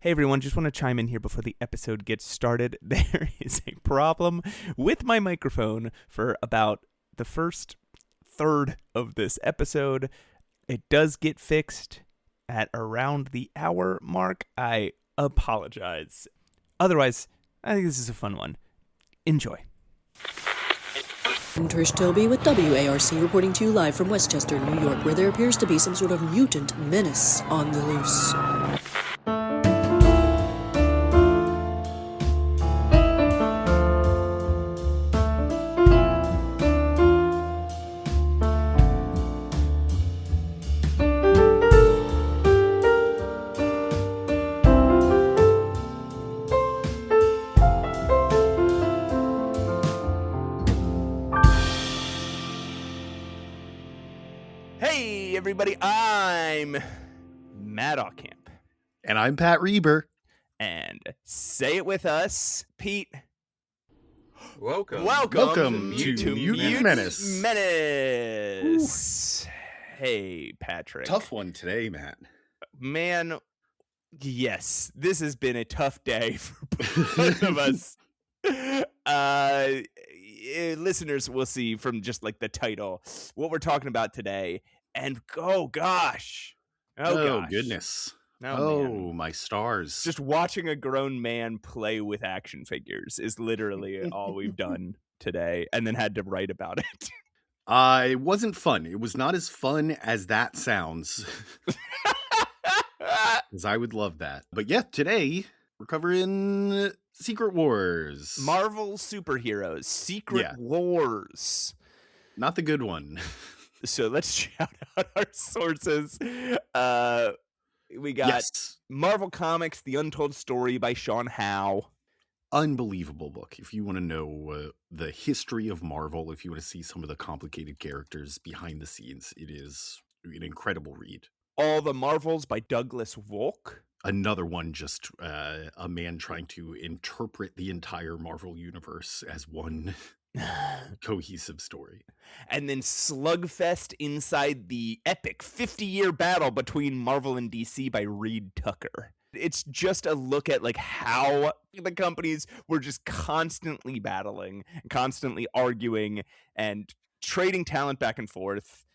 Hey everyone, just want to chime in here before the episode gets started. There is a problem with my microphone for about the first third of this episode. It does get fixed at around the hour mark. I apologize. Otherwise, I think this is a fun one. Enjoy. I'm Trish Toby with WARC reporting to you live from Westchester, New York, where there appears to be some sort of mutant menace on the loose. Everybody, I'm Matt Ocamp. And I'm Pat Reber. And say it with us, Pete. Welcome to Mutant Menace. Hey, Patrick. Tough one today, Matt. Man, yes, this has been a tough day for both of us. Listeners will see from just like the title what we're talking about today. And gosh. Goodness. My stars. Just watching a grown man play with action figures is literally all we've done today, and then had to write about it. It wasn't fun. It was not as fun as that sounds. Because I would love that. But yeah, today we're covering Secret Wars. Marvel superheroes. Secret Wars. Not the good one. So let's shout out our sources. We got Marvel Comics, The Untold Story by Sean Howe. Unbelievable book. If you want to know the history of Marvel, if you want to see some of the complicated characters behind the scenes, it is an incredible read. All the Marvels by Douglas Volk. Another one, just a man trying to interpret the entire Marvel universe as one cohesive story. And then Slugfest inside the epic 50-year battle between Marvel and DC by Reed Tucker. It's just a look at like how the companies were just constantly battling, constantly arguing, and trading talent back and forth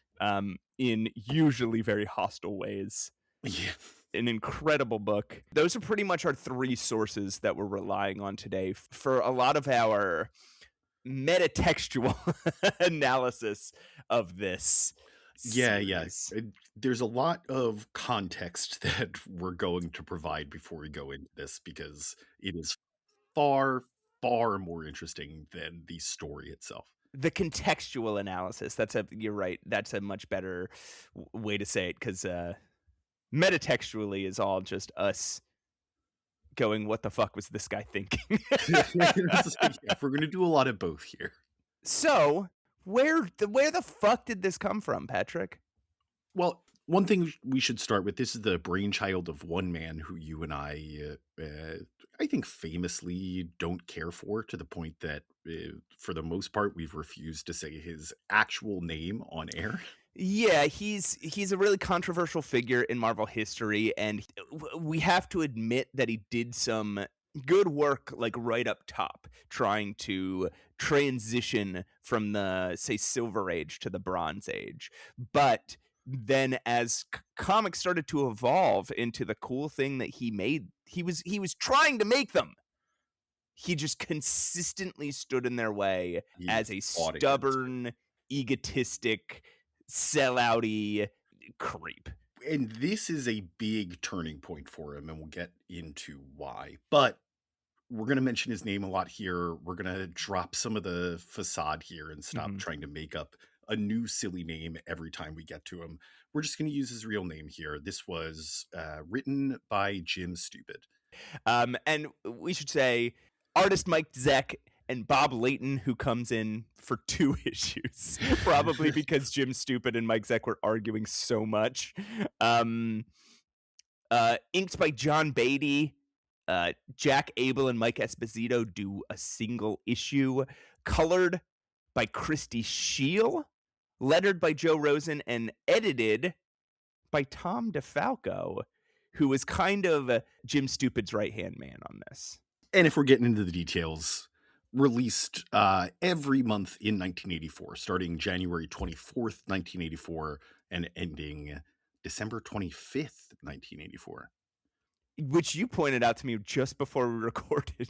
in usually very hostile ways. Yeah. An incredible book. Those are pretty much our three sources that we're relying on today for a lot of our metatextual analysis of this series. There's a lot of context that we're going to provide before we go into this, because it is far more interesting than the story itself. The contextual analysis, you're right, that's a much better way to say it, because metatextually is all just us going, what the fuck was this guy thinking? We're going to do a lot of both here. So, where the fuck did this come from, Patrick? Well, one thing we should start with, this is the brainchild of one man who you and I think famously don't care for, to the point that for the most part we've refused to say his actual name on air. Yeah, he's a really controversial figure in Marvel history, and we have to admit that he did some good work, like right up top, trying to transition from the, say, Silver Age to the Bronze Age. But then as comics started to evolve into the cool thing that he made, he was trying to make them. He just consistently stood in their way as a stubborn, egotistic, sellout-y creep. And this is a big turning point for him, and we'll get into why. But we're going to mention his name a lot here. We're going to drop some of the facade here and stop trying to make up a new silly name every time we get to him. We're just going to use his real name here. This was written by Jim Stupid. And we should say artist Mike Zeck and Bob Layton, who comes in for 2 issues, probably because Jim Stupid and Mike Zeck were arguing so much. Inked by John Beatty. Jack Abel and Mike Esposito do a single issue. Colored by Christy Scheel. Lettered by Joe Rosen and edited by Tom DeFalco. who was kind of Jim Stupid's right-hand man on this. And if we're getting into the details, released every month in 1984, starting January 24th, 1984, and ending December 25th, 1984. Which you pointed out to me just before we recorded.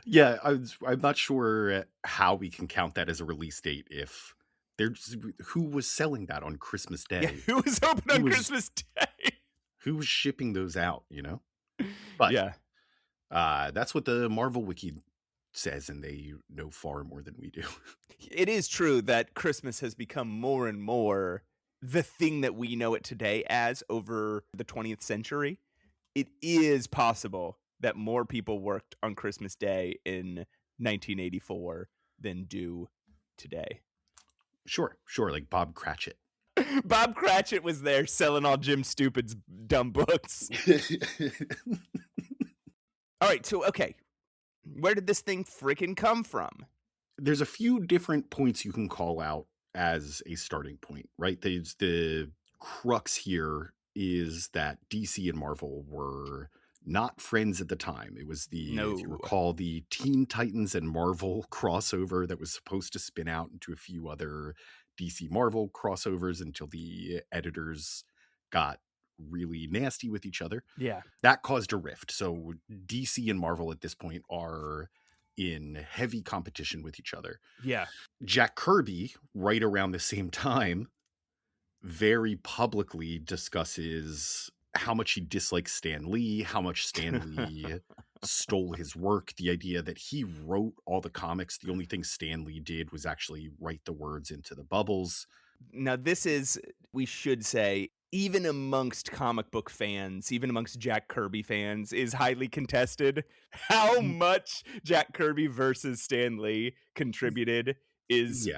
Yeah, I'm not sure how we can count that as a release date if there's who was selling that on Christmas Day. Yeah, who was open on Christmas Day? Who was shipping those out, you know? But yeah. That's what the Marvel Wiki says, and they know far more than we do. It is true that Christmas has become more and more the thing that we know it today as over the 20th century. It is possible that more people worked on Christmas Day in 1984 than do today. Sure, like Bob Cratchit. Bob Cratchit was there selling all Jim Stupid's dumb books. All right, so, okay. Where did this thing freaking come from? There's a few different points you can call out as a starting point, right? The crux here is that DC and Marvel were not friends at the time. It was if you recall, the Teen Titans and Marvel crossover that was supposed to spin out into a few other DC Marvel crossovers until the editors got really nasty with each other. Yeah. That caused a rift. So DC and Marvel at this point are in heavy competition with each other. Yeah. Jack Kirby, right around the same time, very publicly discusses how much he dislikes Stan Lee, how much Stan Lee stole his work, the idea that he wrote all the comics. The only thing Stan Lee did was actually write the words into the bubbles. Now, this is, we should say, even amongst comic book fans, even amongst Jack Kirby fans, is highly contested. How much Jack Kirby versus Stan Lee contributed is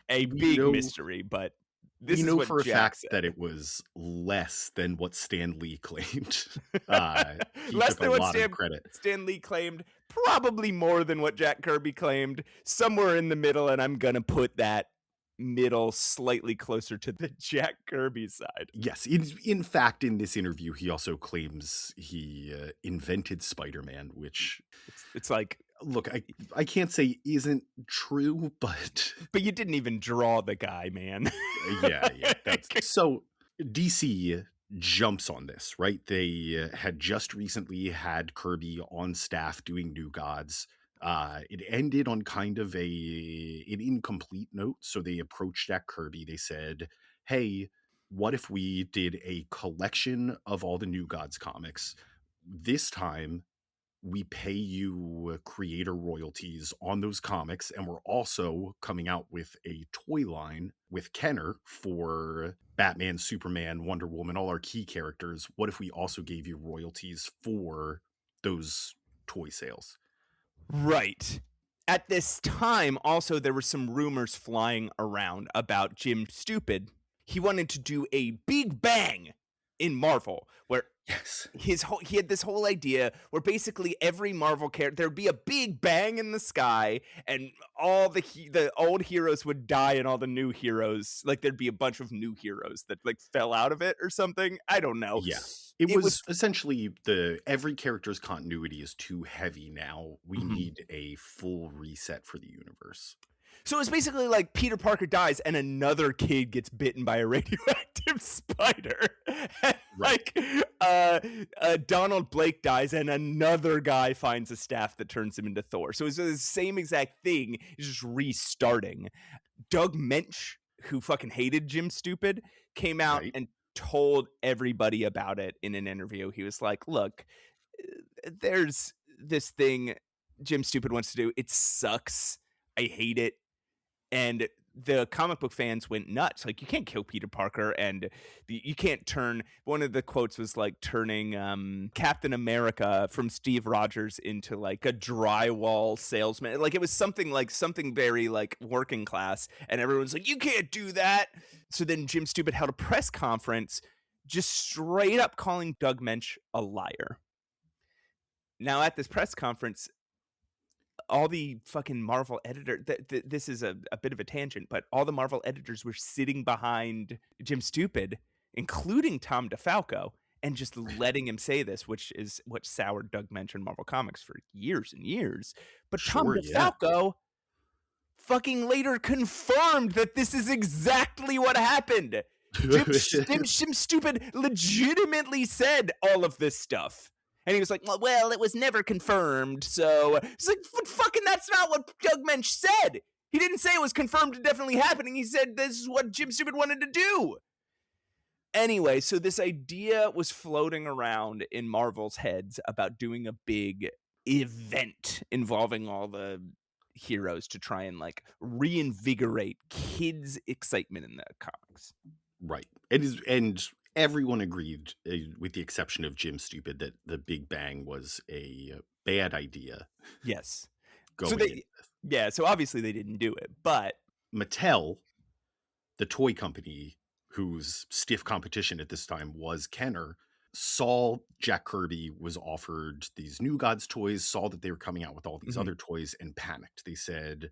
a big mystery, but this is what for Jack a fact said. that it was less than what Stan Lee claimed. He Less took than a what lot of credit. Stan Lee claimed, probably more than what Jack Kirby claimed, somewhere in the middle, and I'm going to put that middle slightly closer to the Jack Kirby side. Yes. In fact, in this interview, he also claims he invented Spider-Man, which it's like, look, I can't say isn't true, but you didn't even draw the guy, man. yeah. So DC jumps on this, right? They had just recently had Kirby on staff doing New Gods. It ended on kind of an incomplete note. So they approached Jack Kirby. They said, hey, what if we did a collection of all the New Gods comics? This time, we pay you creator royalties on those comics. And we're also coming out with a toy line with Kenner for Batman, Superman, Wonder Woman, all our key characters. What if we also gave you royalties for those toy sales? Right. At this time, also, there were some rumors flying around about Jim Stupid. He wanted to do a big bang in Marvel, where he had this whole idea where basically every Marvel character, there'd be a big bang in the sky, and all the old heroes would die, and all the new heroes, like there'd be a bunch of new heroes that like fell out of it or something. I don't know. Yeah. It was essentially every character's continuity is too heavy now. We need a full reset for the universe. So it's basically like Peter Parker dies and another kid gets bitten by a radioactive spider. And like Donald Blake dies and another guy finds a staff that turns him into Thor. So it's the same exact thing. It's just restarting. Doug Mensch, who fucking hated Jim Stupid, came out and told everybody about it in an interview. He was like, look, there's this thing Jim Stupid wants to do. It sucks. I hate it. And the comic book fans went nuts. Like, you can't kill Peter Parker, and you can't turn. One of the quotes was like turning Captain America from Steve Rogers into like a drywall salesman. Like, it was something very like working class, and everyone's like, you can't do that. So then Jim Stupid held a press conference just straight up calling Doug Mensch a liar. Now at this press conference, all the fucking Marvel editor, this is a bit of a tangent, but all the Marvel editors were sitting behind Jim Stupid including Tom DeFalco, and just letting him say this, which is what soured Doug Moench in Marvel Comics for years and years. But Tom Sure, yeah. DeFalco fucking later confirmed that this is exactly what happened. Jim Stupid legitimately said all of this stuff. And he was like, well, it was never confirmed, so... It's like, fucking that's not what Doug Moench said! He didn't say it was confirmed and definitely happening. He said this is what Jim Stupid wanted to do. Anyway, so this idea was floating around in Marvel's heads about doing a big event involving all the heroes to try and like reinvigorate kids' excitement in the comics. Right. And everyone agreed, with the exception of Jim Stupid, that the Big Bang was a bad idea. Yes. Going so obviously they didn't do it, but Mattel, the toy company whose stiff competition at this time was Kenner, saw Jack Kirby was offered these New Gods toys, saw that they were coming out with all these other toys, and panicked. They said,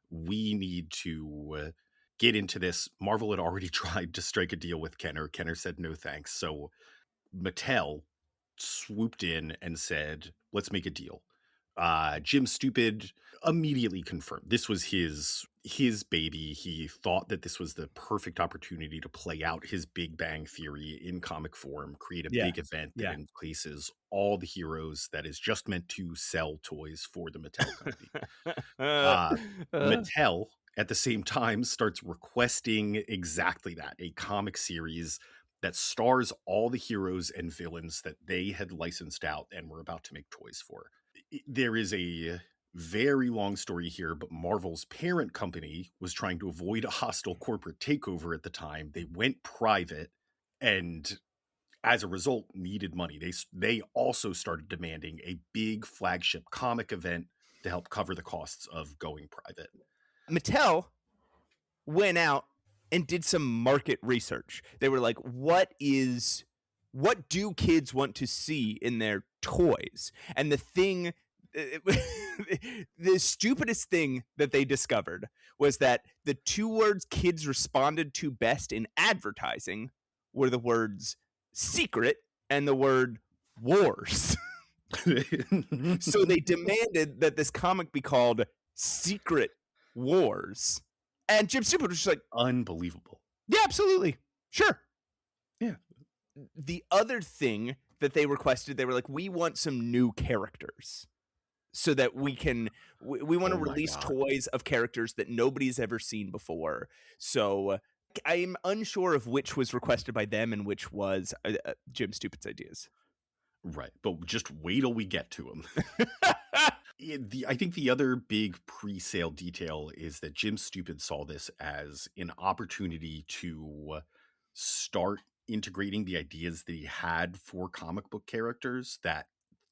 we need to get into this. Marvel had already tried to strike a deal with Kenner. Kenner said no thanks. So Mattel swooped in and said, let's make a deal. Jim Stupid immediately confirmed this was his baby. He thought that this was the perfect opportunity to play out his Big Bang theory in comic form, create a big event that encases all the heroes that is just meant to sell toys for the Mattel company. Mattel, at the same time, starts requesting exactly that, a comic series that stars all the heroes and villains that they had licensed out and were about to make toys for. There is a very long story here, but Marvel's parent company was trying to avoid a hostile corporate takeover at the time. They went private and as a result needed money. They also started demanding a big flagship comic event to help cover the costs of going private. Mattel went out and did some market research. They were like, what do kids want to see in their toys? And the stupidest thing that they discovered was that the two words kids responded to best in advertising were the words secret and the word wars. So they demanded that this comic be called Secret Wars. And Jim Stupid was just like, unbelievable. Yeah, absolutely. Sure. Yeah. The other thing that they requested, they were like, we want some new characters so that we want to release toys of characters that nobody's ever seen before. So I'm unsure of which was requested by them and which was Jim Stupid's ideas. Right. But just wait till we get to them. I think the other big pre-sale detail is that Jim Stupid saw this as an opportunity to start integrating the ideas that he had for comic book characters that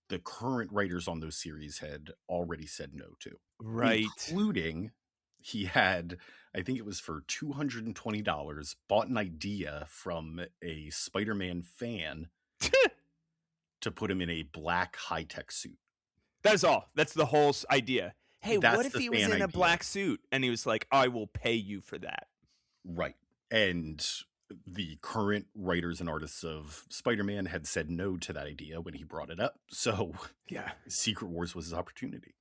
the current writers on those series had already said no to. Right. Including, he had, I think it was for $220, bought an idea from a Spider-Man fan to put him in a black high-tech suit. That's all. That's the whole idea. Hey, what if he was in a black suit? And he was like, I will pay you for that. Right. And the current writers and artists of Spider-Man had said no to that idea when he brought it up. So yeah, Secret Wars was his opportunity.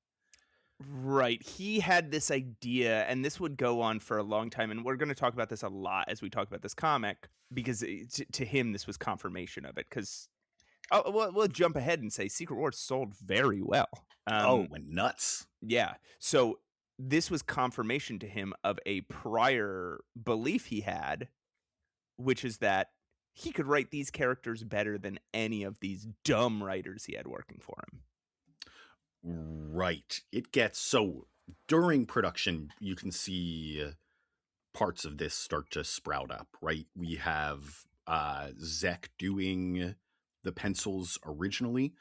Right. He had this idea, and this would go on for a long time. And we're going to talk about this a lot as we talk about this comic, because to him, this was confirmation of it. Because we'll jump ahead and say Secret Wars sold very well. It went nuts. Yeah. So this was confirmation to him of a prior belief he had, which is that he could write these characters better than any of these dumb writers he had working for him. Right. It gets so during production, you can see parts of this start to sprout up, right? We have Zek doing the pencils originally.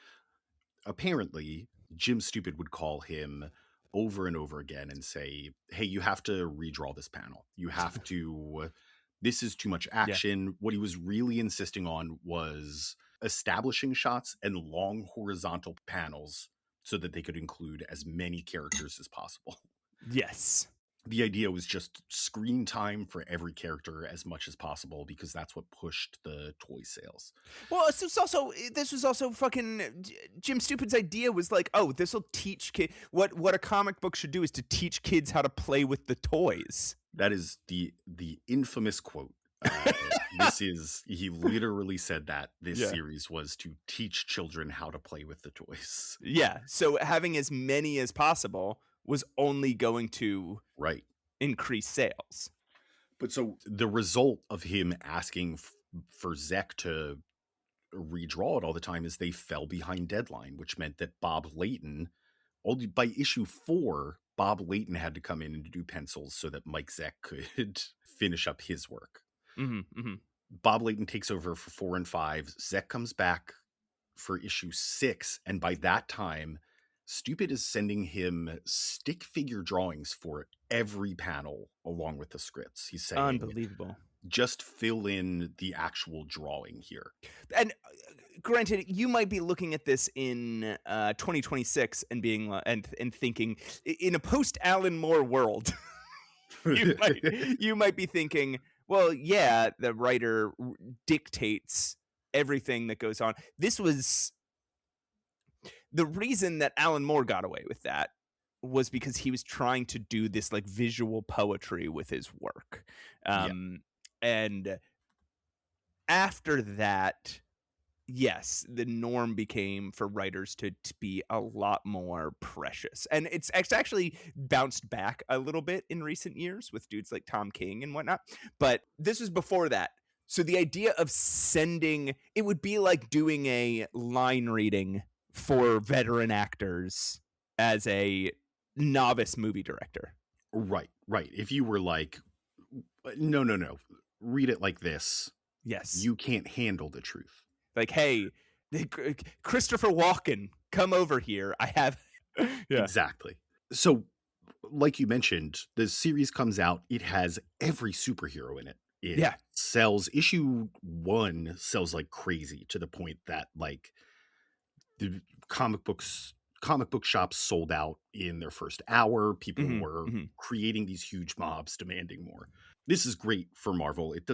Apparently, Jim Stupid would call him over and over again and say, hey, you have to redraw this panel. You have to, this is too much action. Yeah. What he was really insisting on was establishing shots and long horizontal panels so that they could include as many characters as possible. Yes. The idea was just screen time for every character as much as possible because that's what pushed the toy sales. Well, this was also fucking Jim Stupid's idea was like, oh, this will teach kid what a comic book should do is to teach kids how to play with the toys. That is the infamous quote. He literally said that this Yeah. series was to teach children how to play with the toys. Yeah, so having as many as possible was only going to Right. increase sales. But so the result of him asking for Zek to redraw it all the time is they fell behind deadline, which meant that Bob Layton, only by issue 4, Bob Layton had to come in and do pencils so that Mike Zeck could finish up his work. Bob Layton takes over for 4 and 5. Zeck comes back for issue 6, and by that time, Stupid is sending him stick figure drawings for every panel along with the scripts. He's saying, unbelievable. Just fill in the actual drawing here. And granted, you might be looking at this in 2026 and being and thinking in a post Alan Moore world, you might be thinking, well, yeah, the writer dictates everything that goes on. This was the reason that Alan Moore got away with that was because he was trying to do this like visual poetry with his work. And after that, yes, the norm became for writers to be a lot more precious. And it's actually bounced back a little bit in recent years with dudes like Tom King and whatnot. But this was before that. So the idea of sending, it would be like doing a line reading for veteran actors as a novice movie director. Right. If you were like, no, read it like this. Yes. You can't handle the truth. Like, hey, Christopher Walken, come over here. I have... Yeah. Exactly. So, like you mentioned, the series comes out. It has every superhero in it. It sells. Issue 1 sells like crazy to the point that, like, the comic book shops sold out in their first hour. People were creating these huge mobs demanding more. This is great for Marvel. It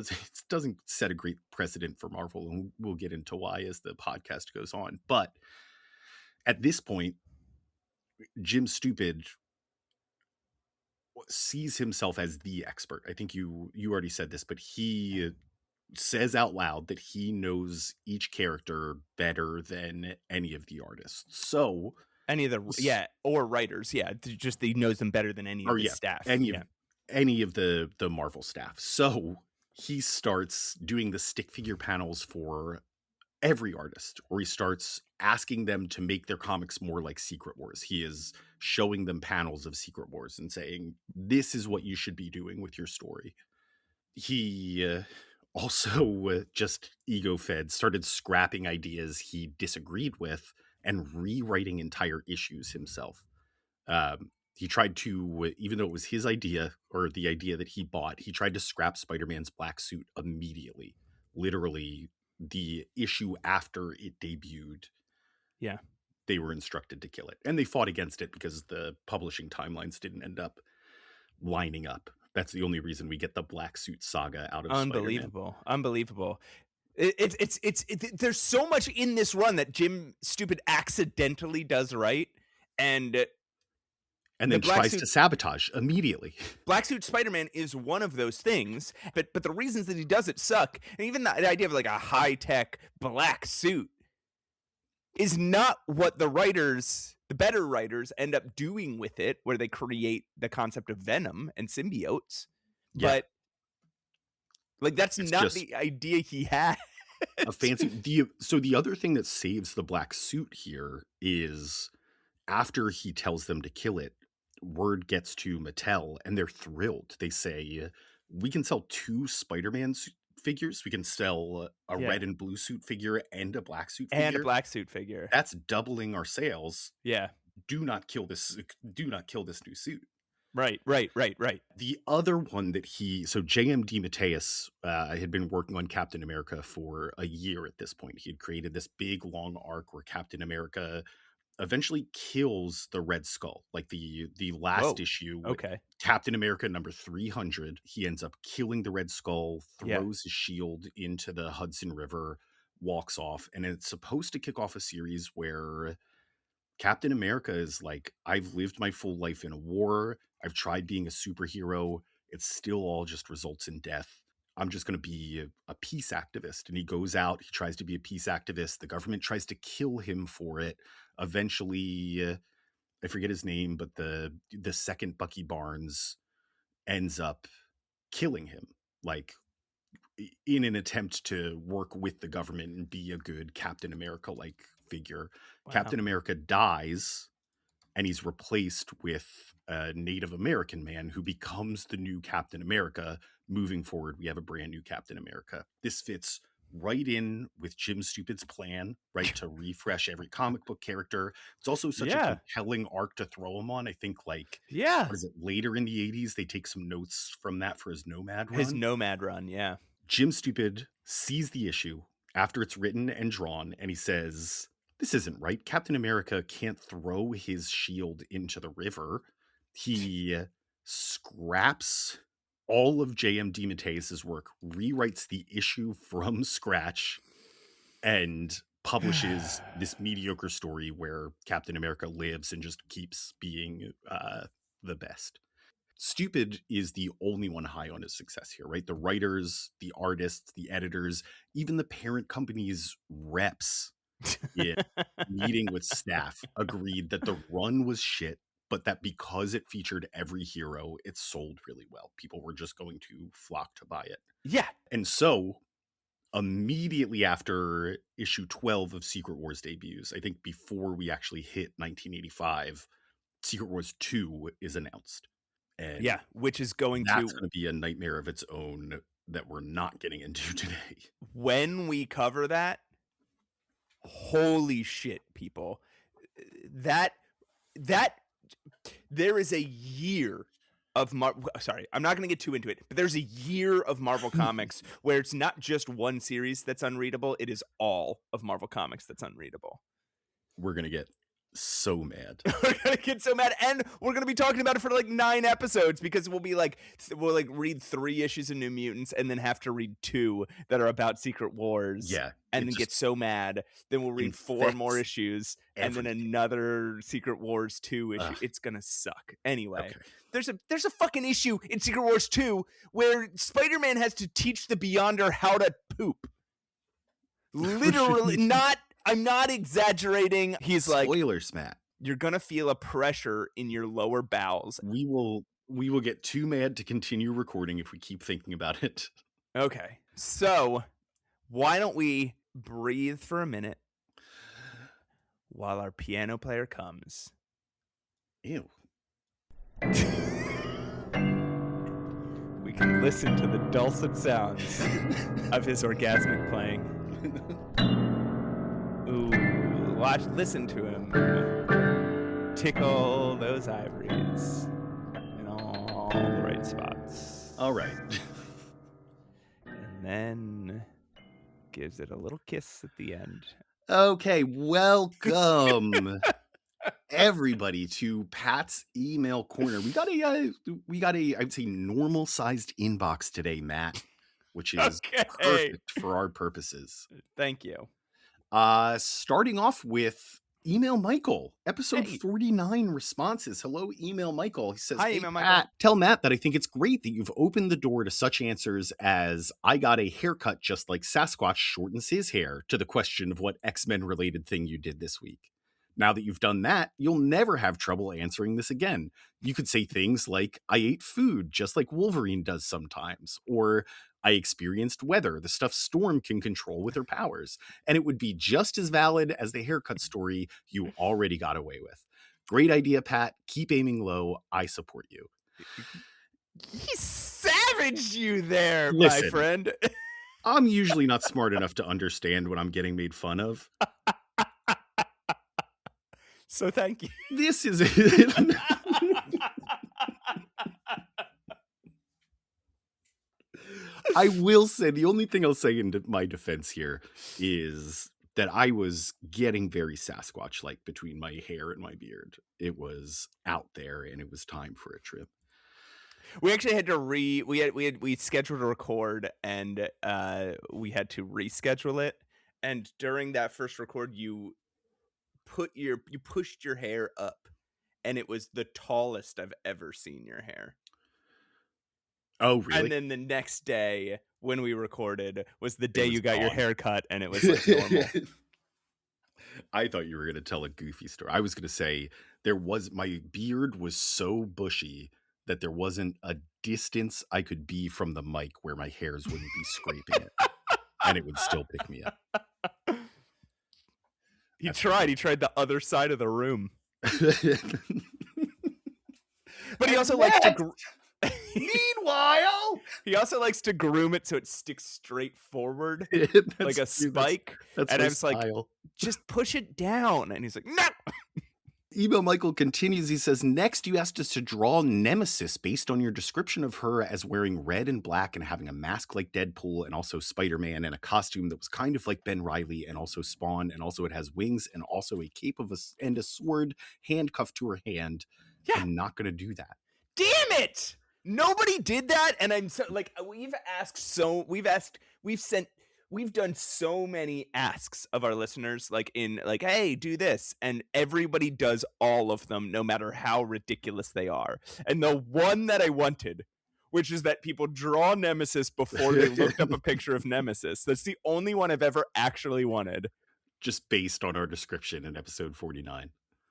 doesn't set a great precedent for Marvel, and we'll get into why as the podcast goes on. But at this point, Jim Stupid sees himself as the expert. I think you already said this, but he says out loud that he knows each character better than any of the artists. So any of the or writers, just he knows them better than any of the staff. Any of the Marvel staff. So he starts doing the stick figure panels for every artist, or he starts asking them to make their comics more like Secret Wars. He is showing them panels of Secret Wars and saying, this is what you should be doing with your story. He also just ego-fed, started scrapping ideas he disagreed with and rewriting entire issues himself. He tried to, even though it was his idea or the idea that he bought, he tried to scrap Spider-Man's black suit immediately. Literally, the issue after it debuted, they were instructed to kill it. And they fought against it because the publishing timelines didn't end up lining up. That's the only reason we get the black suit saga out of Unbelievable. It's there's so much in this run that Jim Stupid accidentally does right, and then tries to sabotage immediately. Black Suit Spider-Man is one of those things, but the reasons that he does it suck. And even the idea of like a high-tech black suit is not what the better writers end up doing with it, where they create the concept of Venom and symbiotes. But like that's not the idea he had. A fancy so the other thing that saves the black suit here is after he tells them to kill it, word gets to Mattel and they're thrilled. They say, we can sell 2 Spider-Man figures. We can sell a red and blue suit figure and a black suit figure. And a black suit figure. That's doubling our sales. Yeah. Do not kill this new suit. Right. The other one that so J.M. DeMatteis had been working on Captain America for a year at this point. He had created this big long arc where Captain America eventually kills the Red Skull. Like the last Whoa. issue, Okay. Captain America number 300, he ends up killing the Red Skull, Yeah. throws his shield into the Hudson River, walks off, and it's supposed to kick off a series where Captain America is like, I've lived my full life in a war. I've tried being a superhero. It still all just results in death. I'm just going to be a peace activist. And he goes out, he tries to be a peace activist. The government tries to kill him for it. Eventually, I forget his name, but the second Bucky Barnes ends up killing him, like in an attempt to work with the government and be a good Captain America like figure. Wow. Captain America dies, and he's replaced with a Native American man who becomes the new Captain America. Moving forward, we have a brand new Captain America. This fits right in with Jim Stupid's plan, right, to refresh every comic book character. It's also such a compelling arc to throw him on. I think, like, what is it, later in the 80s, they take some notes from that for his Nomad run. His Nomad run, yeah. Jim Stupid sees the issue after it's written and drawn, and he says, this isn't right. Captain America can't throw his shield into the river. He scraps all of J.M. DeMatteis's work, rewrites the issue from scratch, and publishes this mediocre story where Captain America lives and just keeps being the best. Stupid is the only one high on his success here, right? The writers, the artists, the editors, even the parent company's reps in meeting with staff agreed that the run was shit, but that because it featured every hero, it sold really well. People were just going to flock to buy it. Yeah. And so immediately after issue 12 of Secret Wars debuts, I think before we actually hit 1985, Secret Wars 2 is announced. And yeah, which is going that's going to be a nightmare of its own that we're not getting into today. When we cover that, holy shit, people. That there is a year of sorry, I'm not going to get too into it, but there's a year of Marvel Comics where it's not just one series that's unreadable, it is all of Marvel Comics that's unreadable. We're going to get so mad. We're gonna get so mad, and we're gonna be talking about it for like 9 episodes because we'll read 3 issues of New Mutants and then have to read 2 that are about Secret Wars. Yeah, and then get so mad. Then we'll read 4 more issues everything. And then another Secret Wars 2 issue. It's gonna suck. Anyway, there's a fucking issue in Secret Wars 2 where Spider-Man has to teach the Beyonder how to poop. Literally, I'm not exaggerating. He's like, spoilers, Matt. You're gonna feel a pressure in your lower bowels. We will get too mad to continue recording if we keep thinking about it. Okay, so why don't we breathe for a minute while our piano player comes? Ew. We can listen to the dulcet sounds of his orgasmic playing. Ooh, listen to him tickle those ivories in all the right spots. All right. And then gives it a little kiss at the end. Okay, welcome everybody to Pat's Email Corner. We got a I'd say normal sized inbox today, Matt, which is perfect for our purposes. Thank you. Starting off with Email Michael, episode 49 responses. Hello, Email Michael. He says, Hi, hey, Email Michael. Matt, tell Matt that I think it's great that you've opened the door to such answers as I got a haircut just like Sasquatch shortens his hair to the question of what X-Men related thing you did this week. Now that you've done that, you'll never have trouble answering this again. You could say things like, I ate food just like Wolverine does sometimes, or I experienced weather, the stuff Storm can control with her powers, and it would be just as valid as the haircut story you already got away with. Great idea, Pat. Keep aiming low. I support you. He savaged you there, Listen, my friend. I'm usually not smart enough to understand when I'm getting made fun of. So thank you. This is it. I will say, the only thing I'll say in my defense here is that I was getting very Sasquatch-like between my hair and my beard. It was out there, and it was time for a trip. We actually had to we scheduled a record, and we had to reschedule it. And during that first record, you pushed your hair up, and it was the tallest I've ever seen your hair. Oh, really? And then the next day when we recorded was the day was you got your gone. hair cut, and it was like normal. I thought you were going to tell a goofy story. I was going to say my beard was so bushy that there wasn't a distance I could be from the mic where my hairs wouldn't be scraping it, and it would still pick me up. He tried the other side of the room. But he also likes to meanwhile, he also likes to groom it so it sticks straight forward like a spike. That's and my I was style. like, just push it down. And he's like, no. Email Michael continues. He says, next you asked us to draw Nemesis based on your description of her as wearing red and black and having a mask like Deadpool and also Spider-Man and a costume that was kind of like Ben Reilly and also Spawn, and also it has wings and also a cape and a sword handcuffed to her hand. Yeah. I'm not going to do that. Damn it. Nobody did that. And I'm so like, we've done so many asks of our listeners, like in like, hey, do this. And everybody does all of them, no matter how ridiculous they are. And the one that I wanted, which is that people draw Nemesis before they looked up a picture of Nemesis. That's the only one I've ever actually wanted. Just based on our description in episode 49.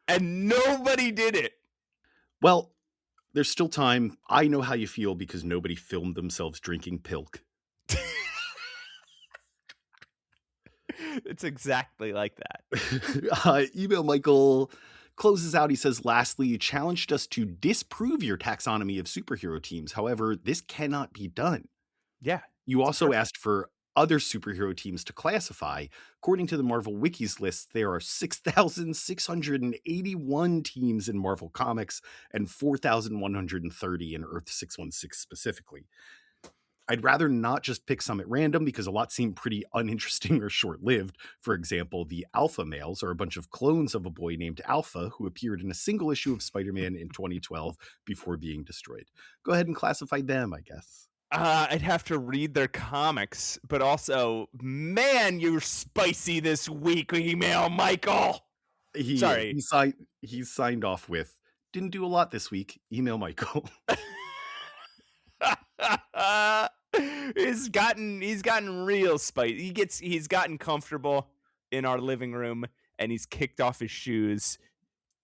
And nobody did it. Well, there's still time. I know how you feel because nobody filmed themselves drinking Pilk. It's exactly like that. Email Michael closes out. He says, lastly, you challenged us to disprove your taxonomy of superhero teams. However, this cannot be done. Yeah. You also asked for other superhero teams to classify. According to the Marvel Wiki's list, there are 6,681 teams in Marvel Comics and 4,130 in Earth 616 specifically. I'd rather not just pick some at random because a lot seem pretty uninteresting or short-lived. For example, the Alpha males are a bunch of clones of a boy named Alpha who appeared in a single issue of Spider-Man in 2012 before being destroyed. Go ahead and classify them, I guess. I'd have to read their comics, but also, man, you're spicy this week, Email Michael. Sorry. He signed off with, didn't do a lot this week, Email Michael. He's gotten real spicy. He's gotten comfortable in our living room, and he's kicked off his shoes,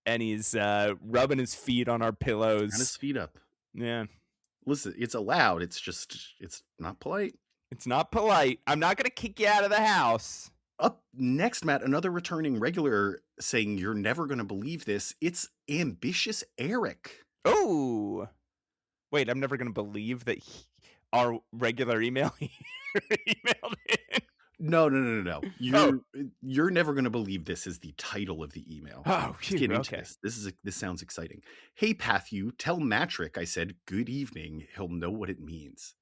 and he's rubbing his feet on our pillows. And his feet up. Yeah. Listen, it's allowed. It's not polite. It's not polite. I'm not going to kick you out of the house. Up next, Matt, another returning regular saying, you're never going to believe this. It's Ambitious Eric. Oh. Wait, I'm never going to believe that our regular email emailed in. No. You're never going to believe this is the title of the email. Oh, let's get into this. This sounds exciting. Hey, Pathu, tell Matrick I said good evening. He'll know what it means.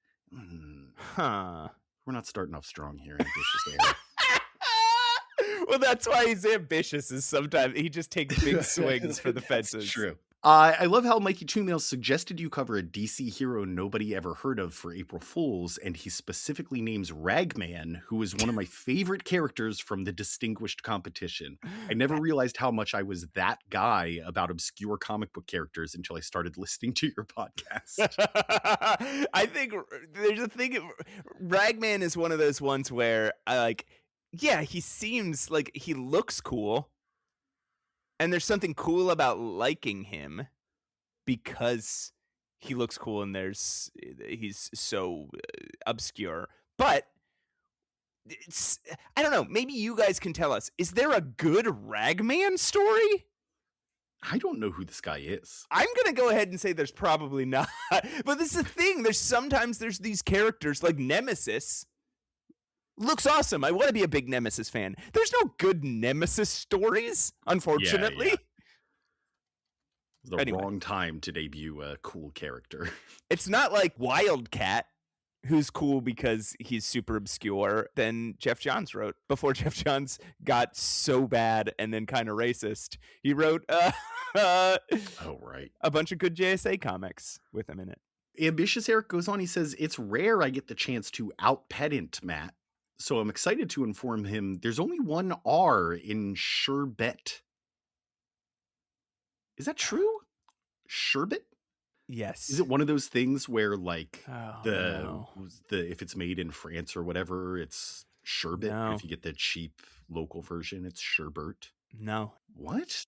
Huh. We're not starting off strong here, Ambitious Eric. Well, that's why he's ambitious. Is sometimes he just takes big swings for the fences. That's true. I love how Mikey Two suggested you cover a DC hero nobody ever heard of for April Fools, and he specifically names Ragman, who is one of my favorite characters from the Distinguished competition. I never realized how much I was that guy about obscure comic book characters until I started listening to your podcast. I think there's a thing. Ragman is one of those ones where I like, yeah, he seems like he looks cool. And there's something cool about liking him because he looks cool and he's so obscure. But I don't know. Maybe you guys can tell us. Is there a good Ragman story? I don't know who this guy is. I'm going to go ahead and say there's probably not. But this is the thing. Sometimes there's these characters like Nemesis. Looks awesome. I want to be a big Nemesis fan. There's no good Nemesis stories, unfortunately. Yeah. Wrong time to debut a cool character. It's not like Wildcat, who's cool because he's super obscure than Jeff Johns wrote. Before Jeff Johns got so bad and then kind of racist, he wrote Oh, right. a bunch of good JSA comics with him in it. Ambitious Eric goes on. He says, it's rare I get the chance to out-pedant Matt, so I'm excited to inform him there's only one R in sherbet. Is that true? Sherbet? Yes. Is it one of those things where like no. if it's made in France or whatever, it's sherbet? No. If you get the cheap local version, it's sherbet. No. What?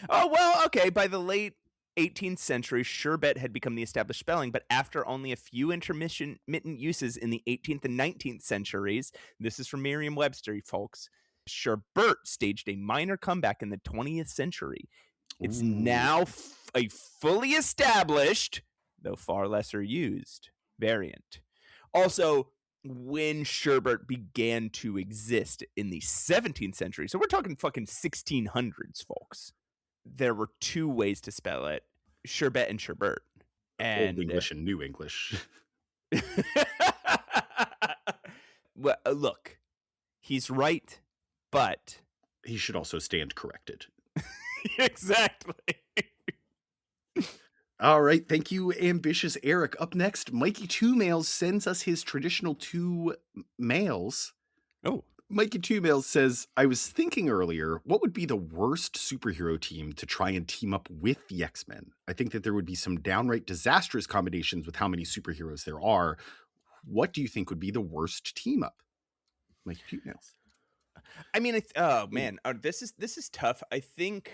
Oh, well, okay. By the late 18th century, sherbet had become the established spelling, but after only a few intermittent uses in the 18th and 19th centuries, this is from Merriam-Webster, folks, sherbet staged a minor comeback in the 20th century. It's now a fully established, though far lesser used, variant. Also, when sherbet began to exist in the 17th century, so we're talking fucking 1600s, folks, there were two ways to spell it, sherbet and sherbet. And Old English and New English. Well, look, he's right, but he should also stand corrected. Exactly. All right. Thank you, Ambitious Eric. Up next, Mikey Two Mails sends us his traditional two mails. Oh. Mikey Two Mails says, I was thinking earlier, what would be the worst superhero team to try and team up with the X-Men? I think that there would be some downright disastrous combinations with how many superheroes there are. What do you think would be the worst team up? Mikey Two Mails. I mean, this is tough. I think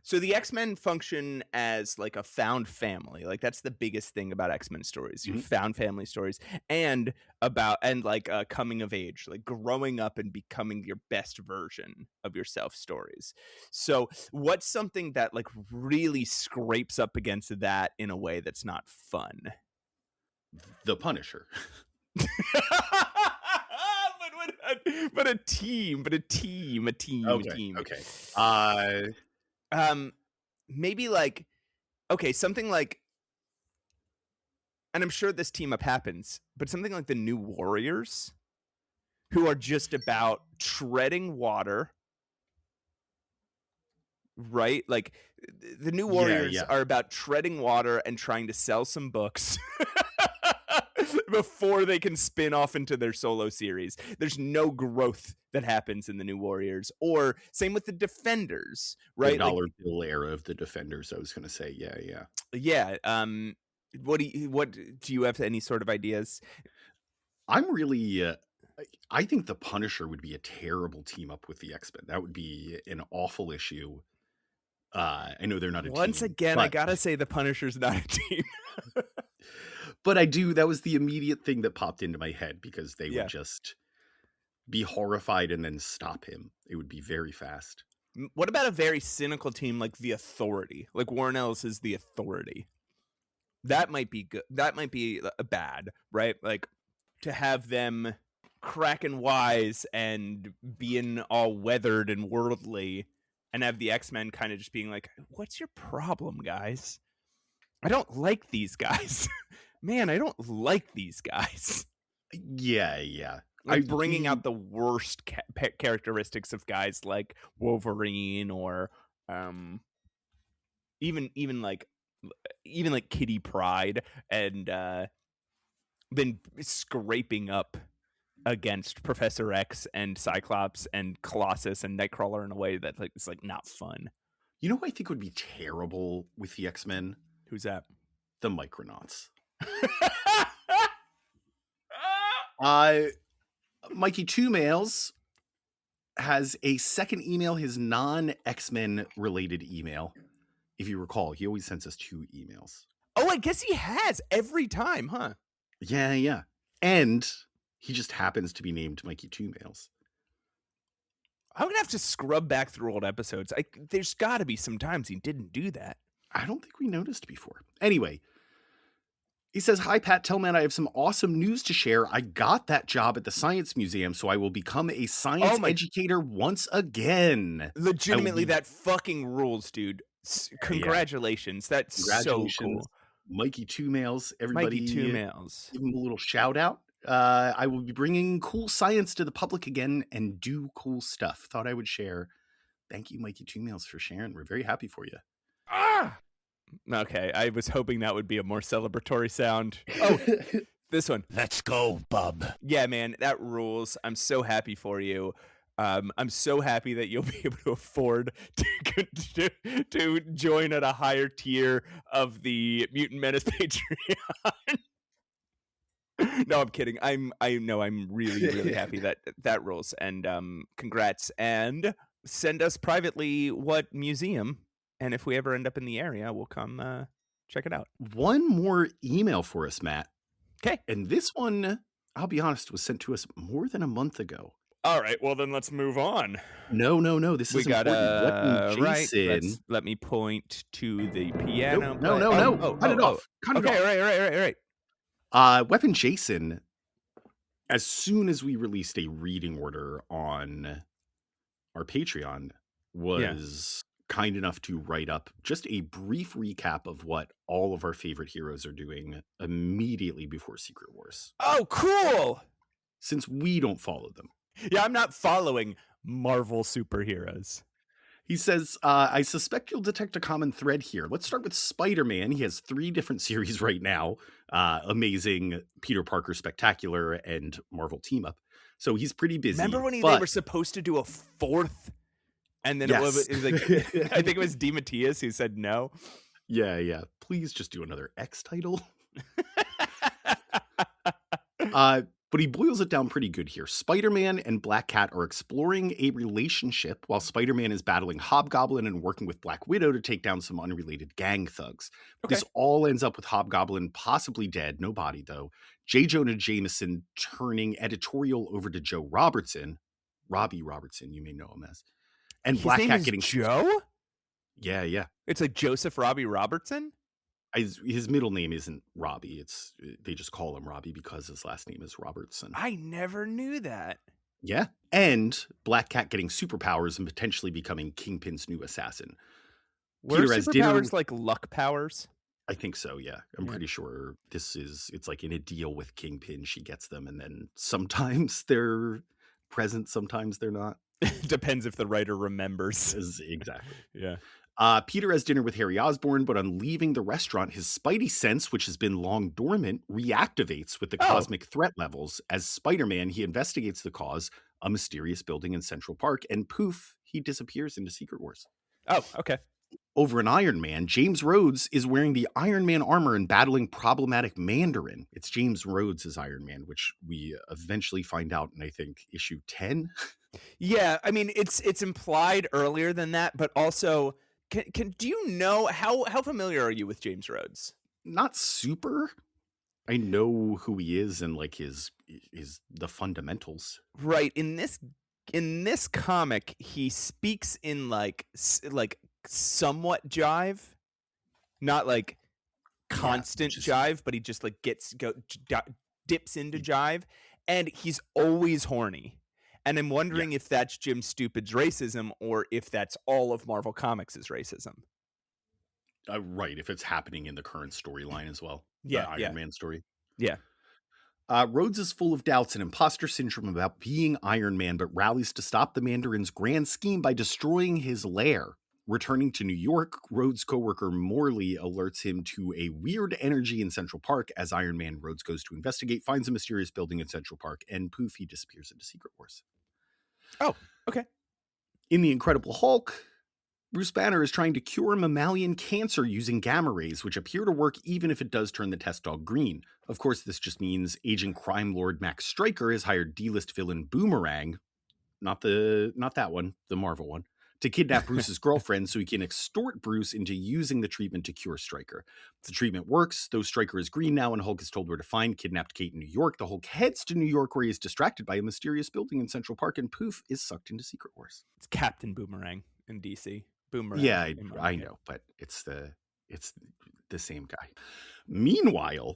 so. The X-Men function as like a found family. Like that's the biggest thing about X-Men stories. You found family stories, and like coming of age, like growing up and becoming your best version of yourself stories. So, what's something that like really scrapes up against that in a way that's not fun? The Punisher. But a team. Okay. Maybe like, okay, something like, and I'm sure this team up happens, but something like the New Warriors, who are just about treading water, right? Like the New Warriors are about treading water and trying to sell some books before they can spin off into their solo series. There's no growth that happens in the New Warriors. Or same with the Defenders, right? The dollar bill era of the Defenders, I was going to say. Yeah. What do you have any sort of ideas? I'm really I think the Punisher would be a terrible team up with the X-Men. That would be an awful issue. I know they're not a team. Once again, I gotta say the Punisher's not a team. But that was the immediate thing that popped into my head, because they would just be horrified and then stop him. It would be very fast. What about a very cynical team like the Authority? Like Warren Ellis is the Authority. That might be good. That might be bad, right? Like to have them cracking wise and being all weathered and worldly, and have the X-Men kind of just being like, what's your problem, guys? I don't like these guys. Man, I don't like these guys. Yeah. Like bringing out the worst characteristics of guys like Wolverine, or even like Kitty Pryde, and then scraping up against Professor X and Cyclops and Colossus and Nightcrawler in a way that like it's like not fun. You know who I think would be terrible with the X-Men? Who's that? The Micronauts. Mikey Two Mails has a second email, his non-X-Men related email. If you recall, he always sends us 2 emails. Oh, I guess he has every time, huh? Yeah. And he just happens to be named Mikey Two Mails. I'm gonna have to scrub back through old episodes. There's got to be some times he didn't do that. I don't think we noticed before. Anyway, he says, hi, Pat Tillman. I have some awesome news to share. I got that job at the Science Museum, so I will become a science educator once again. Legitimately, that fucking rules, dude. Congratulations. That's so cool. Mikey Two Mails. Mikey Everybody, Two Mails. give him a little shout out. I will be bringing cool science to the public again and do cool stuff. Thought I would share. Thank you, Mikey Two Mails, for sharing. We're very happy for you. Ah! Okay, I was hoping that would be a more celebratory sound. Oh, this one. Let's go, bub. Yeah, man, that rules. I'm so happy for you. I'm so happy that you'll be able to afford to join at a higher tier of the Mutant Menace Patreon. No, I'm kidding. I'm really happy that rules. And congrats. And send us privately what museum, and if we ever end up in the area, we'll come check it out. One more email for us, Matt. Okay. And this one, I'll be honest, was sent to us more than a month ago. All right, well then let's move on. No. This is important. Jason. Let me point to the piano. No. Cut it off. Right. Weapon Jason, as soon as we released a reading order on our Patreon, was kind enough to write up just a brief recap of what all of our favorite heroes are doing immediately before Secret Wars. Oh, cool! Since we don't follow them. Yeah, I'm not following Marvel superheroes. He says, I suspect you'll detect a common thread here. Let's start with Spider-Man. He has 3 different series right now. Amazing, Peter Parker Spectacular, and Marvel Team Up. So he's pretty busy. Remember when they were supposed to do a 4th? And then it was like, I think it was DeMatteis who said no. Yeah. Please just do another X title. But he boils it down pretty good here. Spider-Man and Black Cat are exploring a relationship while Spider-Man is battling Hobgoblin and working with Black Widow to take down some unrelated gang thugs. Okay. This all ends up with Hobgoblin possibly dead, no body though. J. Jonah Jameson turning editorial over to Joe Robertson. Robbie Robertson, you may know him as. And His Black name Cat is getting... Joe? Yeah. It's like Joseph Robbie Robertson? His middle name isn't Robbie. They just call him Robbie because his last name is Robertson. I never knew that. Yeah. And Black Cat getting superpowers and potentially becoming Kingpin's new assassin. Were superpowers like luck powers? I think so, yeah. I'm pretty sure it's like in a deal with Kingpin, she gets them, and then sometimes they're present, sometimes they're not. Depends if the writer remembers. Exactly. Yeah. Peter has dinner with Harry Osborn, but on leaving the restaurant, his Spidey sense, which has been long dormant, reactivates with the cosmic threat levels. As Spider-Man, he investigates the cause, a mysterious building in Central Park, and poof, he disappears into Secret Wars. Oh, okay. Over in Iron Man, James Rhodes is wearing the Iron Man armor and battling problematic Mandarin. It's James Rhodes' Iron Man, which we eventually find out in, I think, issue 10. Yeah, I mean, it's implied earlier than that, but also... do you know how familiar are you with James Rhodes? Not super. I know who he is and like his the fundamentals. Right. In this comic, he speaks in like somewhat jive, not like constant jive, but he just like dips into jive, and he's always horny. And I'm wondering if that's Jim Stupid's racism or if that's all of Marvel Comics' racism. Right, if it's happening in the current storyline as well. Yeah, the Iron Man story. Yeah. Rhodes is full of doubts and imposter syndrome about being Iron Man, but rallies to stop the Mandarin's grand scheme by destroying his lair. Returning to New York, Rhodes' coworker Morley alerts him to a weird energy in Central Park. As Iron Man, Rhodes goes to investigate, finds a mysterious building in Central Park, and poof, he disappears into Secret Wars. Oh, okay. In The Incredible Hulk, Bruce Banner is trying to cure mammalian cancer using gamma rays, which appear to work even if it does turn the test dog green. Of course, this just means agent crime lord Max Stryker has hired D-list villain Boomerang, not that one, the Marvel one, to kidnap Bruce's girlfriend so he can extort Bruce into using the treatment to cure Stryker. The treatment works, though Stryker is green now and Hulk is told where to find kidnapped Kate in New York. The Hulk heads to New York where he is distracted by a mysterious building in Central Park and poof, is sucked into Secret Wars. It's Captain Boomerang in DC. Boomerang. Yeah, I know, but it's the same guy. Meanwhile,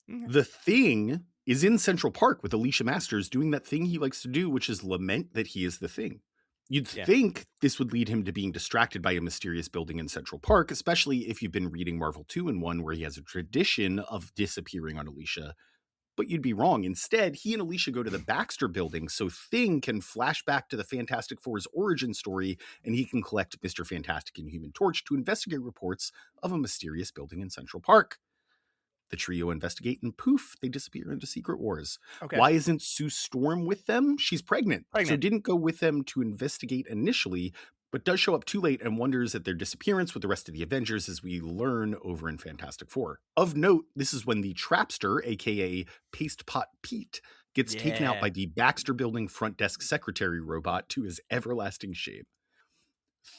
The Thing is in Central Park with Alicia Masters doing that thing he likes to do, which is lament that he is the Thing. You'd Yeah. think this would lead him to being distracted by a mysterious building in Central Park, especially if you've been reading Marvel 2 and 1, where he has a tradition of disappearing on Alicia. But you'd be wrong. Instead, he and Alicia go to the Baxter building so Thing can flash back to the Fantastic Four's origin story, and he can collect Mr. Fantastic and Human Torch to investigate reports of a mysterious building in Central Park. The trio investigate, and poof, they disappear into Secret Wars. Okay. Why isn't Sue Storm with them? She's pregnant. So Pregnant. didn't go with them to investigate initially, but does show up too late and wonders at their disappearance with the rest of the Avengers, as we learn over in Fantastic Four. Of note, this is when the Trapster, aka Paste Pot Pete, gets taken out Yeah. by the Baxter Building front desk secretary robot to his everlasting shame.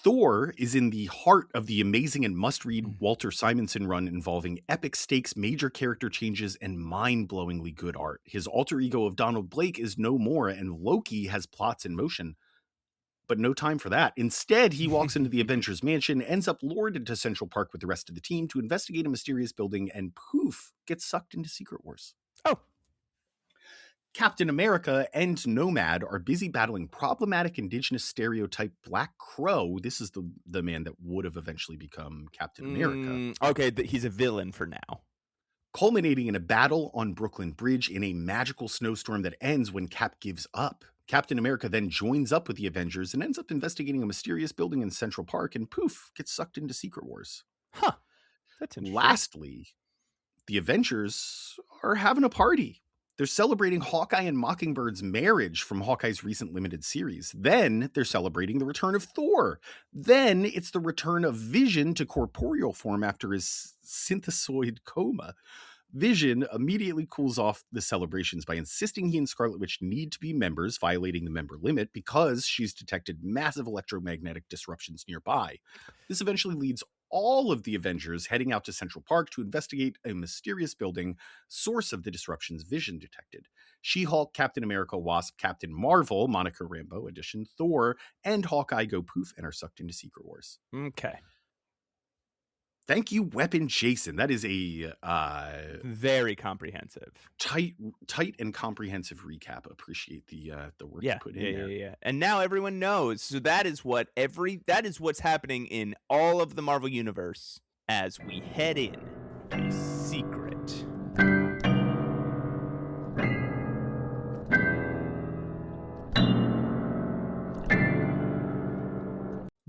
Thor is in the heart of the amazing and must-read Walter Simonson run involving epic stakes, major character changes, and mind-blowingly good art. His alter ego of Donald Blake is no more, and Loki has plots in motion. But no time for that. Instead, he walks into the Avengers Mansion, ends up lured into Central Park with the rest of the team to investigate a mysterious building, and poof, gets sucked into Secret Wars. Oh. Captain America and Nomad are busy battling problematic indigenous stereotype Black Crow. This is the man that would have eventually become Captain America. Okay, he's a villain for now. Culminating in a battle on Brooklyn Bridge in a magical snowstorm that ends when Cap gives up. Captain America then joins up with the Avengers and ends up investigating a mysterious building in Central Park, and poof, gets sucked into Secret Wars. Huh. That's interesting. Lastly, the Avengers are having a party. They're celebrating Hawkeye and Mockingbird's marriage from Hawkeye's recent limited series. Then they're celebrating the return of Thor. Then it's the return of Vision to corporeal form after his synthesoid coma. Vision immediately cools off the celebrations by insisting he and Scarlet Witch need to be members, violating the member limit because she's detected massive electromagnetic disruptions nearby. This eventually leads all of the Avengers heading out to Central Park to investigate a mysterious building, source of the disruptions Vision detected. She-Hulk, Captain America, Wasp, Captain Marvel, Monica Rambeau edition, Thor, and Hawkeye go poof and are sucked into Secret Wars. Okay. Thank you, Weapon Jason. That is a very comprehensive, tight and comprehensive recap. Appreciate the work you put in there. Yeah. And now everyone knows. So that is what's happening in all of the Marvel universe as we head in to Secret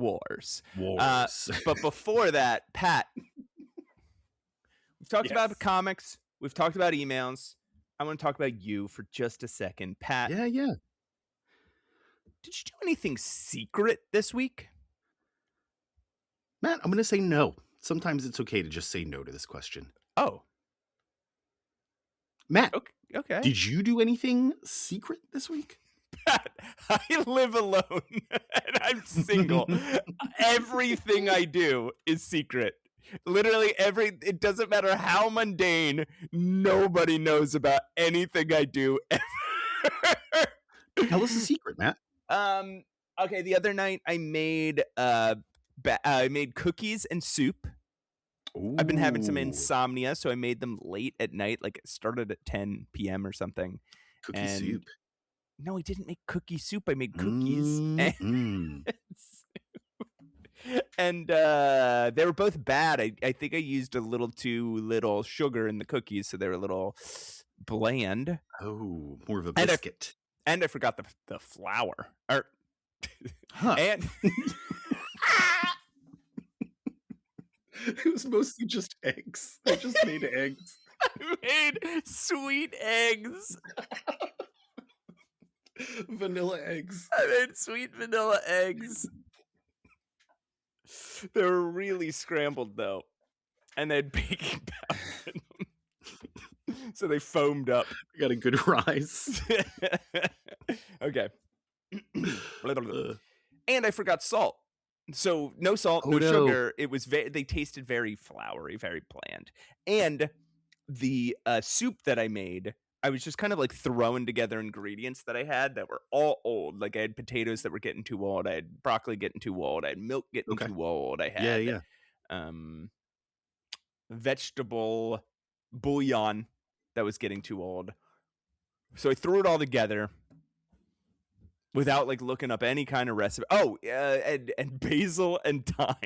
Wars. But before that, Pat, we've talked about comics. We've talked about emails. I want to talk about you for just a second. Pat. Yeah. Did you do anything secret this week? Matt, I'm going to say no. Sometimes it's okay to just say no to this question. Oh. Matt, okay. Did you do anything secret this week? Pat, I live alone and I'm single. Everything I do is secret. Literally it doesn't matter how mundane, nobody knows about anything I do ever. Tell us a secret, Matt. Okay, the other night I made cookies and soup. Ooh. I've been having some insomnia, so I made them late at night, like it started at 10 p.m. or something. Cookie soup. No, I didn't make cookie soup. I made cookies and they were both bad. I think I used a little too little sugar in the cookies, so they were a little bland. Oh, more of a biscuit. And I forgot the flour. And it was mostly just eggs. I just made eggs. I made sweet eggs. Vanilla eggs. I made sweet vanilla eggs. They were really scrambled though, and they had baking powder in them, so they foamed up. Got a good rise. Okay. And I forgot salt. So no salt, no sugar. It was they tasted very floury, very bland. And the soup that I made, I was just kind of like throwing together ingredients that I had that were all old. Like I had potatoes that were getting too old. I had broccoli getting too old. I had milk getting too old. I had vegetable bouillon that was getting too old. So I threw it all together. without like looking up any kind of recipe. Oh, and basil and thyme,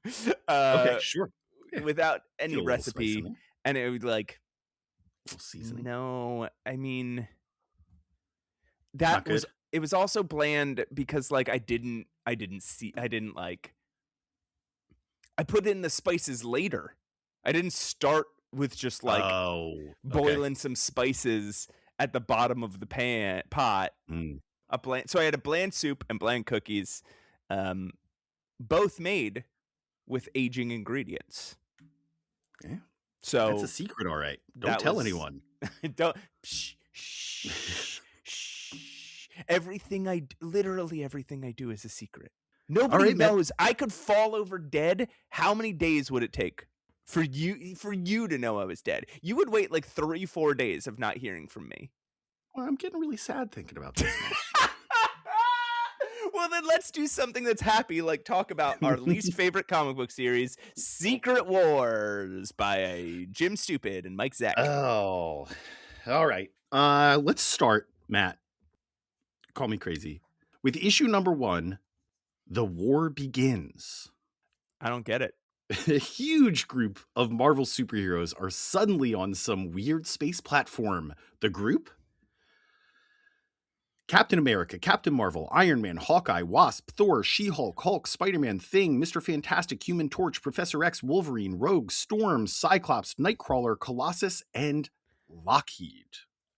Okay, uh, sure. Yeah, without get any a little spice in recipe, there, and it would like a little seasoning. no. I mean, that Not was good. it was also bland because like I didn't like I put in the spices later. I didn't start with just like Oh, okay. boiling some spices at the bottom of the pot. Mm, So I had a bland soup and bland cookies, um, both made with aging ingredients. yeah, that's a So secret, all right. Don't that tell was anyone. don't shh, shh, shh. Literally everything I do is a secret. All Nobody right, Matt. knows. I could fall over dead. How many days would it take for you to know I was dead? You would wait like 3-4 days of not hearing from me. Well, I'm getting really sad thinking about this, Well, then let's do something that's happy, like talk about our least favorite comic book series, Secret Wars by Jim Stupid and Mike Zeck. Oh, all right. Let's start, Matt. Call me crazy. With issue number 1, The War Begins. I don't get it. A huge group of Marvel superheroes are suddenly on some weird space platform. The group? Captain America, Captain Marvel, Iron Man, Hawkeye, Wasp, Thor, She-Hulk, Hulk, Spider-Man, Thing, Mr. Fantastic, Human Torch, Professor X, Wolverine, Rogue, Storm, Cyclops, Nightcrawler, Colossus, and Lockheed.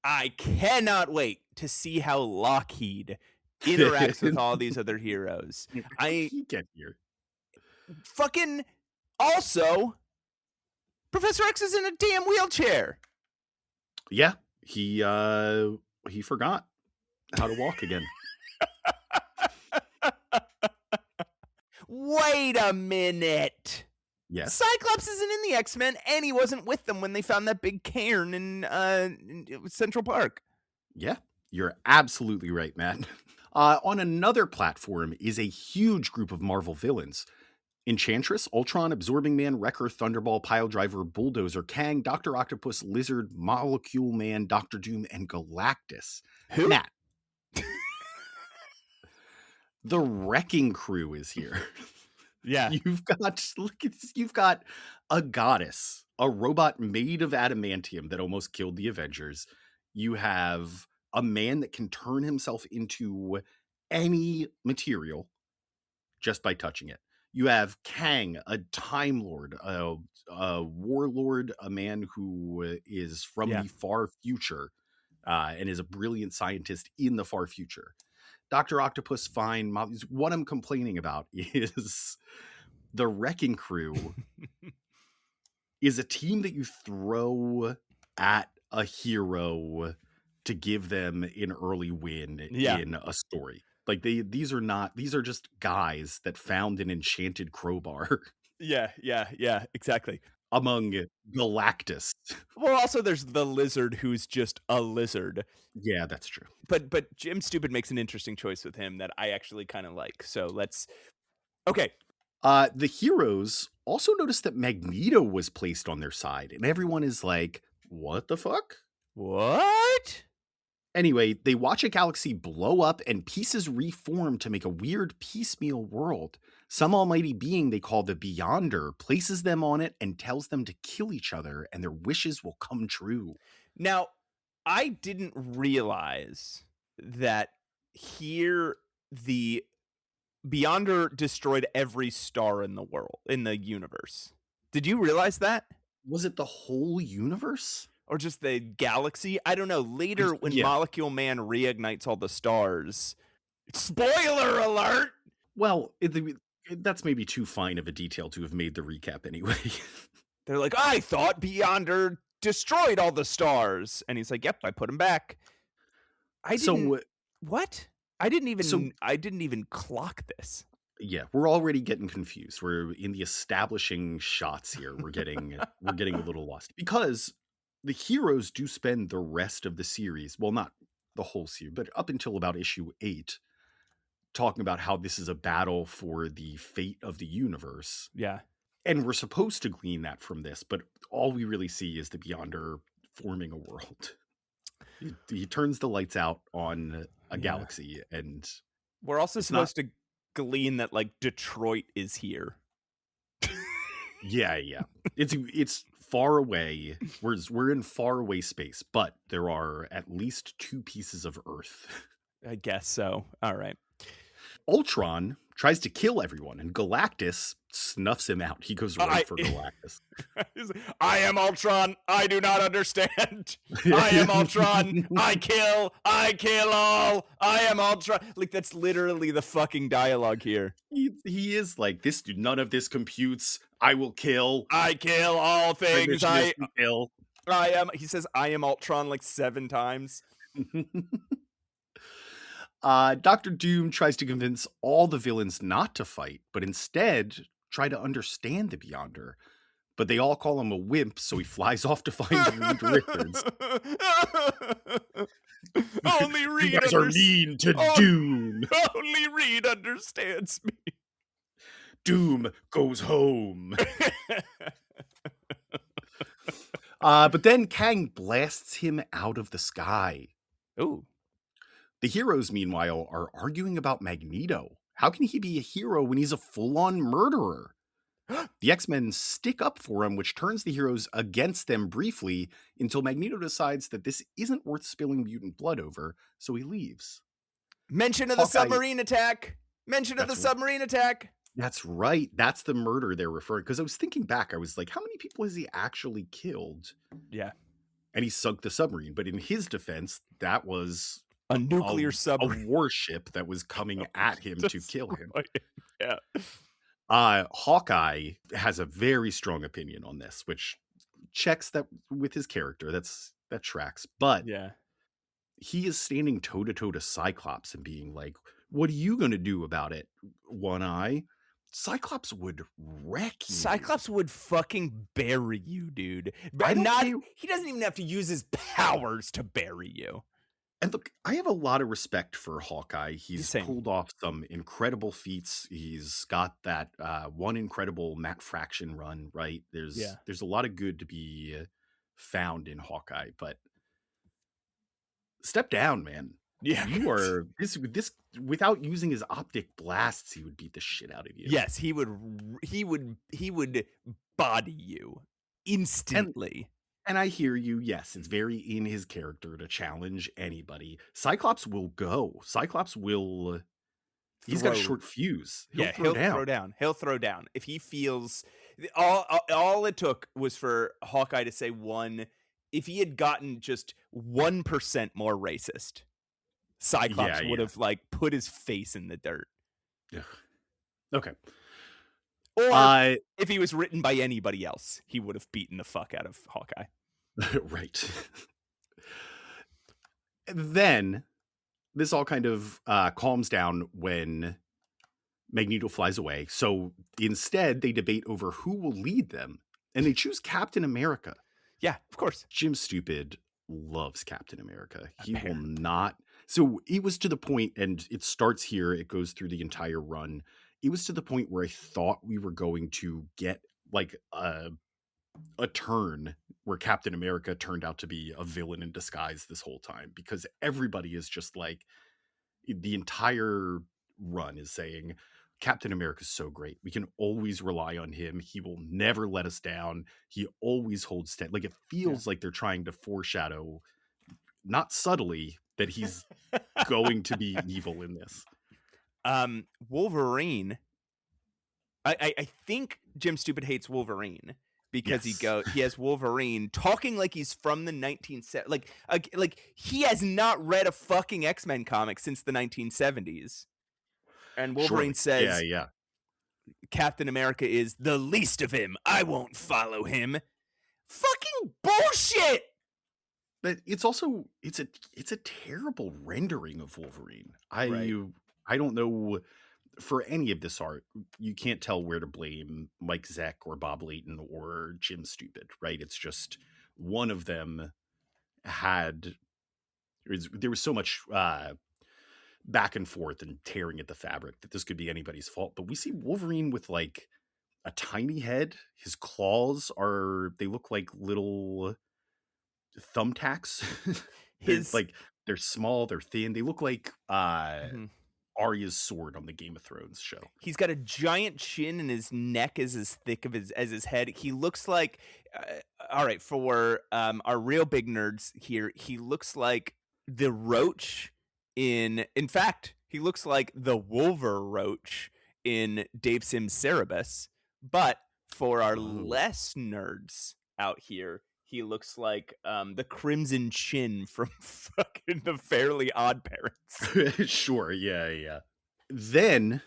I cannot wait to see how Lockheed interacts with all these other heroes. He get here. Fucking also, Professor X is in a damn wheelchair. Yeah, he forgot how to walk again. Wait a minute. Yes. Cyclops isn't in the X-Men, and he wasn't with them when they found that big cairn in Central Park. Yeah, you're absolutely right, Matt. On another platform is a huge group of Marvel villains. Enchantress, Ultron, Absorbing Man, Wrecker, Thunderball, Piledriver, Bulldozer, Kang, Dr. Octopus, Lizard, Molecule Man, Doctor Doom, and Galactus. Who? Matt. The Wrecking Crew is here. Yeah. You've got a goddess, a robot made of adamantium that almost killed the Avengers. You have a man that can turn himself into any material just by touching it. You have Kang, a Time Lord, a warlord, a man who is from the far future and is a brilliant scientist in the far future. Dr. Octopus, fine. What I'm complaining about is the Wrecking Crew is a team that you throw at a hero to give them an early win in a story. Like these are just guys that found an enchanted crowbar. Yeah, exactly. Among Galactus. Well, also there's the lizard who's just a lizard. Yeah, that's true. But Jim Stupid makes an interesting choice with him that I actually kind of like. So okay. The heroes also noticed that Magneto was placed on their side, and everyone is like, what the fuck? What? Anyway, they watch a galaxy blow up and pieces reform to make a weird piecemeal world. Some almighty being they call the Beyonder places them on it and tells them to kill each other and their wishes will come true. Now, I didn't realize that here the Beyonder destroyed every star in the world, in the universe. Did you realize that? Was it the whole universe? Or just the galaxy? I don't know. Later, when Molecule Man reignites all the stars. Spoiler alert! Well, that's maybe too fine of a detail to have made the recap anyway. They're like, I thought Beyonder destroyed all the stars. And he's like, yep, I put them back. What? I didn't even clock this. Yeah, we're already getting confused. We're in the establishing shots here. We're getting a little lost. Because the heroes do spend the rest of the series, well, not the whole series, but up until about issue 8, talking about how this is a battle for the fate of the universe. Yeah. And we're supposed to glean that from this, but all we really see is the Beyonder forming a world. He turns the lights out on a Yeah. galaxy, and We're also it's not. supposed to glean that, like, Detroit is here. Yeah, yeah. It's far away. We're in far away space, but there are at least 2 pieces of Earth. I guess so. All right. Ultron tries to kill everyone, and Galactus snuffs him out. He goes right I for Galactus. I am Ultron. I do not understand. I am Ultron. I kill all. I am Ultron. Like, that's literally the fucking dialogue here. He is like, this. None of this computes. I will kill. I kill all My things. mission is to kill. I am. He says, I am Ultron like 7 times. Dr. Doom tries to convince all the villains not to fight, but instead try to understand the Beyonder. But they all call him a wimp, so he flies off to find Reed Richards. Only Reed. You guys are mean to Doom. Only Reed understands me. Doom goes home. But then Kang blasts him out of the sky. Ooh. The heroes, meanwhile, are arguing about Magneto. How can he be a hero when he's a full-on murderer? The X-Men stick up for him, which turns the heroes against them briefly until Magneto decides that this isn't worth spilling mutant blood over, so he leaves. Mention of the submarine attack. That's right. That's the murder they're referring. Because I was thinking back, I was like, how many people has he actually killed? Yeah. And he sunk the submarine. But in his defense, that was a nuclear submarine, a warship that was coming at him to kill him. Yeah. Hawkeye has a very strong opinion on this, which checks that with his character. That tracks. But yeah, he is standing toe to toe to Cyclops and being like, "What are you going to do about it, One Eye?" Cyclops would wreck you. Cyclops would fucking bury you, dude. But he doesn't even have to use his powers to bury you. And look, I have a lot of respect for Hawkeye. He's pulled off some incredible feats. He's got that one incredible Matt Fraction run, right? There's a lot of good to be found in Hawkeye, but step down, man. Yeah, you are this without using his optic blasts, he would beat the shit out of you. Yes, he would body you instantly. And I hear you. Yes, it's very in his character to challenge anybody. Cyclops will go. Cyclops will. He's got a short fuse. He'll throw down. He'll throw down if he feels. All it took was for Hawkeye to say one. If he had gotten just 1% more racist, Cyclops would have like put his face in the dirt. Yeah. Okay. Or if he was written by anybody else, he would have beaten the fuck out of Hawkeye. Right. Then this all kind of calms down when Magneto flies away. So instead, they debate over who will lead them, and they choose Captain America. Yeah, of course. Jim Stupid loves Captain America. He will not. So it was to the point, and it starts here. It goes through the entire run. It was to the point where I thought we were going to get like a turn where Captain America turned out to be a villain in disguise this whole time, because everybody is just like, the entire run is saying Captain America is so great. We can always rely on him. He will never let us down. He always holds steady. Like, it feels like they're trying to foreshadow, not subtly, that he's going to be evil in this. Wolverine. I think Jim Stupid hates Wolverine because he has Wolverine talking like he's from the 1970s. Like he has not read a fucking X-Men comic since the 1970s. And Wolverine says, yeah. Captain America is the least of him. I won't follow him. Fucking bullshit. But it's also it's a terrible rendering of Wolverine. I don't know, for any of this art, you can't tell where to blame Mike Zeck or Bob Layton or Jim Stupid, right? It's just one of them there was so much back and forth and tearing at the fabric that this could be anybody's fault. But we see Wolverine with like a tiny head. His claws they look like little thumbtacks. His like They're small, they're thin. They look like Mhm. Arya's sword on the Game of Thrones show. He's got a giant chin, and his neck is as thick of as his head. He looks like, all right, for our real big nerds here, he looks like the roach in fact, he looks like the Wolver roach in Dave Sim's Cerebus. But for our Oh. less nerds out here, he looks like the Crimson Chin from fucking the Fairly Odd Parents. Sure, yeah. Then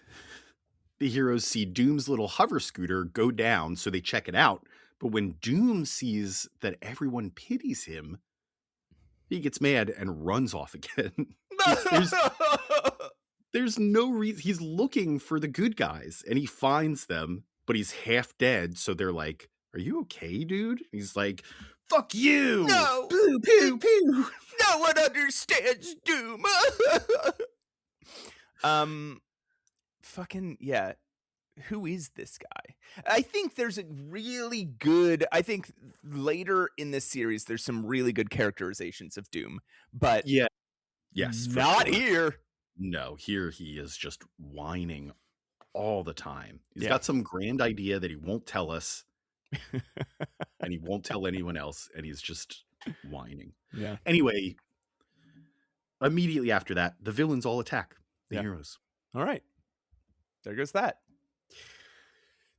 the heroes see Doom's little hover scooter go down, so they check it out. But when Doom sees that everyone pities him, he gets mad and runs off again. there's, there's no reason. He's looking for the good guys, and he finds them, but he's half dead. So they're like, "Are you okay, dude?" He's like, "Fuck you! No! Pew, pew, pew!" No one understands Doom. Fucking yeah. Who is this guy? I think there's a really good. I think later in this series, there's some really good characterizations of Doom, but Yeah. Yes, for not sure. here. No, here he is just whining all the time. He's Yeah. got some grand idea that he won't tell us, and he won't tell anyone else, and he's just whining. Yeah. Anyway, immediately after that, the villains all attack the Yeah. heroes. All right. There goes that.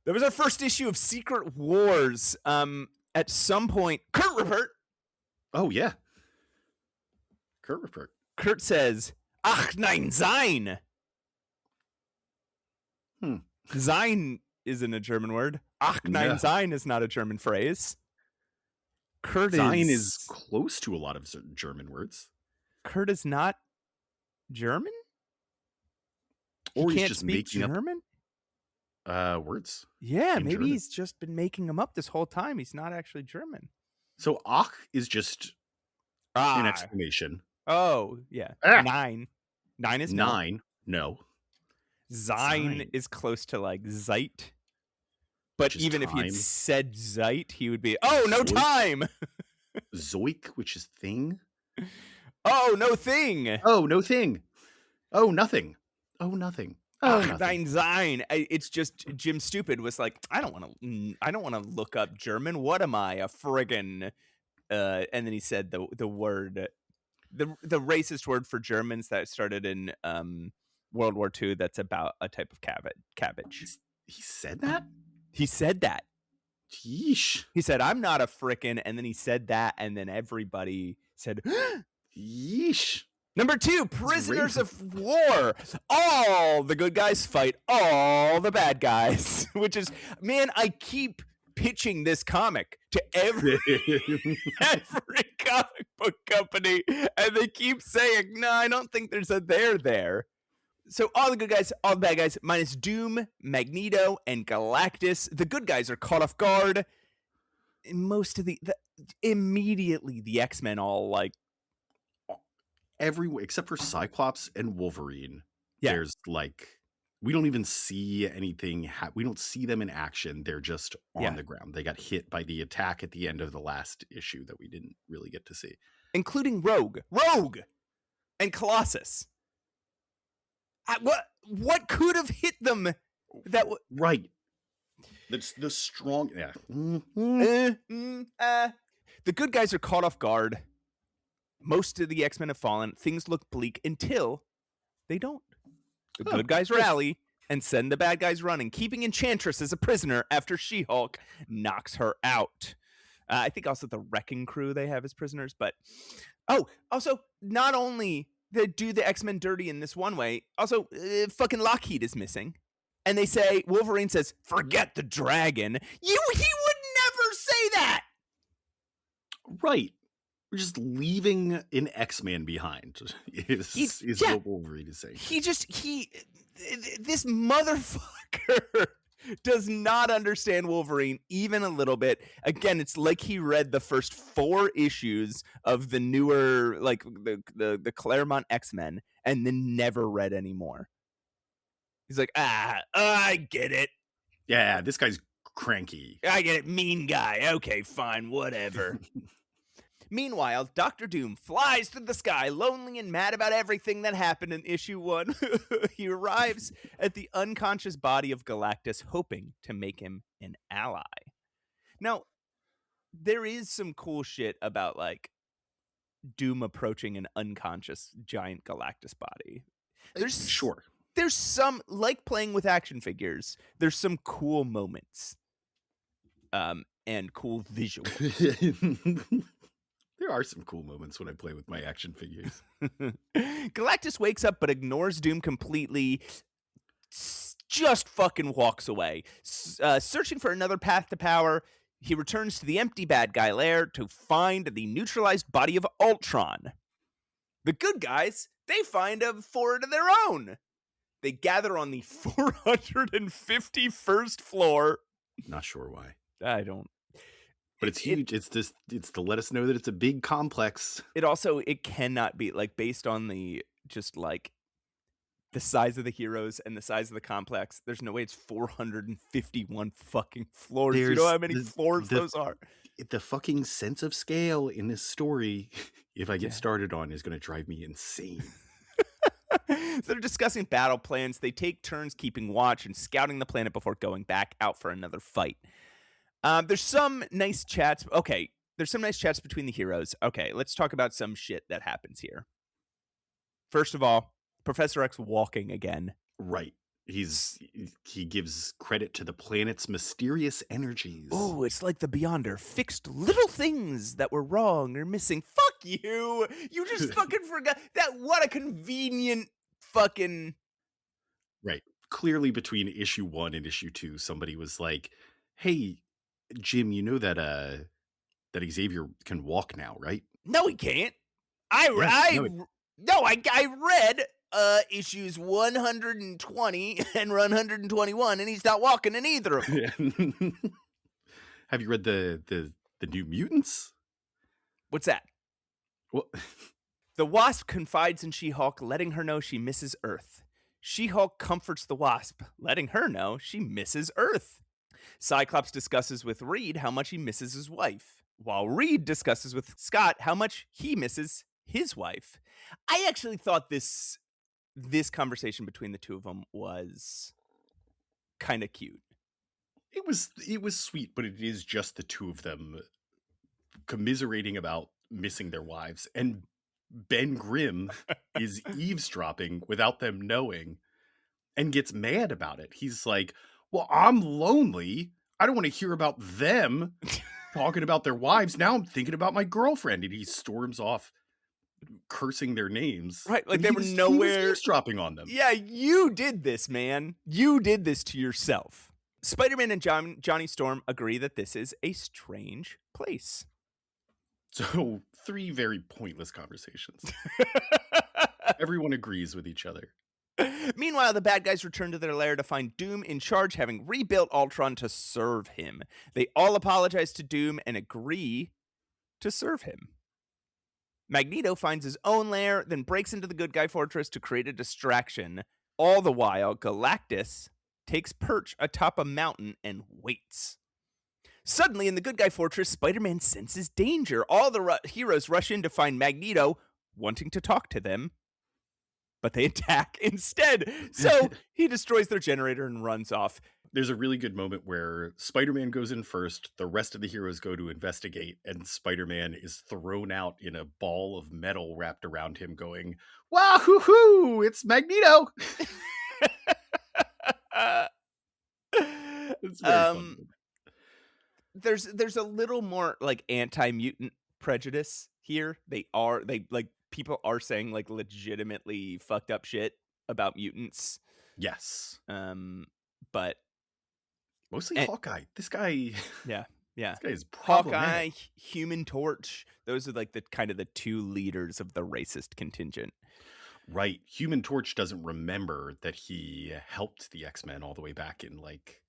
That was our first issue of Secret Wars. At some point, Kurt Rupert. Oh, yeah. Kurt Rupert. Kurt says, Ach Nein Zein. Zein isn't a German word. Ach Nein No. Zein is not a German phrase. Kurt Zein is close to a lot of German words. Kurt is not German? Or He he's can't just speak making German? up words. Yeah, in maybe German. he's just been making them up this whole time. He's not actually German. So Ach is just an exclamation. Oh, yeah. Ah. 9. 9 is no. 9. No. Zein Zein. is close to like Zeit. But Which is even if he had time. said Zeit, he would be, oh, no Zoik. time. Zoik, which is thing. Oh, no thing. Oh, no thing. Oh, nothing. Oh, nothing. Oh, Ach, nothing. Nein Zein. It's just Jim Stupid was like, I don't want to look up German. What am I, a friggin'? And then he said the word, the racist word for Germans that started in World War II. That's about a type of cabbage. He said that? He said that. Yeesh. He said, I'm not a frickin', and then he said that, and then everybody said, Yeesh. Number 2, prisoners of war. All the good guys fight all the bad guys. Which is, man, I keep pitching this comic to every comic book company, and they keep saying, no, I don't think there's a there. So all the good guys, all the bad guys, minus Doom, Magneto, and Galactus. The good guys are caught off guard. Most of immediately the X-Men all like everywhere except for Cyclops and Wolverine. Yeah. There's like, we don't even see anything. We don't see them in action. They're just on the ground. They got hit by the attack at the end of the last issue that we didn't really get to see, including Rogue, and Colossus. What could have hit them? Right. That's the strong. Yeah. The good guys are caught off guard. Most of the X-Men have fallen. Things look bleak until they don't. The good guys rally and send the bad guys running, keeping Enchantress as a prisoner after She-Hulk knocks her out. I think also the Wrecking Crew they have as prisoners. But also not only they do the X-Men dirty in this one way, also fucking Lockheed is missing. And they say, Wolverine says, forget the dragon. He would never say that. Right. We're just leaving an X-Man behind is what Wolverine is saying. This motherfucker does not understand Wolverine even a little bit. Again, it's like he read the first 4 issues of the newer, like the Claremont X-Men, and then never read any more. He's like, I get it. Yeah, this guy's cranky. I get it. Mean guy. Okay, fine, whatever. Meanwhile, Dr. Doom flies through the sky, lonely and mad about everything that happened in issue 1. He arrives at the unconscious body of Galactus, hoping to make him an ally. Now, there is some cool shit about, like, Doom approaching an unconscious giant Galactus body. Sure. There's some, like playing with action figures, there's some cool moments. And cool visuals. There are some cool moments when I play with my action figures. Galactus wakes up but ignores Doom completely, just fucking walks away. Searching for another path to power, he returns to the empty bad guy lair to find the neutralized body of Ultron. The good guys, they find a fort of their own. They gather on the 451st floor. Not sure why. I don't. But it's huge. It's to let us know that it's a big complex. It cannot be, like, based on the size of the heroes and the size of the complex. There's no way it's 451 fucking floors. You know how many floors those are? The fucking sense of scale in this story, if I get started on, is going to drive me insane. So they're discussing battle plans. They take turns keeping watch and scouting the planet before going back out for another fight. There's some nice chats. Okay, there's some nice chats between the heroes. Okay, let's talk about some shit that happens here. First of all, Professor X walking again. Right. He gives credit to the planet's mysterious energies. Oh, it's like the Beyonder fixed little things that were wrong or missing. Fuck you! You just fucking forgot that. What a convenient fucking... Right. Clearly between issue 1 and issue 2, somebody was like, hey, Jim, you know that Xavier can walk now, right? No, he can't. I read issues 120 and 121, and he's not walking in either of them. Have you read the New Mutants? What's that? Well, the Wasp confides in She-Hulk, letting her know she misses Earth. She-Hulk comforts the Wasp, letting her know she misses Earth. Cyclops discusses with Reed how much he misses his wife, while Reed discusses with Scott how much he misses his wife. I actually thought this conversation between the two of them was kind of cute. It was sweet, but it is just the two of them commiserating about missing their wives, and Ben Grimm is eavesdropping without them knowing and gets mad about it. He's like, well, I'm lonely. I don't want to hear about them talking about their wives. Now I'm thinking about my girlfriend. And he storms off cursing their names. Right, like they were nowhere. He was eavesdropping on them. Yeah, you did this, man. You did this to yourself. Spider-Man and Johnny Storm agree that this is a strange place. So 3 very pointless conversations. Everyone agrees with each other. Meanwhile, the bad guys return to their lair to find Doom in charge, having rebuilt Ultron to serve him. They all apologize to Doom and agree to serve him. Magneto finds his own lair, then breaks into the good guy fortress to create a distraction. All the while, Galactus takes perch atop a mountain and waits. Suddenly, in the good guy fortress, Spider-Man senses danger. All the heroes rush in to find Magneto, wanting to talk to them, but they attack instead. So he destroys their generator and runs off. There's a really good moment where Spider-Man goes in first, the rest of the heroes go to investigate, and Spider-Man is thrown out in a ball of metal wrapped around him going, "Wahoo-hoo, it's Magneto!" It's very fun. There's a little more like anti-mutant prejudice here. People are saying like legitimately fucked up shit about mutants. Yes. But mostly Hawkeye. This guy. Yeah. This guy is problematic. Hawkeye, Human Torch. Those are like the kind of the 2 leaders of the racist contingent. Right. Human Torch doesn't remember that he helped the X-Men all the way back in like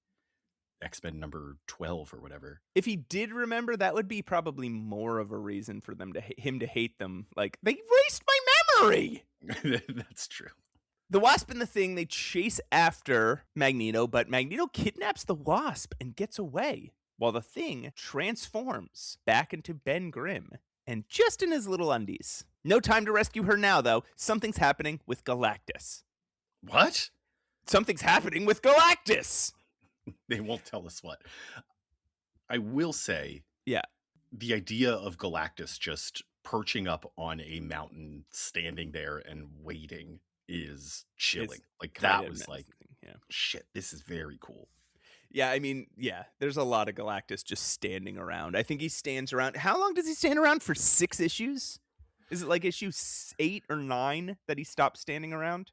X-Men number 12 or whatever. If he did remember, that would be probably more of a reason for him to hate them. Like, they erased my memory! That's true. The Wasp and the Thing, they chase after Magneto, but Magneto kidnaps the Wasp and gets away, while the Thing transforms back into Ben Grimm and just in his little undies. No time to rescue her now, though. Something's happening with Galactus. What? Something's happening with Galactus! They won't tell us what. I will say, yeah, the idea of Galactus just perching up on a mountain, standing there and waiting is chilling. Like, that was like, shit, this is very cool. Yeah, I mean, yeah, there's a lot of Galactus just standing around. I think he stands around. How long does he stand around? For 6 issues? Is it like issue 8 or 9 that he stops standing around?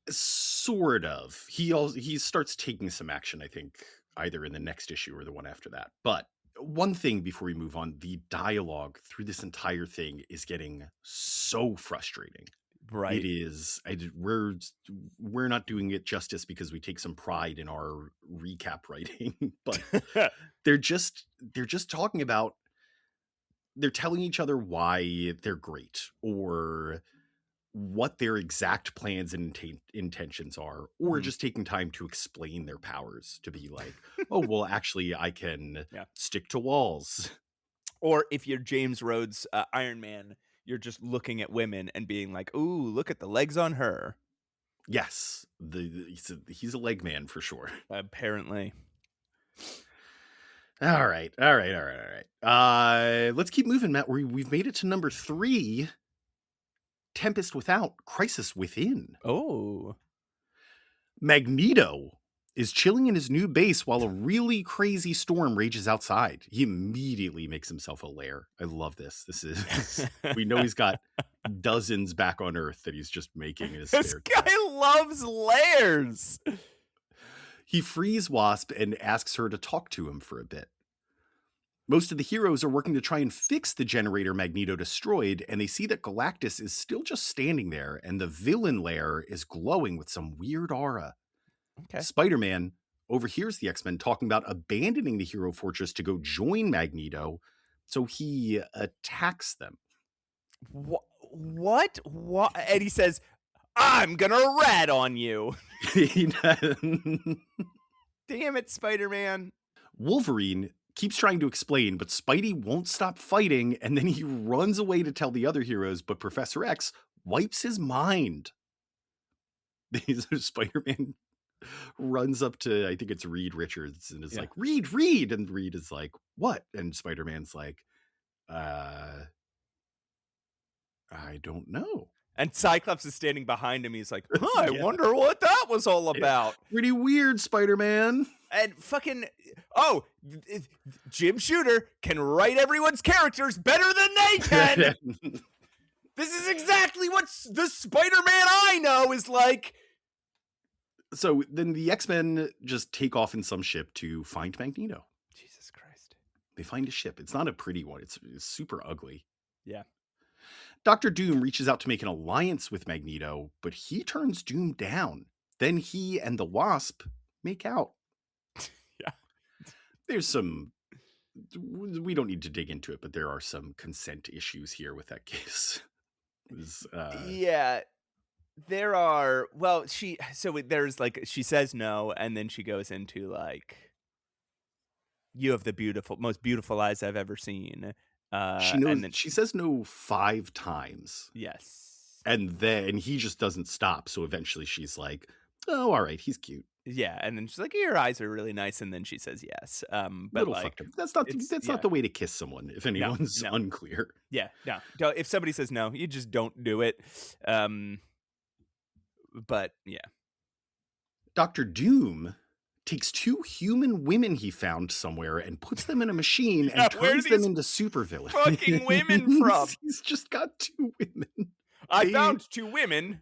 Sort of. He starts taking some action, I think, either in the next issue or the one after that. But one thing before we move on, the dialogue through this entire thing is getting so frustrating. Right. It is. We're not doing it justice because we take some pride in our recap writing, but they're just talking about, they're telling each other why they're great or what their exact plans and intentions are, or just taking time to explain their powers, to be like, oh, well, actually, I can stick to walls. Or if you're James Rhodes, Iron Man, you're just looking at women and being like, ooh, look at the legs on her. Yes, he's a leg man for sure. Apparently. All right. Let's keep moving, Matt. We've made it to number 3. Tempest Without, Crisis Within. Oh. Magneto is chilling in his new base while a really crazy storm rages outside. He immediately makes himself a lair. I love this. This is, we know he's got dozens back on Earth that he's just making in his This guy loves lairs. He frees Wasp and asks her to talk to him for a bit. Most of the heroes are working to try and fix the generator Magneto destroyed, and they see that Galactus is still just standing there, and the villain lair is glowing with some weird aura. Okay. Spider-Man overhears the X-Men talking about abandoning the Hero Fortress to go join Magneto, so he attacks them. What? And he says, I'm gonna rat on you. Damn it, Spider-Man. Wolverine keeps trying to explain, but Spidey won't stop fighting, and then he runs away to tell the other heroes, but Professor X wipes his mind. Spider-Man runs up to, I think it's Reed Richards, and is like, Reed! And Reed is like, what? And Spider-Man's like, I don't know. And Cyclops is standing behind him. He's like, I wonder what that was all about. Pretty weird, Spider-Man. And fucking, Jim Shooter can write everyone's characters better than they can. This is exactly what the Spider-Man I know is like. So then the X-Men just take off in some ship to find Magneto. Jesus Christ. They find a ship. It's not a pretty one. It's super ugly. Yeah. Dr. Doom reaches out to make an alliance with Magneto, but he turns Doom down. Then he and the Wasp make out. Yeah. There's some, we don't need to dig into it, but there are some consent issues here with that case. Yeah. There are, well, there's like, she says no, and then she goes into like, you have the most beautiful eyes I've ever seen. She says no 5 times. Yes. And then he just doesn't stop. So eventually she's like, oh, all right, he's cute. Yeah. And then she's like, your eyes are really nice. And then she says yes. But little like, fucked up. That's not the way to kiss someone, if anyone's unclear. Yeah. No. If somebody says no, you just don't do it. But yeah. Dr. Doom takes 2 human women he found somewhere and puts them in a machine and turns them into supervillains. Fucking women from? He's just got 2 women. I found 2 women.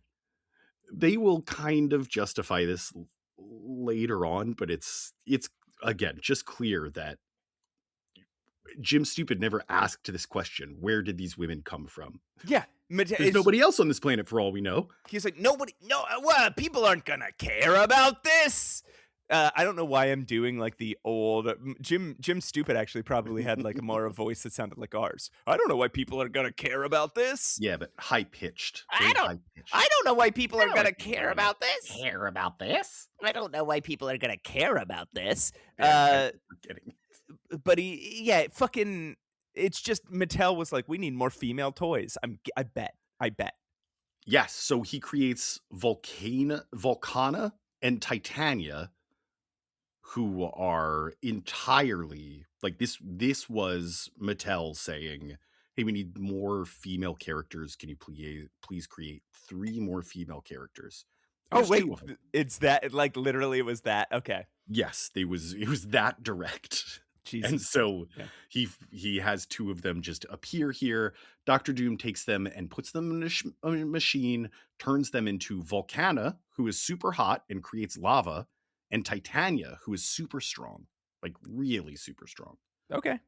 They will kind of justify this later on, but it's again just clear that Jim Stupid never asked this question. Where did these women come from? Yeah. There's nobody else on this planet for all we know. He's like, people aren't gonna care about this. I don't know why I'm doing like the old Jim Stupid actually probably had like a voice that sounded like ours. I don't know why people are gonna care about this. Yeah, but high pitched. I don't know why people are gonna care about this. I don't know why people are gonna care about this. But it's just Mattel was like, we need more female toys. I bet. Yes, so he creates Volcana and Titania, who are entirely like this was Mattel saying, hey, we need more female characters. Can you please create 3 more female characters? Oh There's wait, 2 of them. it's that, like, literally it was that. Okay. Yes, it was that direct. Jesus. And so Yeah. he has 2 of them just appear here. Dr. Doom takes them and puts them in a machine, turns them into Volcana, who is super hot and creates lava, and Titania, who is super strong, like really super strong. Okay.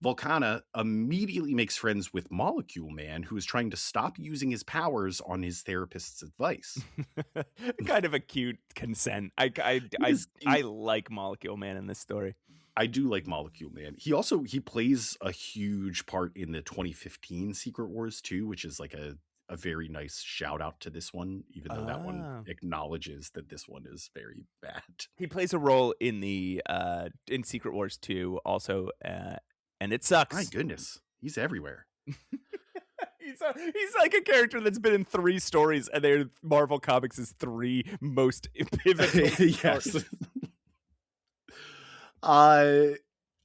Volcana immediately makes friends with Molecule Man, who is trying to stop using his powers on his therapist's advice. Kind of a cute consent. I like Molecule Man in this story. I do like Molecule Man. He plays a huge part in the 2015 Secret Wars too, which is like a very nice shout out to this one, even though that one acknowledges that this one is very bad. He plays a role in the in Secret Wars 2 also, and it sucks. My goodness, he's everywhere. He's like a character that's been in 3 stories, and they're Marvel Comics' 3 most pivotal stories.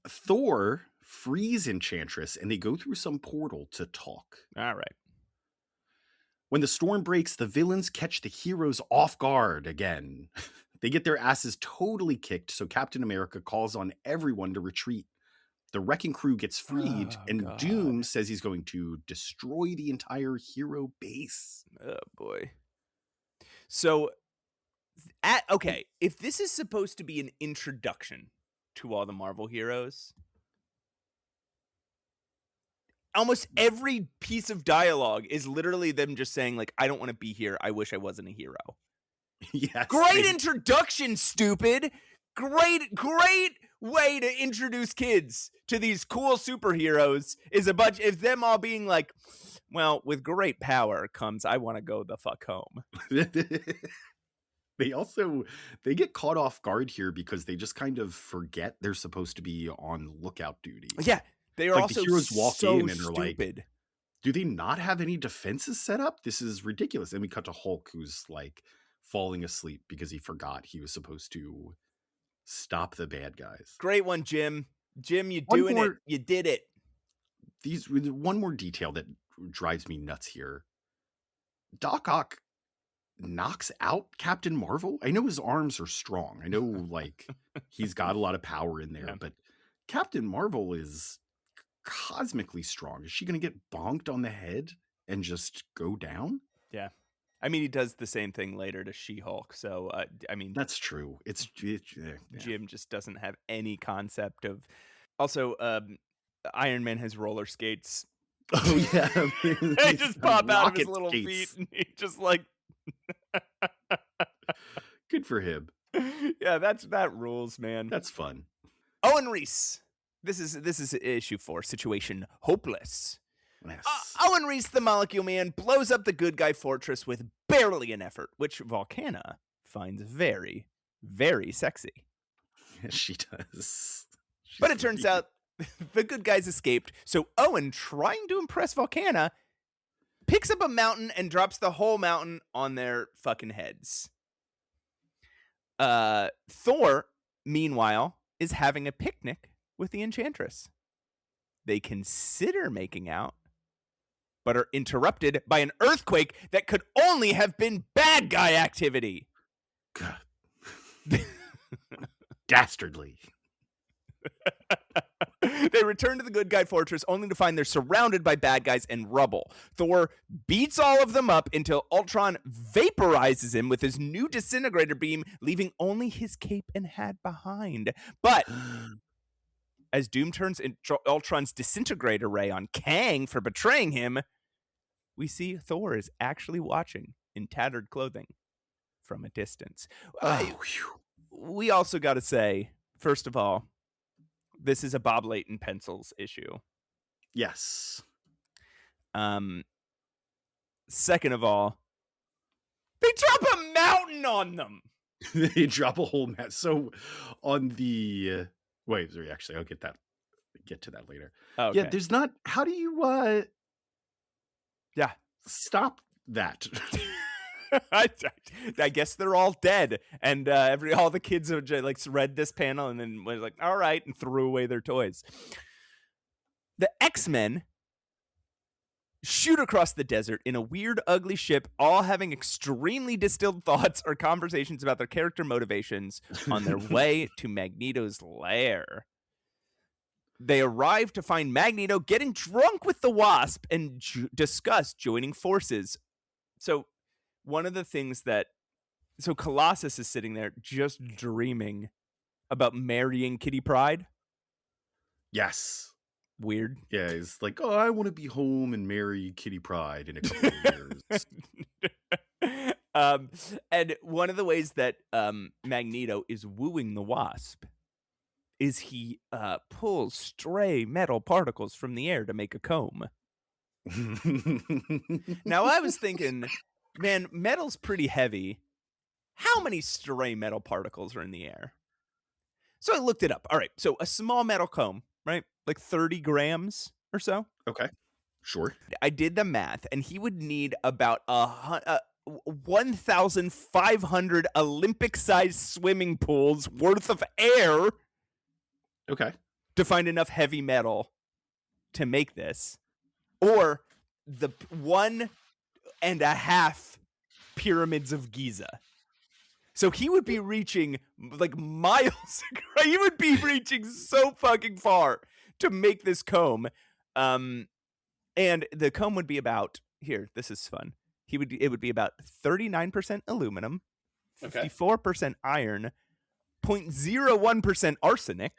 Thor frees Enchantress, and they go through some portal to talk. All right. When the storm breaks, the villains catch the heroes off guard again. They get their asses totally kicked, so Captain America calls on everyone to retreat. The wrecking crew gets freed, and God. Doom says he's going to destroy the entire hero base. Oh, boy. So, okay, if this is supposed to be an introduction to all the Marvel heroes, almost every piece of dialogue is literally them just saying, like, I don't want to be here. I wish I wasn't a hero. Yes. Great introduction, stupid. Great way to introduce kids to these cool superheroes is a bunch of them all being like, well, with great power comes, I want to go the fuck home. They get caught off guard here because they just kind of forget they're supposed to be on lookout duty. Yeah. They are like also the heroes walk so in and stupid. are like, do they not have any defenses set up? This is ridiculous. And we cut to Hulk, who's like falling asleep because he forgot he was supposed to stop the bad guys. Great one, Jim. Jim, you doing it. You did it. One more detail that drives me nuts here. Doc Ock knocks out Captain Marvel. I know his arms are strong. I know like he's got a lot of power in there, yeah. But Captain Marvel is cosmically strong. Is she going to get bonked on the head and just go down? Yeah. I mean, he does the same thing later to She-Hulk. So, I mean, that's true. Jim just doesn't have any concept of. Also, Iron Man has roller skates. Oh yeah, they just pop out of his little feet, and he just like. Good for him. Yeah, that rules, man. That's fun. Owen Reese. This is issue 4. Situation hopeless. Yes. Owen Reese, the Molecule Man, blows up the good guy fortress with barely an effort, which Volcana finds very, very sexy. Yes, she does. But it turns out the good guys escaped, so Owen, trying to impress Volcana, picks up a mountain and drops the whole mountain on their fucking heads. Thor, meanwhile, is having a picnic with the Enchantress. They consider making out, but are interrupted by an earthquake that could only have been bad guy activity. God. Dastardly. They return to the good guy fortress only to find they're surrounded by bad guys and rubble. Thor beats all of them up until Ultron vaporizes him with his new disintegrator beam, leaving only his cape and hat behind. But as Doom turns Ultron's disintegrator ray on Kang for betraying him, we see Thor is actually watching in tattered clothing from a distance. We also got to say, first of all, this is a Bob Layton pencils issue. Yes. Second of all, they drop a mountain on them. They drop a whole mountain. So on the... wait, sorry, actually, I'll get get to that later. Yeah, Okay. there's not. How do you Yeah. stop that? I guess they're all dead, and all the kids have just, like, read this panel and then was like, all right, and threw away their toys. The X-Men shoot across the desert in a weird, ugly ship, all having extremely distilled thoughts or conversations about their character motivations on their way to Magneto's lair. They arrive to find Magneto getting drunk with the Wasp and discuss joining forces. So one of the things so Colossus is sitting there just dreaming about marrying Kitty Pryde. Yes. Weird. Yeah, he's like, oh, I want to be home and marry Kitty Pryde in a couple of years. And one of the ways that Magneto is wooing the Wasp is he pulls stray metal particles from the air to make a comb. Now, I was thinking, man, metal's pretty heavy. How many stray metal particles are in the air? So I looked it up. All right, so a small metal comb, right? Like 30 grams or so. Okay, sure. I did the math, and he would need about 1,500 Olympic-sized swimming pools worth of air. Okay. To find enough heavy metal to make this, or the 1.5 pyramids of Giza. So he would be reaching like miles. He would be reaching so fucking far to make this comb. And the comb would be about, here, this is fun. It would be about 39% aluminum, 54% iron, 0.01% arsenic.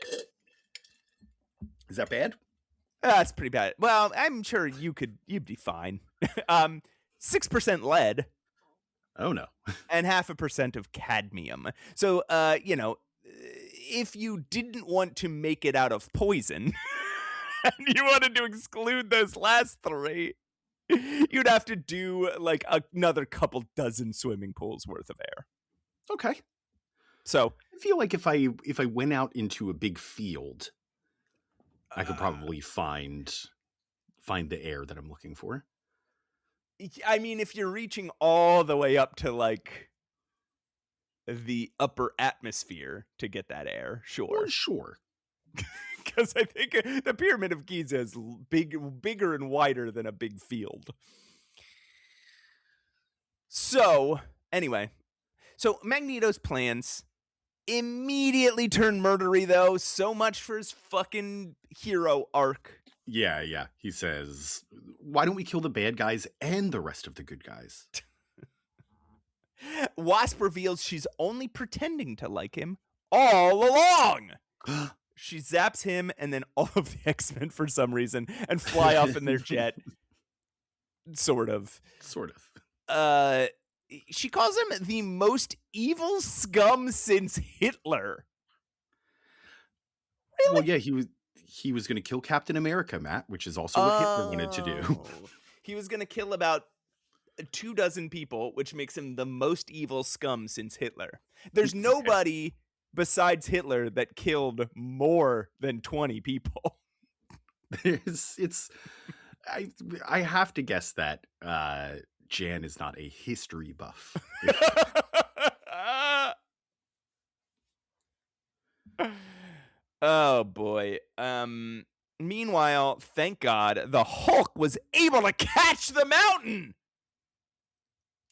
Is that bad? That's pretty bad. Well, I'm sure you'd be fine. 6% lead. Oh no. And 0.5% of cadmium. So, if you didn't want to make it out of poison, and you wanted to exclude those last three, you'd have to do like another couple dozen swimming pools worth of air. Okay. So I feel like if I went out into a big field, I could probably find the air that I'm looking for. I mean, if you're reaching all the way up to like the upper atmosphere to get that air, sure. Well, sure. Because I think the Pyramid of Giza is bigger and wider than a big field. So, anyway. So, Magneto's plans immediately turn murdery, though. So much for his fucking hero arc. Yeah. He says, why don't we kill the bad guys and the rest of the good guys? Wasp reveals she's only pretending to like him all along. She zaps him and then all of the X-Men for some reason and fly off in their jet. Sort of. She calls him the most evil scum since Hitler. Really? Well, yeah, he was going to kill Captain America, Matt, which is also what Hitler wanted to do. He was going to kill about 24 people, which makes him the most evil scum since Hitler. There's nobody besides Hitler that killed more than 20 people. I have to guess that Jan is not a history buff. Oh boy. Meanwhile, thank God, the Hulk was able to catch the mountain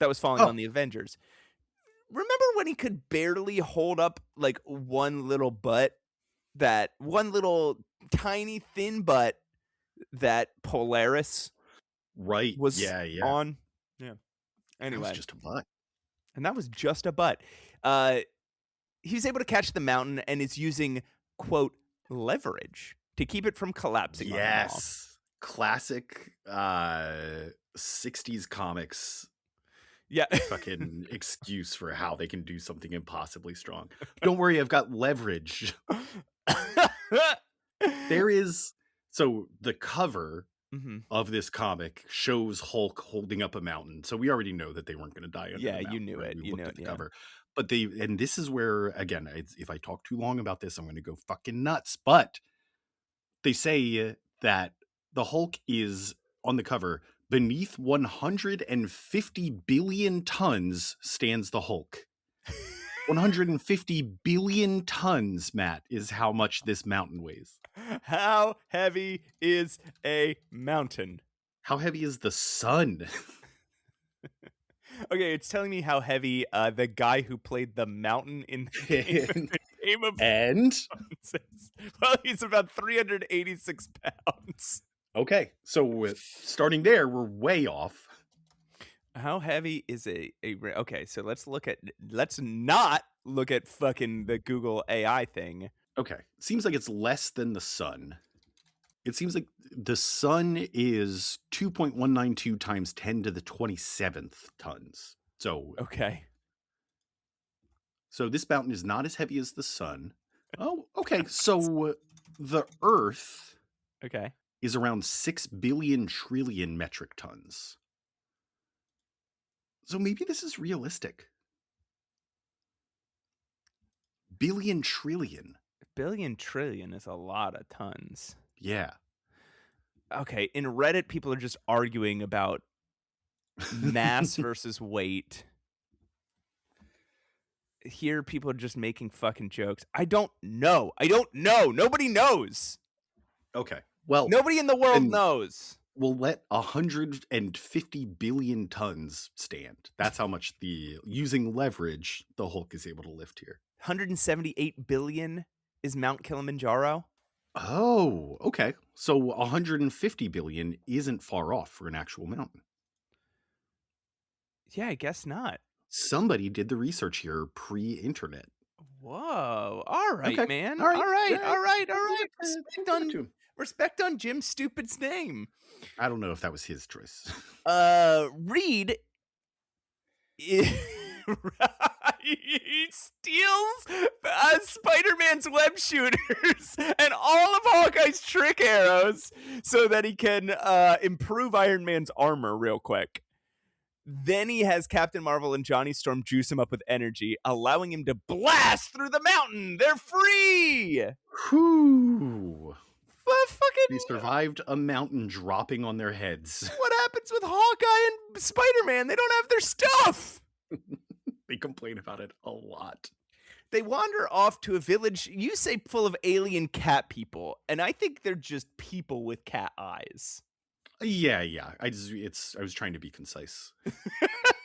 that was falling on the Avengers. Remember when he could barely hold up like one little butt? That one little tiny thin butt that Polaris was on? Yeah. Anyway. That was just a butt. And that was just a butt. He was able to catch the mountain and is using, quote, leverage to keep it from collapsing. Yes. Classic 60s comics. Yeah. Fucking excuse for how they can do something impossibly strong. Don't worry, I've got leverage. So the cover of this comic shows Hulk holding up a mountain. So we already know that they weren't going to die under the mountain. You knew it. We looked at the cover. But and this is where, again, if I talk too long about this, I'm going to go fucking nuts. But They say that the Hulk is, on the cover, beneath 150 billion tons stands the Hulk. 150 billion tons, Matt, is how much this mountain weighs. How heavy is a mountain? How heavy is the sun? Okay, it's telling me how heavy the guy who played the mountain in the Game of And? Thrones is. Well, he's about 386 pounds. Okay, so starting there, we're way off. How heavy is okay, so let's not look at fucking the Google AI thing. Okay, seems like it's less than the sun. It seems like the sun is 2.192 times 10 to the 27th tons. Okay. So this mountain is not as heavy as the sun. Oh, okay. So the Earth is around 6 billion trillion metric tons. So maybe this is realistic. Billion trillion. Billion trillion is a lot of tons. Yeah. Okay, in Reddit, people are just arguing about mass versus weight. Here, people are just making fucking jokes. I don't know. Nobody knows. Okay. Well, nobody in the world knows. We'll let 150 billion tons stand. That's how much using leverage, the Hulk is able to lift here. 178 billion is Mount Kilimanjaro. Oh, okay. So 150 billion isn't far off for an actual mountain. Yeah, I guess not. Somebody did the research here pre-internet. Whoa. All right, okay. man. All right. Respect on Jim Stupid's name. I don't know if that was his choice. Reed he steals Spider-Man's web shooters and all of Hawkeye's trick arrows so that he can improve Iron Man's armor real quick. Then he has Captain Marvel and Johnny Storm juice him up with energy, allowing him to blast through the mountain. They're free! Whew. Fucking... They survived a mountain dropping on their heads. What happens with Hawkeye and Spider-Man? They don't have their stuff! They complain about it a lot. They wander off to a village, you say, full of alien cat people, and I think they're just people with cat eyes. Yeah. I was trying to be concise.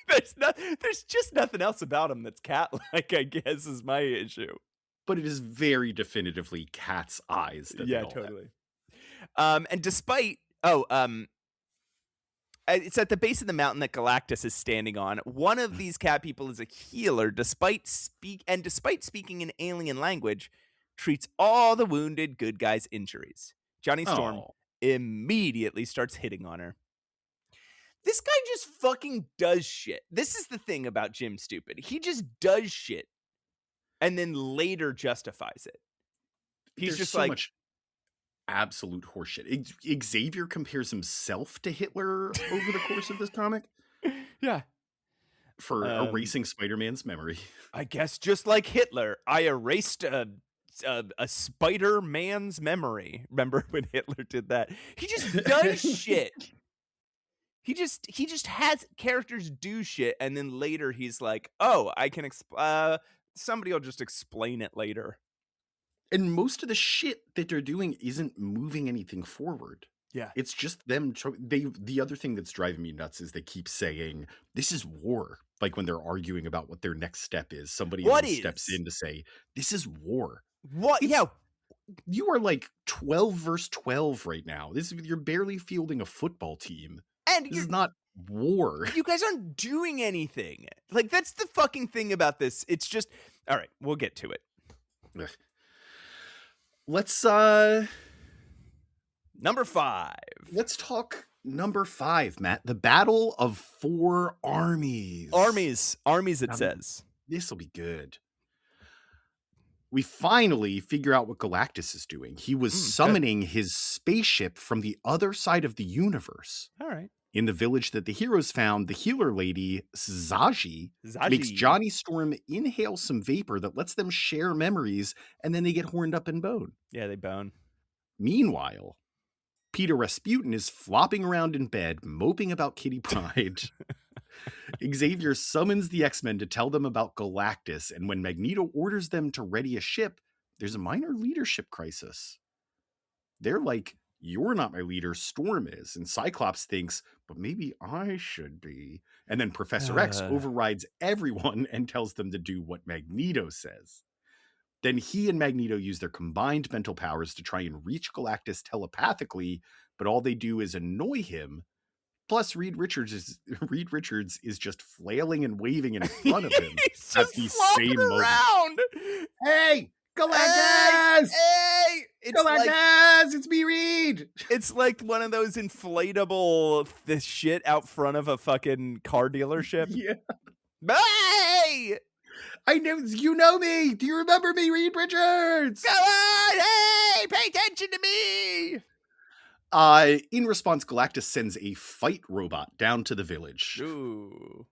There's just nothing else about them that's cat-like, I guess, is my issue. But it is very definitively cat's eyes. Yeah, totally. And despite it's at the base of the mountain that Galactus is standing on. One of these cat people is a healer, despite speaking in alien language, treats all the wounded good guys' injuries. Johnny Storm immediately starts hitting on her. This guy just fucking does shit. This is the thing about Jim Stupid. He just does shit and then later justifies it. He's just so much absolute horseshit. Xavier compares himself to Hitler over the course of this comic. Yeah. For erasing Spider-Man's memory. I guess just like Hitler, I erased a Spider-Man's memory. Remember when Hitler did that? He just does shit. He just has characters do shit, and then later he's like, "Oh, I can somebody will just explain it later." And most of the shit that they're doing isn't moving anything forward. Yeah. It's just them. The other thing that's driving me nuts is they keep saying, this is war. Like when they're arguing about what their next step is, somebody steps in to say, this is war. What? You are like 12 versus 12 right now. You're barely fielding a football team. And this is not war. You guys aren't doing anything. Like, that's the fucking thing about this. It's just, all right, we'll get to it. Ugh. Let's number 5. Let's talk number 5, Matt. The Battle of Four Armies. Armies, it says. This will be good. We finally figure out what Galactus is doing. He was summoning his spaceship from the other side of the universe. All right. In the village that the heroes found, the healer lady, Zaji, makes Johnny Storm inhale some vapor that lets them share memories, and then they get horned up and bone. Yeah, they bone. Meanwhile, Peter Rasputin is flopping around in bed, moping about Kitty Pryde. Xavier summons the X-Men to tell them about Galactus, and when Magneto orders them to ready a ship, there's a minor leadership crisis. They're like, you're not my leader, Storm is. And Cyclops thinks, but maybe I should be. And then Professor X overrides everyone and tells them to do what Magneto says. Then he and Magneto use their combined mental powers to try and reach Galactus telepathically, but all they do is annoy him. Plus, Reed Richards is just flailing and waving in front of him He's at just the flopping same moment. around. Hey, Galactus! Hey! It's Galactus! It's me, Reed! It's like one of those inflatable shit out front of a fucking car dealership. Yeah. Hey! I know, you know me! Do you remember me, Reed Richards? Come on! Hey! Pay attention to me! In response, Galactus sends a fight robot down to the village. Ooh.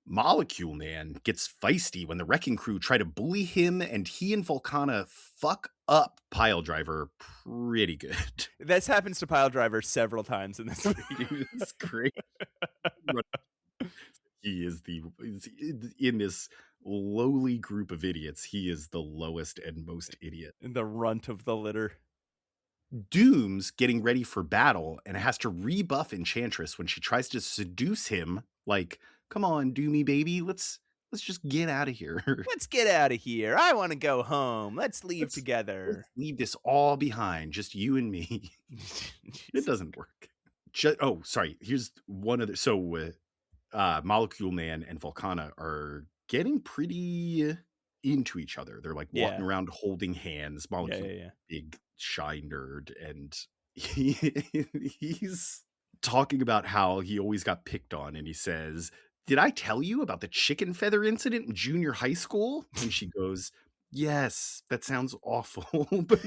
Molecule Man gets feisty when the wrecking crew try to bully him, and he and Volcana fuck up Pile Driver pretty good. This happens to Pile Driver several times in this movie. It's great. He is in this lowly group of idiots, he is the lowest and most idiot. The runt of the litter. Doom's getting ready for battle and has to rebuff Enchantress when she tries to seduce him. Like, come on, Doomy baby, let's just get out of here. Let's get out of here. I want to go home. Let's leave together. Let's leave this all behind, just you and me. It doesn't work. Sorry. Here's one other. So, Molecule Man and Volcana are getting pretty into each other. They're like walking around holding hands. Molecule, big shy nerd, and he's talking about how he always got picked on, and he says, did I tell you about the chicken feather incident in junior high school? And she goes, yes, that sounds awful. But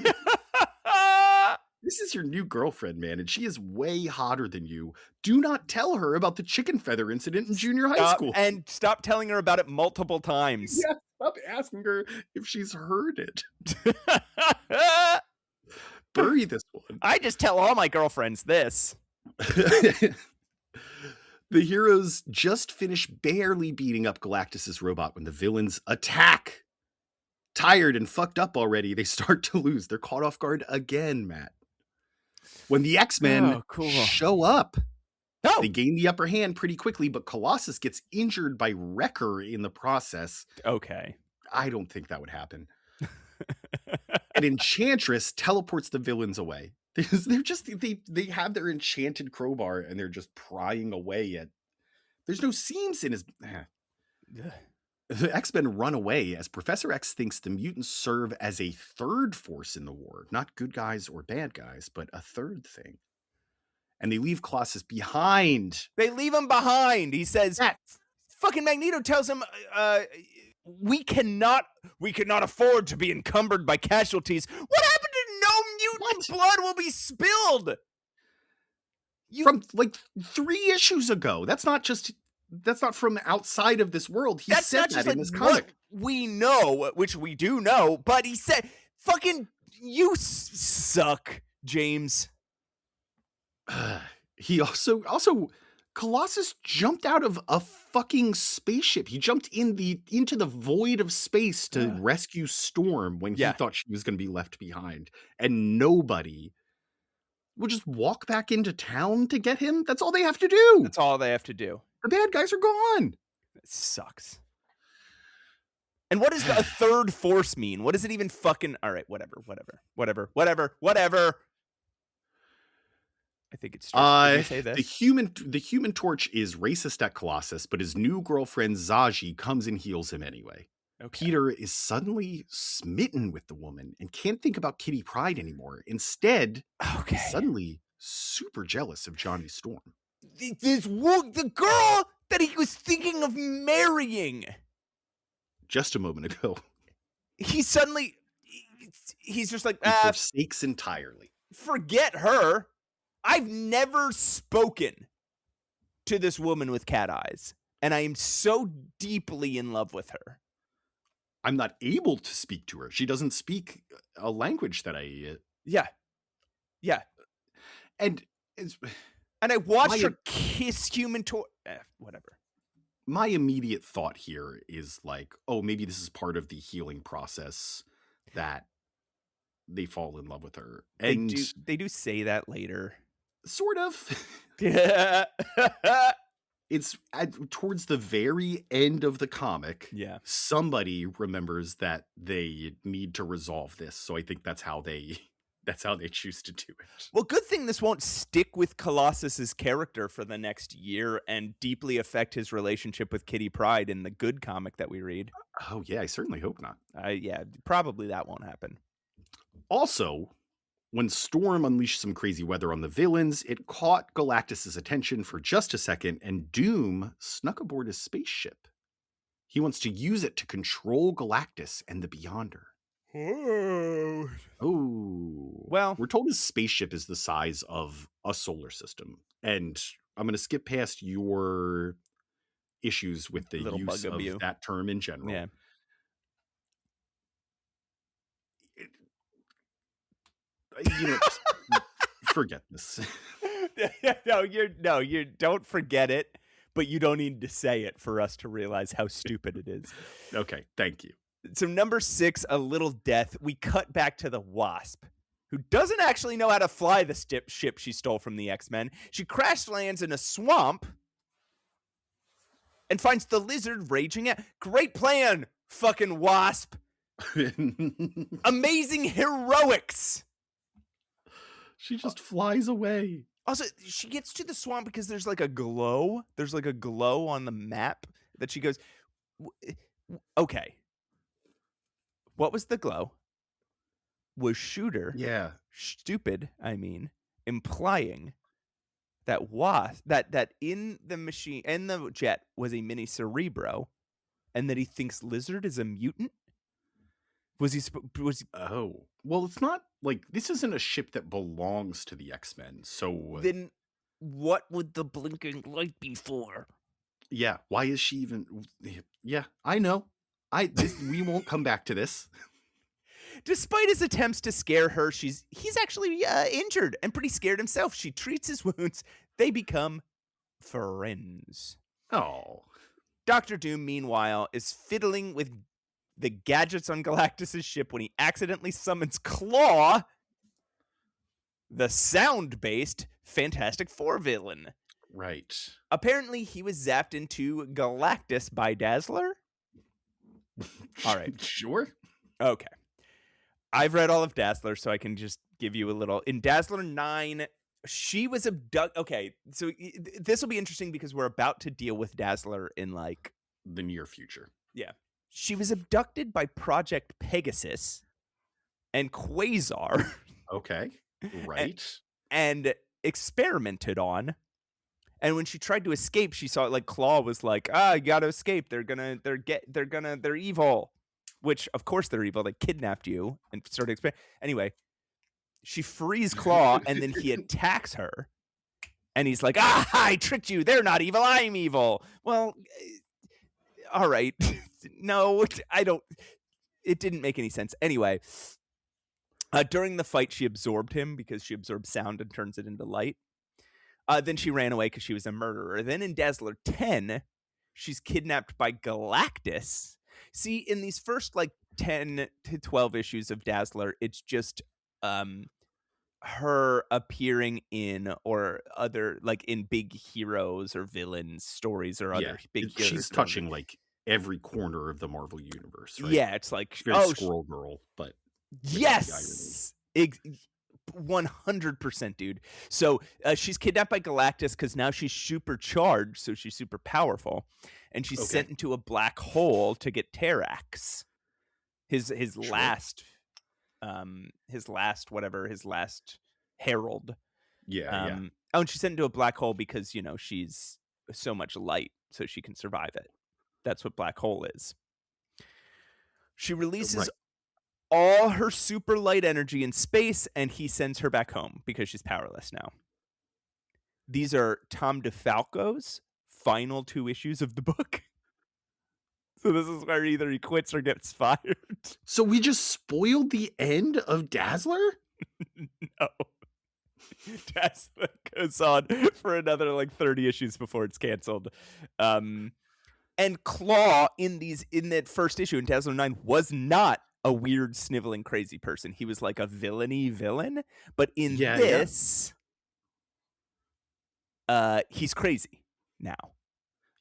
this is your new girlfriend, man, and she is way hotter than you. Do not tell her about the chicken feather incident in junior high school. And stop telling her about it multiple times. Yeah, stop asking her if she's heard it. Bury this one. I just tell all my girlfriends this. The heroes just finish barely beating up Galactus's robot when the villains attack. Tired and fucked up already, they start to lose. They're caught off guard again, Matt. When the X-Men show up, they gain the upper hand pretty quickly, but Colossus gets injured by Wrecker in the process. Okay. I don't think that would happen. And Enchantress teleports the villains away. They're just they have their enchanted crowbar and they're just prying away at. There's no seams in his. The X-Men run away as Professor X thinks the mutants serve as a third force in the war, not good guys or bad guys, but a third thing. And they leave Colossus behind. They leave him behind. He says, fucking Magneto tells him, we cannot afford to be encumbered by casualties. What happened to no mutant blood will be spilled? From like 3 issues ago. That's not from outside of this world. He said that in this comic. We know, which we do know, but he said, fucking, you suck, James. He also Colossus jumped out of a fucking spaceship. He jumped into the void of space to rescue Storm when he thought she was going to be left behind. And nobody will just walk back into town to get him. That's all they have to do. That's all they have to do. The bad guys are gone. It sucks. And what does a third force mean? What does it even fucking... All right, whatever. I think it's true. Did I say this? The human Torch is racist at Colossus, but his new girlfriend Zaji comes and heals him anyway. Okay. Peter is suddenly smitten with the woman and can't think about Kitty Pryde anymore. Instead, he's suddenly super jealous of Johnny Storm. The girl that he was thinking of marrying just a moment ago. He's just like, he forsakes entirely. Forget her. I've never spoken to this woman with cat eyes, and I am so deeply in love with her. I'm not able to speak to her. She doesn't speak a language that I... Yeah. Yeah. And it's And I watched my her kiss Human Torch. Whatever. my immediate thought here is like, oh, maybe this is part of the healing process that they fall in love with her. And They do say that later. sort of. Yeah. It's towards the very end of the comic. Yeah. Somebody remembers that they need to resolve this. So I think that's how they choose to do it. Well, good thing this won't stick with Colossus's character for the next year and deeply affect his relationship with Kitty Pryde in the good comic that we read. Oh yeah, I certainly hope not. Yeah, probably that won't happen. Also, when Storm unleashed some crazy weather on the villains, it caught Galactus's attention for just a second, and Doom snuck aboard his spaceship. He wants to use it to control Galactus and the Beyonder. Oh. Well, we're told his spaceship is the size of a solar system. And I'm going to skip past your issues with the use of that term in general. Yeah. Just forget this. No, you don't forget it, but you don't need to say it for us to realize how stupid it is. Okay, thank you. So number 6, A Little Death. We cut back to the Wasp, who doesn't actually know how to fly the ship she stole from the X-Men. She crash lands in a swamp and finds the Lizard raging at. Great plan, fucking Wasp. Amazing heroics. She just flies away. Also, she gets to the swamp because there's like a glow. There's like a glow on the map that she goes, okay. What was the glow? Was Shooter stupid, implying that Wasp, that in the machine, in the jet was a mini Cerebro, and that he thinks Lizard is a mutant? Was he? Oh, well, it's not like this isn't a ship that belongs to the X-Men. So then, what would the blinking light be for? Yeah, why is she even? Yeah, I know. We won't come back to this. Despite his attempts to scare her, he's actually injured and pretty scared himself. She treats his wounds. They become friends. Oh. Dr. Doom, meanwhile, is fiddling with the gadgets on Galactus's ship when he accidentally summons Klaw, the sound-based Fantastic Four villain. Right. Apparently, he was zapped into Galactus by Dazzler. All right. Sure. Okay. I've read all of Dazzler, so I can just give you a little. In Dazzler 9, she was abducted. Okay, so this will be interesting because we're about to deal with Dazzler in like the near future. Yeah. She was abducted by Project Pegasus and Quasar. Okay. Right. And experimented on. And when she tried to escape, she saw it like Klaw was like, you gotta escape. They're evil. Which, of course, they're evil. They kidnapped you and started experimenting. Anyway, she frees Klaw, and then he attacks her. And he's like, I tricked you. They're not evil. I'm evil. Well, all right. No, I don't. It didn't make any sense. Anyway, during the fight, she absorbed him because she absorbs sound and turns it into light. Then she ran away because she was a murderer. Then in Dazzler 10, she's kidnapped by Galactus. See, in these first like 10 to 12 issues of Dazzler, it's just her appearing in or other like in big heroes or villains stories or other big heroes. She's touching like every corner of the Marvel universe, right? Yeah, it's like Squirrel Girl, but yes. 100%, dude. So she's kidnapped by Galactus because now she's supercharged, so she's super powerful, and she's sent into a black hole to get Terrax, his last herald. Yeah. Oh, and she's sent into a black hole because she's so much light, so she can survive it. That's what black hole is. She releases all her super light energy in space, and he sends her back home because she's powerless now. These are Tom DeFalco's final 2 issues of the book. So this is where either he quits or gets fired. So we just spoiled the end of Dazzler? No. Dazzler goes on for another like 30 issues before it's canceled. And Klaw in that first issue in Dazzler 9 was not a weird, sniveling, crazy person. He was like a villainy villain. But in this, he's crazy now.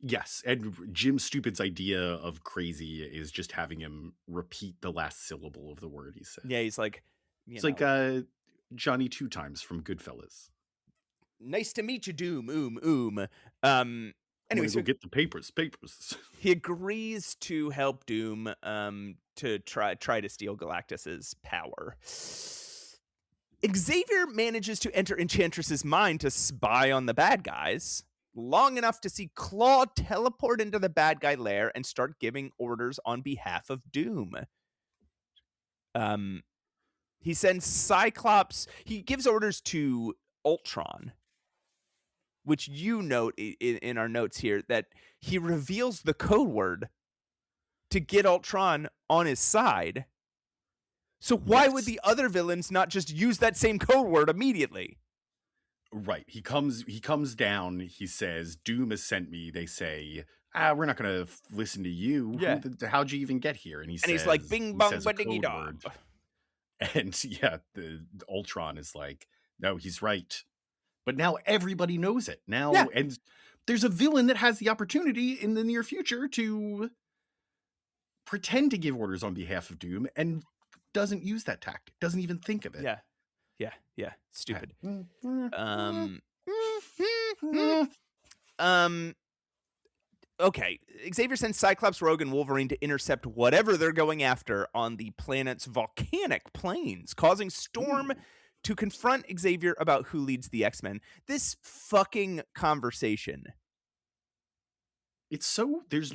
Yes, and Jim Stupid's idea of crazy is just having him repeat the last syllable of the word he said. Yeah, he's like... It's like Johnny Two Times from Goodfellas. Nice to meet you, Doom. Anyway, so get the papers. He agrees to help Doom to try to steal Galactus's power. Xavier manages to enter Enchantress's mind to spy on the bad guys long enough to see Klaw teleport into the bad guy lair and start giving orders on behalf of Doom. He sends Cyclops. He gives orders to Ultron, which you note in our notes here, that he reveals the code word to get Ultron on his side. So why would the other villains not just use that same code word immediately? Right. He comes down. He says, Doom has sent me. They say, we're not going to listen to you. Yeah. How'd you even get here? And he's like, bing, bong, ba-diggy, dog. And the Ultron is like, no, he's right. But now everybody knows it. And there's a villain that has the opportunity in the near future to pretend to give orders on behalf of Doom and doesn't use that tactic, doesn't even think of it. Yeah. Stupid. Okay. Xavier sends Cyclops, Rogue, and Wolverine to intercept whatever they're going after on the planet's volcanic plains, causing Storm to confront Xavier about who leads the X-Men. This fucking conversation. It's so... There's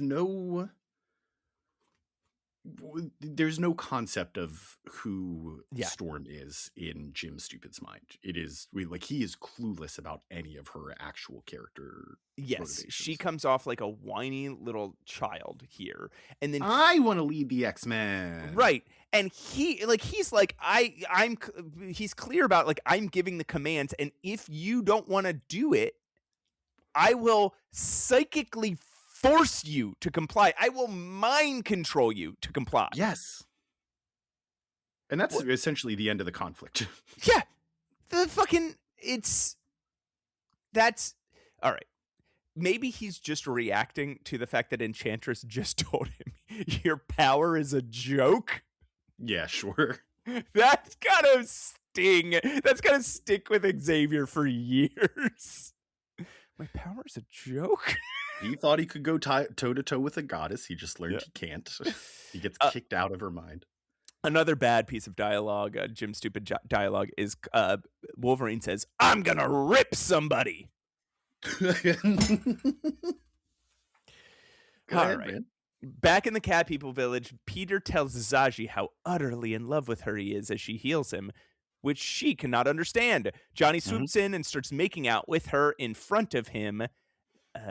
no concept of who Storm is in Jim Stupid's mind. It is he is clueless about any of her actual character. Yes, she comes off like a whiny little child here, and then I want to lead the X-Men, right? And he's clear about like, I'm giving the commands, and if you don't want to do it, I will psychically force you to comply. I will mind control you to comply. Yes. And that's essentially the end of the conflict. Yeah. That's all right. Maybe he's just reacting to the fact that Enchantress just told him your power is a joke. Yeah, sure. That's gotta sting. That's gotta stick with Xavier for years. My power is a joke? He thought he could go toe-to-toe with a goddess. He just learned he can't. He gets kicked out of her mind. Another bad piece of dialogue, Jim Stupid dialogue, is Wolverine says, I'm gonna rip somebody. All right. Man. Back in the Cat People village, Peter tells Zaji how utterly in love with her he is as she heals him, which she cannot understand. Johnny swoops in and starts making out with her in front of him.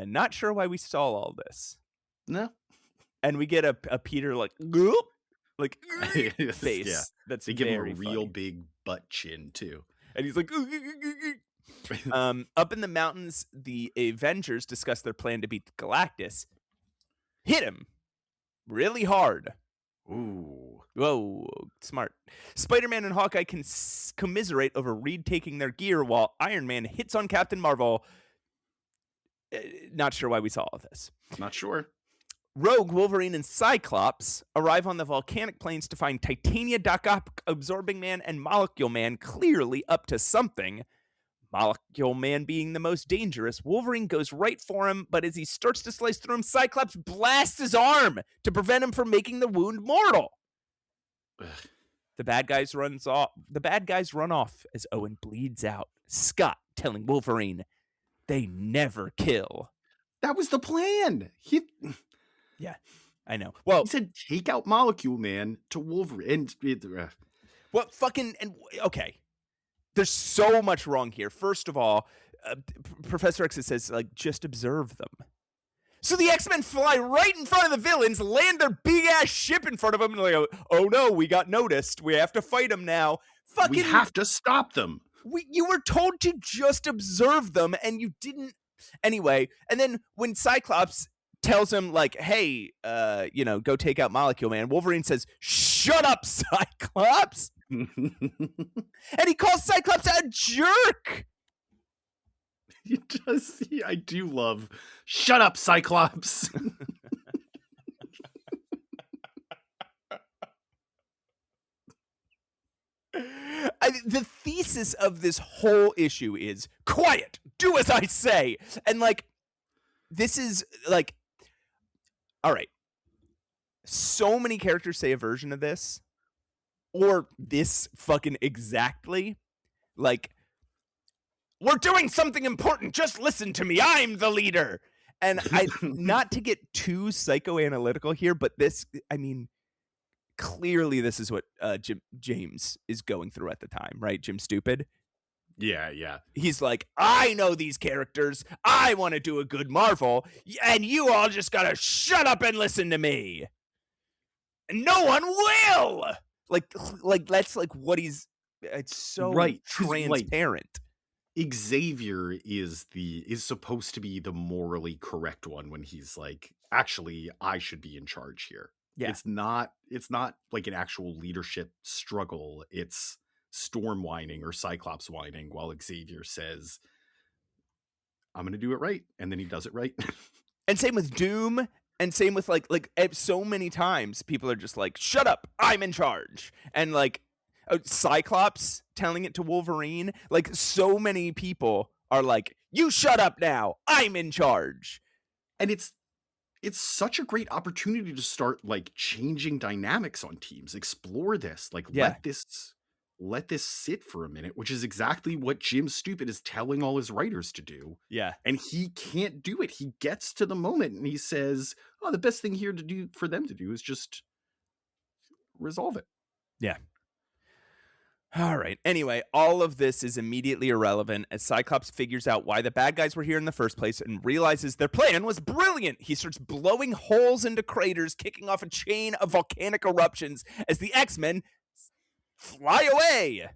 Not sure why we saw all this. No. And we get a Peter like face. Yeah. That's they give him a real funny. Big butt chin too. And he's like up in the mountains, the Avengers discuss their plan to beat Galactus. Hit him really hard. Ooh. Whoa, smart. Spider-Man and Hawkeye can commiserate over Reed taking their gear while Iron Man hits on Captain Marvel. Not sure why we saw all this. Not sure. Rogue, Wolverine, and Cyclops arrive on the volcanic plains to find Titania, Doc Ock, Absorbing Man, and Molecule Man clearly up to something. Molecule Man being the most dangerous, Wolverine goes right for him, but as he starts to slice through him, Cyclops blasts his arm to prevent him from making the wound mortal. Ugh. The bad guys run off as Owen bleeds out. Scott telling Wolverine, they never kill. That was the plan. Yeah, I know. Well, he said, take out Molecule Man to Wolverine. What fucking... Okay. There's so much wrong here. First of all, Professor X says, like, just observe them. So the X-Men fly right in front of the villains, land their big-ass ship in front of them, and they go, oh no, we got noticed. We have to fight them now. We have to stop them. You were told to just observe them, and you didn't. Anyway, and then when Cyclops tells him, like, hey, go take out Molecule Man, Wolverine says, shut up, Cyclops! And he calls Cyclops a jerk! He does. I do love, shut up, Cyclops! The thesis of this whole issue is quiet, do as I say. And like, this is like, all right. So many characters say a version of this, or this fucking exactly. Like, we're doing something important. Just listen to me. I'm the leader. And not to get too psychoanalytical here, but this, I mean, clearly this is what James is going through at the time, right? Jim Stupid. Yeah. He's like, I know these characters. I want to do a good Marvel, and you all just gotta shut up and listen to me. And no one will. Like that's like what he's. It's so transparent. Xavier is supposed to be the morally correct one when he's like, actually, I should be in charge here. Yeah. It's not like an actual leadership struggle. It's Storm whining or Cyclops whining while Xavier says, I'm going to do it right. And then he does it right. And same with Doom. And same with like so many times people are just like, shut up, I'm in charge. And like Cyclops telling it to Wolverine. Like so many people are like, you shut up now, I'm in charge. And it's such a great opportunity to start like changing dynamics on teams. Explore this, like let this sit for a minute, which is exactly what Jim Stupid is telling all his writers to do. Yeah. And he can't do it. He gets to the moment and he says, oh, the best thing here to do for them to do is just resolve it. Yeah. All right. Anyway, all of this is immediately irrelevant as Cyclops figures out why the bad guys were here in the first place and realizes their plan was brilliant. He starts blowing holes into craters, kicking off a chain of volcanic eruptions as the X-Men fly away.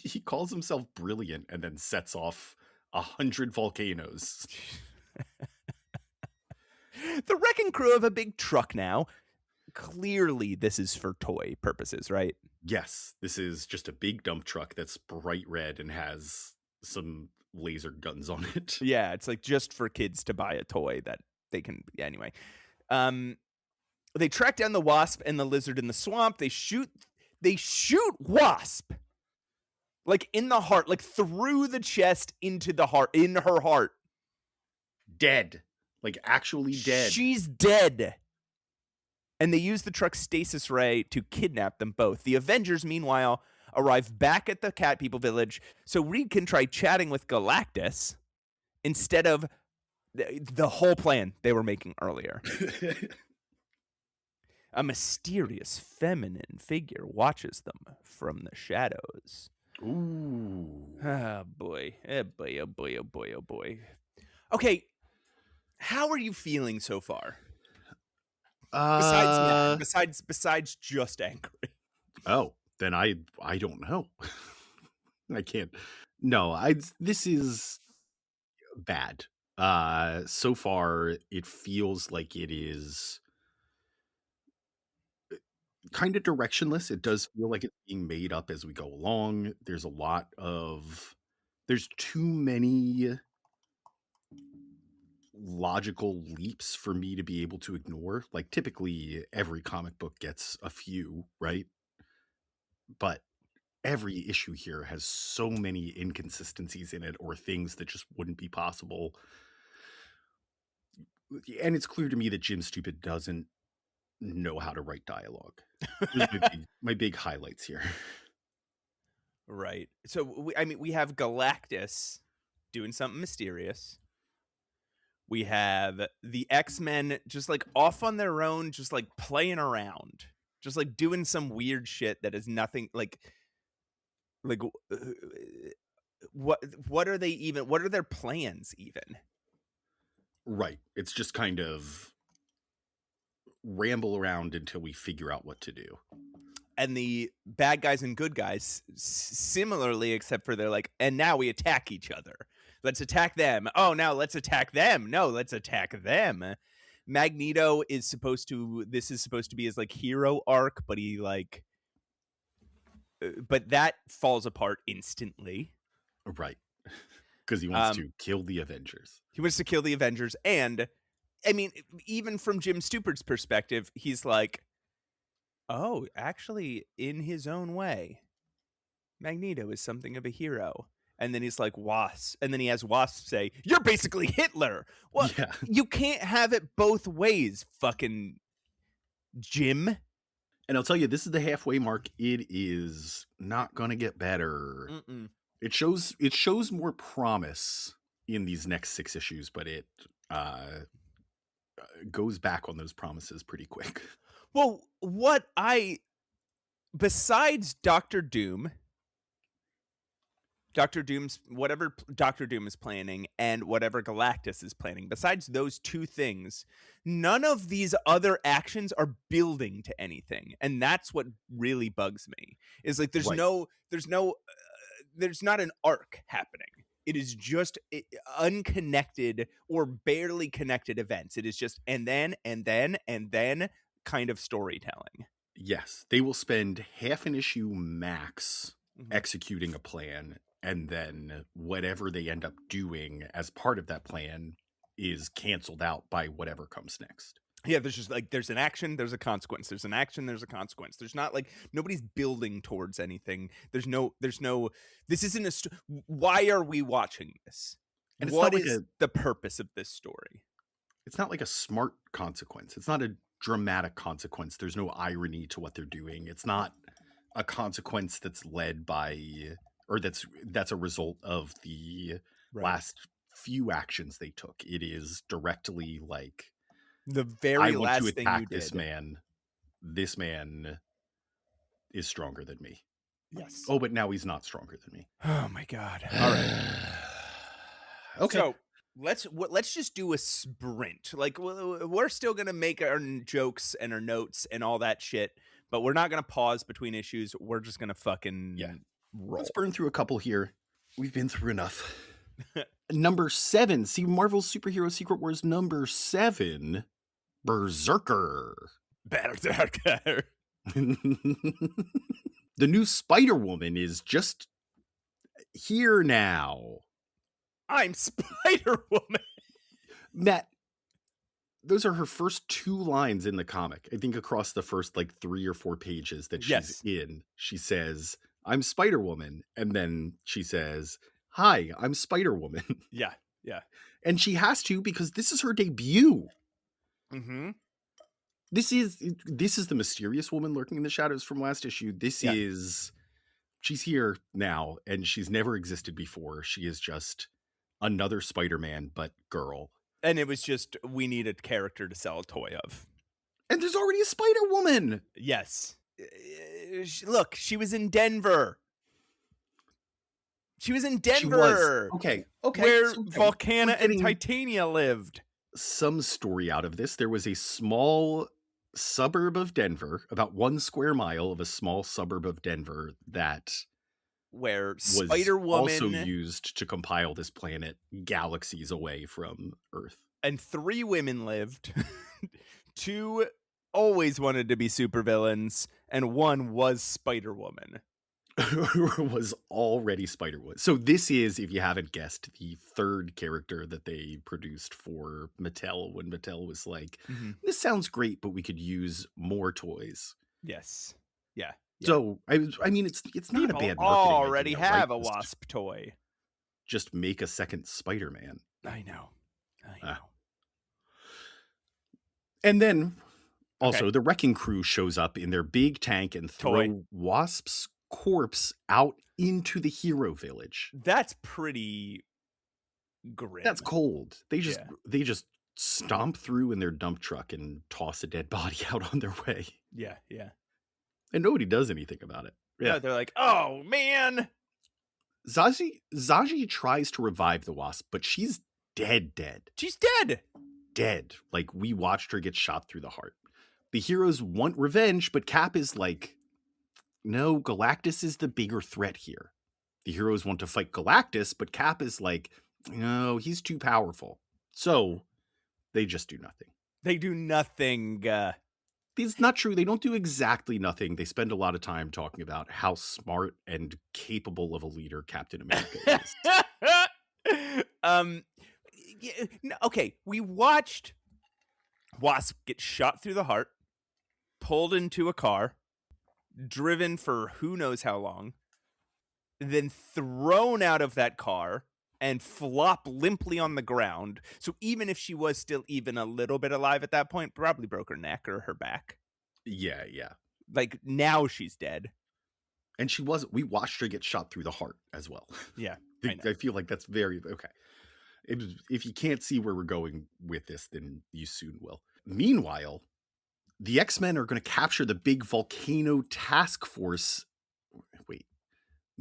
He calls himself brilliant and then sets off 100 volcanoes. The wrecking crew of a big truck now. Clearly, this is for toy purposes, right? Yes, this is just a big dump truck that's bright red and has some laser guns on it. Yeah, it's like just for kids to buy a toy that they can. Yeah, anyway, they track down the Wasp and the Lizard in the swamp. They shoot Wasp like in the heart, like through the chest into the heart, in her heart. Dead, like actually dead. She's dead. And they use the truck's stasis ray to kidnap them both. The Avengers, meanwhile, arrive back at the Cat People village so Reed can try chatting with Galactus instead of the whole plan they were making earlier. A mysterious feminine figure watches them from the shadows. Ooh. Oh, boy. Oh, boy, oh, boy, oh, boy, oh, boy. Okay, how are you feeling so far? Besides just angry. Oh, then I don't know. I can't. No, this is bad. So far it feels like it is kind of directionless. It does feel like it's being made up as we go along. There's too many logical leaps for me to be able to ignore. Like typically every comic book gets a few, right? But every issue here has so many inconsistencies in it or things that just wouldn't be possible. And it's clear to me that Jim Stupid doesn't know how to write dialogue. my big highlights here. Right. So we have Galactus doing something mysterious. We have the X-Men just like off on their own, just like playing around, just like doing some weird shit that is nothing like what are they even? What are their plans even? Right. It's just kind of ramble around until we figure out what to do. and the bad guys and good guys similarly, except for they're like, and now we attack each other. Let's attack them. Oh, now let's attack them. No, let's attack them. Magneto is supposed to be his like hero arc, but he like, but that falls apart instantly. Right. Because he wants to kill the Avengers. He wants to kill the Avengers. And I mean, even from Jim Stupid's perspective, he's like, oh, actually, in his own way, Magneto is something of a hero. And then he's like, Wasp. And then he has Wasp say, you're basically Hitler. Well, yeah. You can't have it both ways, fucking Jim. And I'll tell you, this is the halfway mark. It is not going to get better. It shows more promise in these next 6 issues, but it goes back on those promises pretty quick. Well, besides Doctor Doom's whatever Doctor Doom is planning and whatever Galactus is planning, besides those 2 things, none of these other actions are building to anything. And that's what really bugs me. Is like there's not an arc happening. It is just unconnected or barely connected events. It is just and then kind of storytelling. Yes, they will spend half an issue max executing a plan, and then whatever they end up doing as part of that plan is canceled out by whatever comes next. Yeah, there's just like there's an action, there's a consequence. There's an action, there's a consequence. There's not like nobody's building towards anything. There's no this isn't why are we watching this? And what is the purpose of this story? It's not like a smart consequence. It's not a dramatic consequence. There's no irony to what they're doing. It's not a consequence that's led by or that's a result of the last few actions they took. It is directly like the very last thing you did. This man is stronger than me. Yes. Oh, but now he's not stronger than me. Oh my God. All right. Okay. So let's just do a sprint. Like we're still gonna make our jokes and our notes and all that shit, but we're not gonna pause between issues. We're just gonna fucking roll. Let's burn through a couple here. We've been through enough. Number 7. See Marvel's Superhero Secret Wars number 7. Berserker. The new Spider-Woman is just here now. I'm Spider-Woman. Matt, those are her first 2 lines in the comic. I think across the first like 3 or 4 pages that she's in, she says, I'm Spider-Woman. And then she says, hi, I'm Spider-Woman. Yeah. And she has to because this is her debut. Mm-hmm. This is the mysterious woman lurking in the shadows from last issue. She's here now, and she's never existed before. She is just another Spider-Man, but girl. And it was just, we need a character to sell a toy of. And there's already a Spider-Woman. Yes. Look, she was in Denver. She was. Okay. Where Volcana and Titania lived. Some story out of this. There was a small suburb of Denver, about 1 square mile of a small suburb of Denver where was Spider-Woman also used to compile this planet galaxies away from Earth. And 3 women lived. 2 always wanted to be supervillains, and 1 was Spider-Woman. Was already Spider-Woman. So this is, if you haven't guessed, the 3rd character that they produced for Mattel when Mattel was like, this sounds great, but we could use more toys. Yes. Yeah. So I mean, it's not People a bad marketing already idea, have right? a Wasp toy. Just make a second Spider-Man. I know. And then also the Wrecking Crew shows up in their big tank and throw Wasp's corpse out into the hero village. That's pretty grim. That's cold. They just stomp through in their dump truck and toss a dead body out on their way. Yeah. And nobody does anything about it. Yeah, they're like, oh man. Zaji tries to revive the Wasp, but she's dead. She's dead. Like, we watched her get shot through the heart. The heroes want revenge, but Cap is like, no, Galactus is the bigger threat here. The heroes want to fight Galactus, but Cap is like, no, he's too powerful. So they just do nothing. They do nothing. It's not true. They don't do exactly nothing. They spend a lot of time talking about how smart and capable of a leader Captain America is. Okay, we watched Wasp get shot through the heart, pulled into a car, driven for who knows how long, then thrown out of that car and flop limply on the ground. So even if she was still even a little bit alive at that point, probably broke her neck or her back. Yeah. Like, now she's dead. And we watched her get shot through the heart as well. Yeah. I feel like that's very, okay. If you can't see where we're going with this, then you soon will. Meanwhile, the X-Men are going to capture the big volcano task force.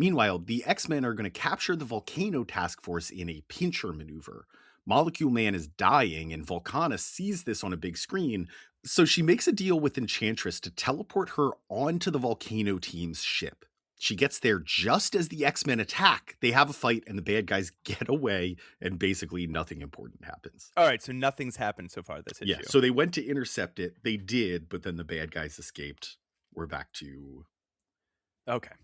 Meanwhile, the X-Men are going to capture the volcano task force in a pincher maneuver. Molecule Man is dying, and Volcana sees this on a big screen, so she makes a deal with Enchantress to teleport her onto the volcano team's ship. She gets there just as the X-Men attack. They have a fight, and the bad guys get away, and basically nothing important happens. All right, so nothing's happened so far this issue. Yeah, so they went to intercept it. They did, but then the bad guys escaped. We're back to... Okay.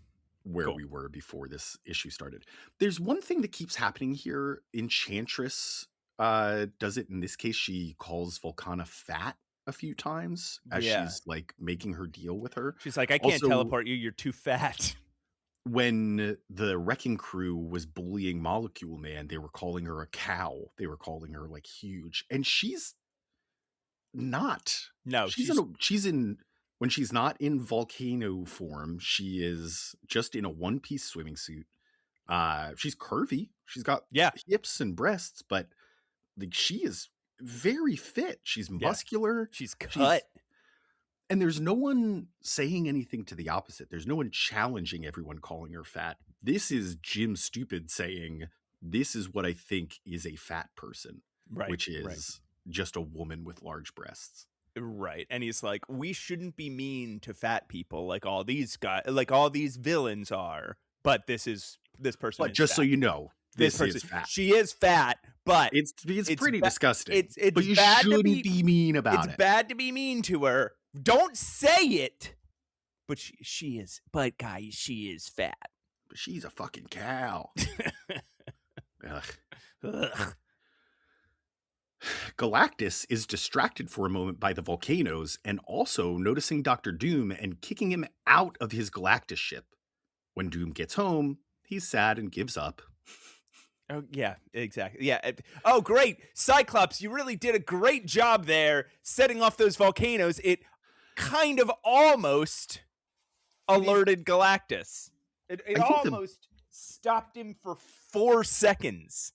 Where we were before this issue started. There's one thing that keeps happening here. Enchantress does it in this case. She calls Volcana fat a few times as she's like making her deal with her. She's like, I can't teleport you. You're too fat. When the Wrecking Crew was bullying Molecule Man, they were calling her a cow. They were calling her like huge. And she's not. No, she's in... When she's not in volcano form, she is just in a one-piece swimming suit. She's curvy. She's got hips and breasts, but like she is very fit. She's muscular. She's cut. And there's no one saying anything to the opposite. There's no one challenging everyone calling her fat. This is Jim Stupid saying, this is what I think is a fat person, which is just a woman with large breasts. Right. And he's like, we shouldn't be mean to fat people like all these guys, like all these villains are. But this person. But just fat. So you know, this person is fat. She is fat, but it's pretty disgusting. It's but you bad shouldn't be mean about it. It's bad to be mean to her. Don't say it. But she is. But guys, she is fat. But she's a fucking cow. Ugh. Galactus is distracted for a moment by the volcanoes and also noticing Dr. Doom and kicking him out of his Galactus ship. When Doom gets home, he's sad and gives up. Oh, yeah, exactly. Yeah. Oh, great. Cyclops, you really did a great job there setting off those volcanoes. It kind of almost alerted Galactus. It almost stopped him for 4 seconds.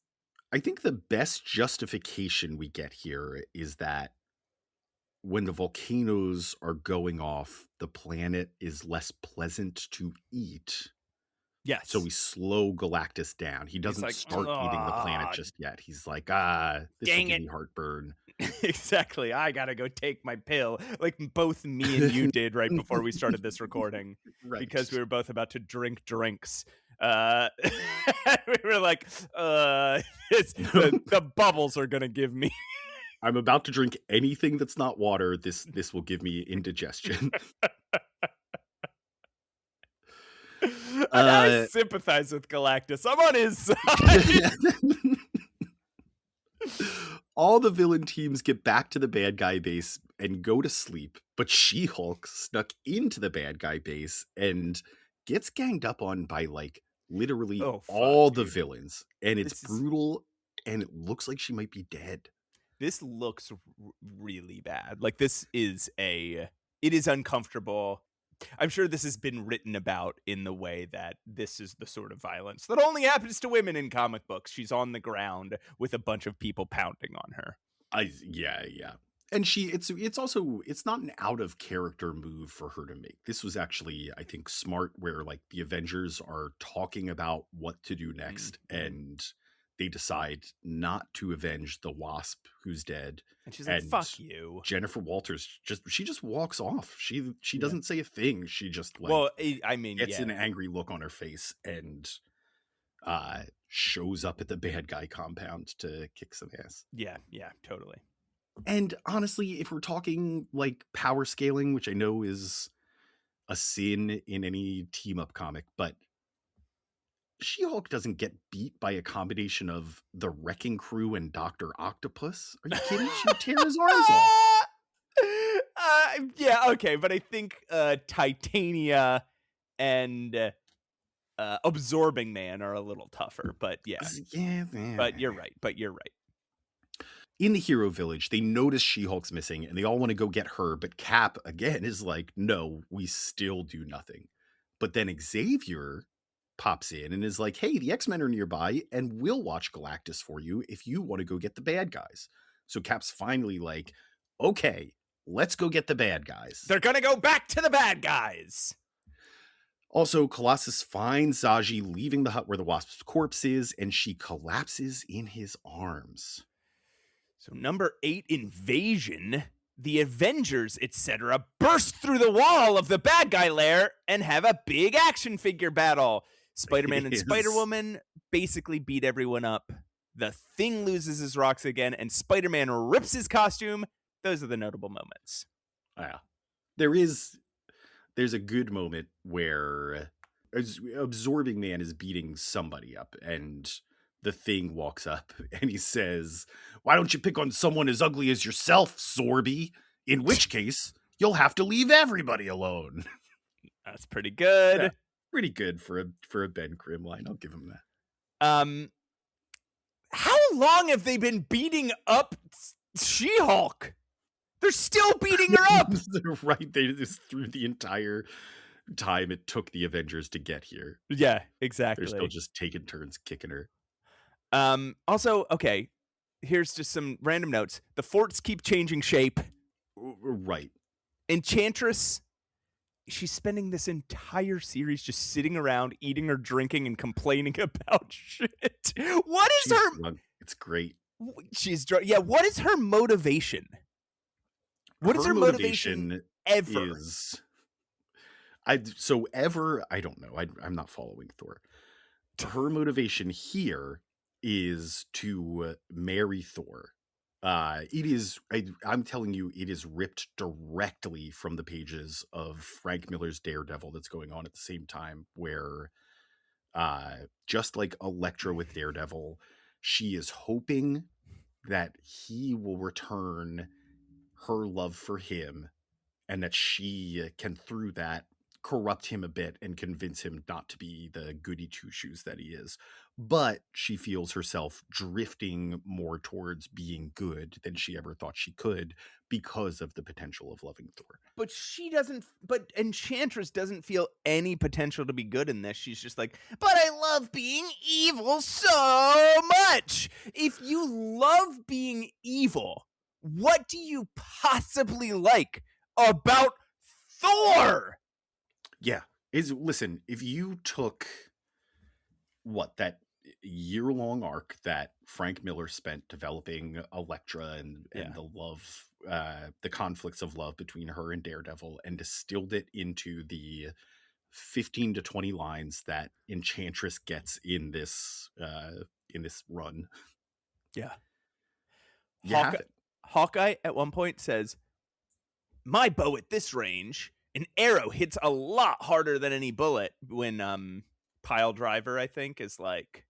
I think the best justification we get here is that when the volcanoes are going off, the planet is less pleasant to eat. Yes. So we slow Galactus down. He doesn't start eating the planet just yet. He's like, this will give me heartburn. Exactly. I gotta go take my pill. Like both me and you did right before we started this recording. Right. Because we were both about to drink drinks. We were like, the bubbles are gonna give me. I'm about to drink anything that's not water. This will give me indigestion. I sympathize with Galactus. I'm on his side. All the villain teams get back to the bad guy base and go to sleep, but She-Hulk snuck into the bad guy base and gets ganged up on by like literally all the villains, and it's brutal, and it looks like she might be dead. This looks really bad. Like it is uncomfortable. I'm sure this has been written about in the way that this is the sort of violence that only happens to women in comic books. She's on the ground with a bunch of people pounding on her. Yeah. And it's not an out of character move for her to make. This was actually, I think, smart, where like the Avengers are talking about what to do next, and they decide not to avenge the Wasp who's dead. And she's like, fuck you. Jennifer Walters just walks off. She Yeah. doesn't say a thing. She just like, well, I mean, gets yeah. an angry look on her face and shows up at the bad guy compound to kick some ass. Yeah, totally. And honestly, if we're talking like power scaling, which I know is a sin in any team up comic, but She-Hulk doesn't get beat by a combination of the Wrecking Crew and Dr. Octopus. Are you kidding? She'll tear his arms off. Yeah, okay, but I think Titania and Absorbing Man are a little tougher, but yeah. But you're right. In the hero village, they notice She-Hulk's missing and they all want to go get her, but Cap again is like, no, we still do nothing. But then Xavier pops in and is like, hey, the X-Men are nearby and we'll watch Galactus for you if you want to go get the bad guys. So Cap's finally like, okay, let's go get the bad guys. They're gonna go back to the bad guys. Also, Colossus finds Zaji leaving the hut where the Wasp's corpse is, and she collapses in his arms. So number 8, Invasion. The Avengers, etc., burst through the wall of the bad guy lair and have a big action figure battle. Spider-Man and Spider-Woman basically beat everyone up. The Thing loses his rocks again, and Spider-Man rips his costume. Those are the notable moments. Yeah. There's a good moment where Absorbing Man is beating somebody up, and the Thing walks up and he says, why don't you pick on someone as ugly as yourself, Sorby? In which case, you'll have to leave everybody alone. That's pretty good. Yeah, pretty good for a Ben Grimm line. I'll give him that. How long have they been beating up She-Hulk? They're still beating her up. Right. They just through the entire time it took the Avengers to get here. Yeah, exactly. They're still just taking turns kicking her. Also, okay, here's just some random notes. The forts keep changing shape. Right. Enchantress, she's spending this entire series just sitting around, eating or drinking and complaining about shit. What is her... drunk. It's great. She's drunk. Yeah, what is her motivation? What is her motivation ever? I don't know. I'm not following Thor. Her motivation here is to marry Thor. I'm telling you, it is ripped directly from the pages of Frank Miller's Daredevil that's going on at the same time, where just like Elektra with Daredevil, she is hoping that he will return her love for him and that she can through that corrupt him a bit and convince him not to be the goody two-shoes that he is. But she feels herself drifting more towards being good than she ever thought she could because of the potential of loving Thor. But but Enchantress doesn't feel any potential to be good in this. She's just like, but I love being evil so much. If you love being evil, what do you possibly like about Thor? Yeah. Listen, if you took that year-long arc that Frank Miller spent developing Elektra and the love, the conflicts of love between her and Daredevil, and distilled it into the 15 to 20 lines that Enchantress gets in this run. Yeah. Hawkeye at one point says, my bow at this range, an arrow hits a lot harder than any bullet, when Pile Driver, I think, is like,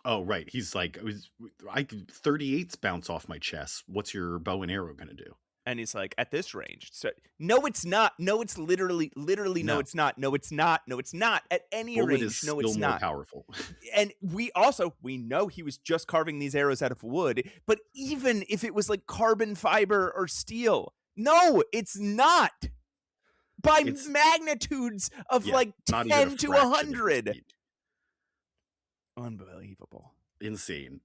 oh, right. He's like, 38s bounce off my chest. What's your bow and arrow going to do? And he's like, at this range. So, no, it's not. No, it's literally, no, it's not. No, it's not. No, it's not. At any bullet range, is no, still it's more not. Powerful. And we know he was just carving these arrows out of wood. But even if it was like carbon fiber or steel, no, it's not. By magnitudes of like 10 to 100. Unbelievable. Insane.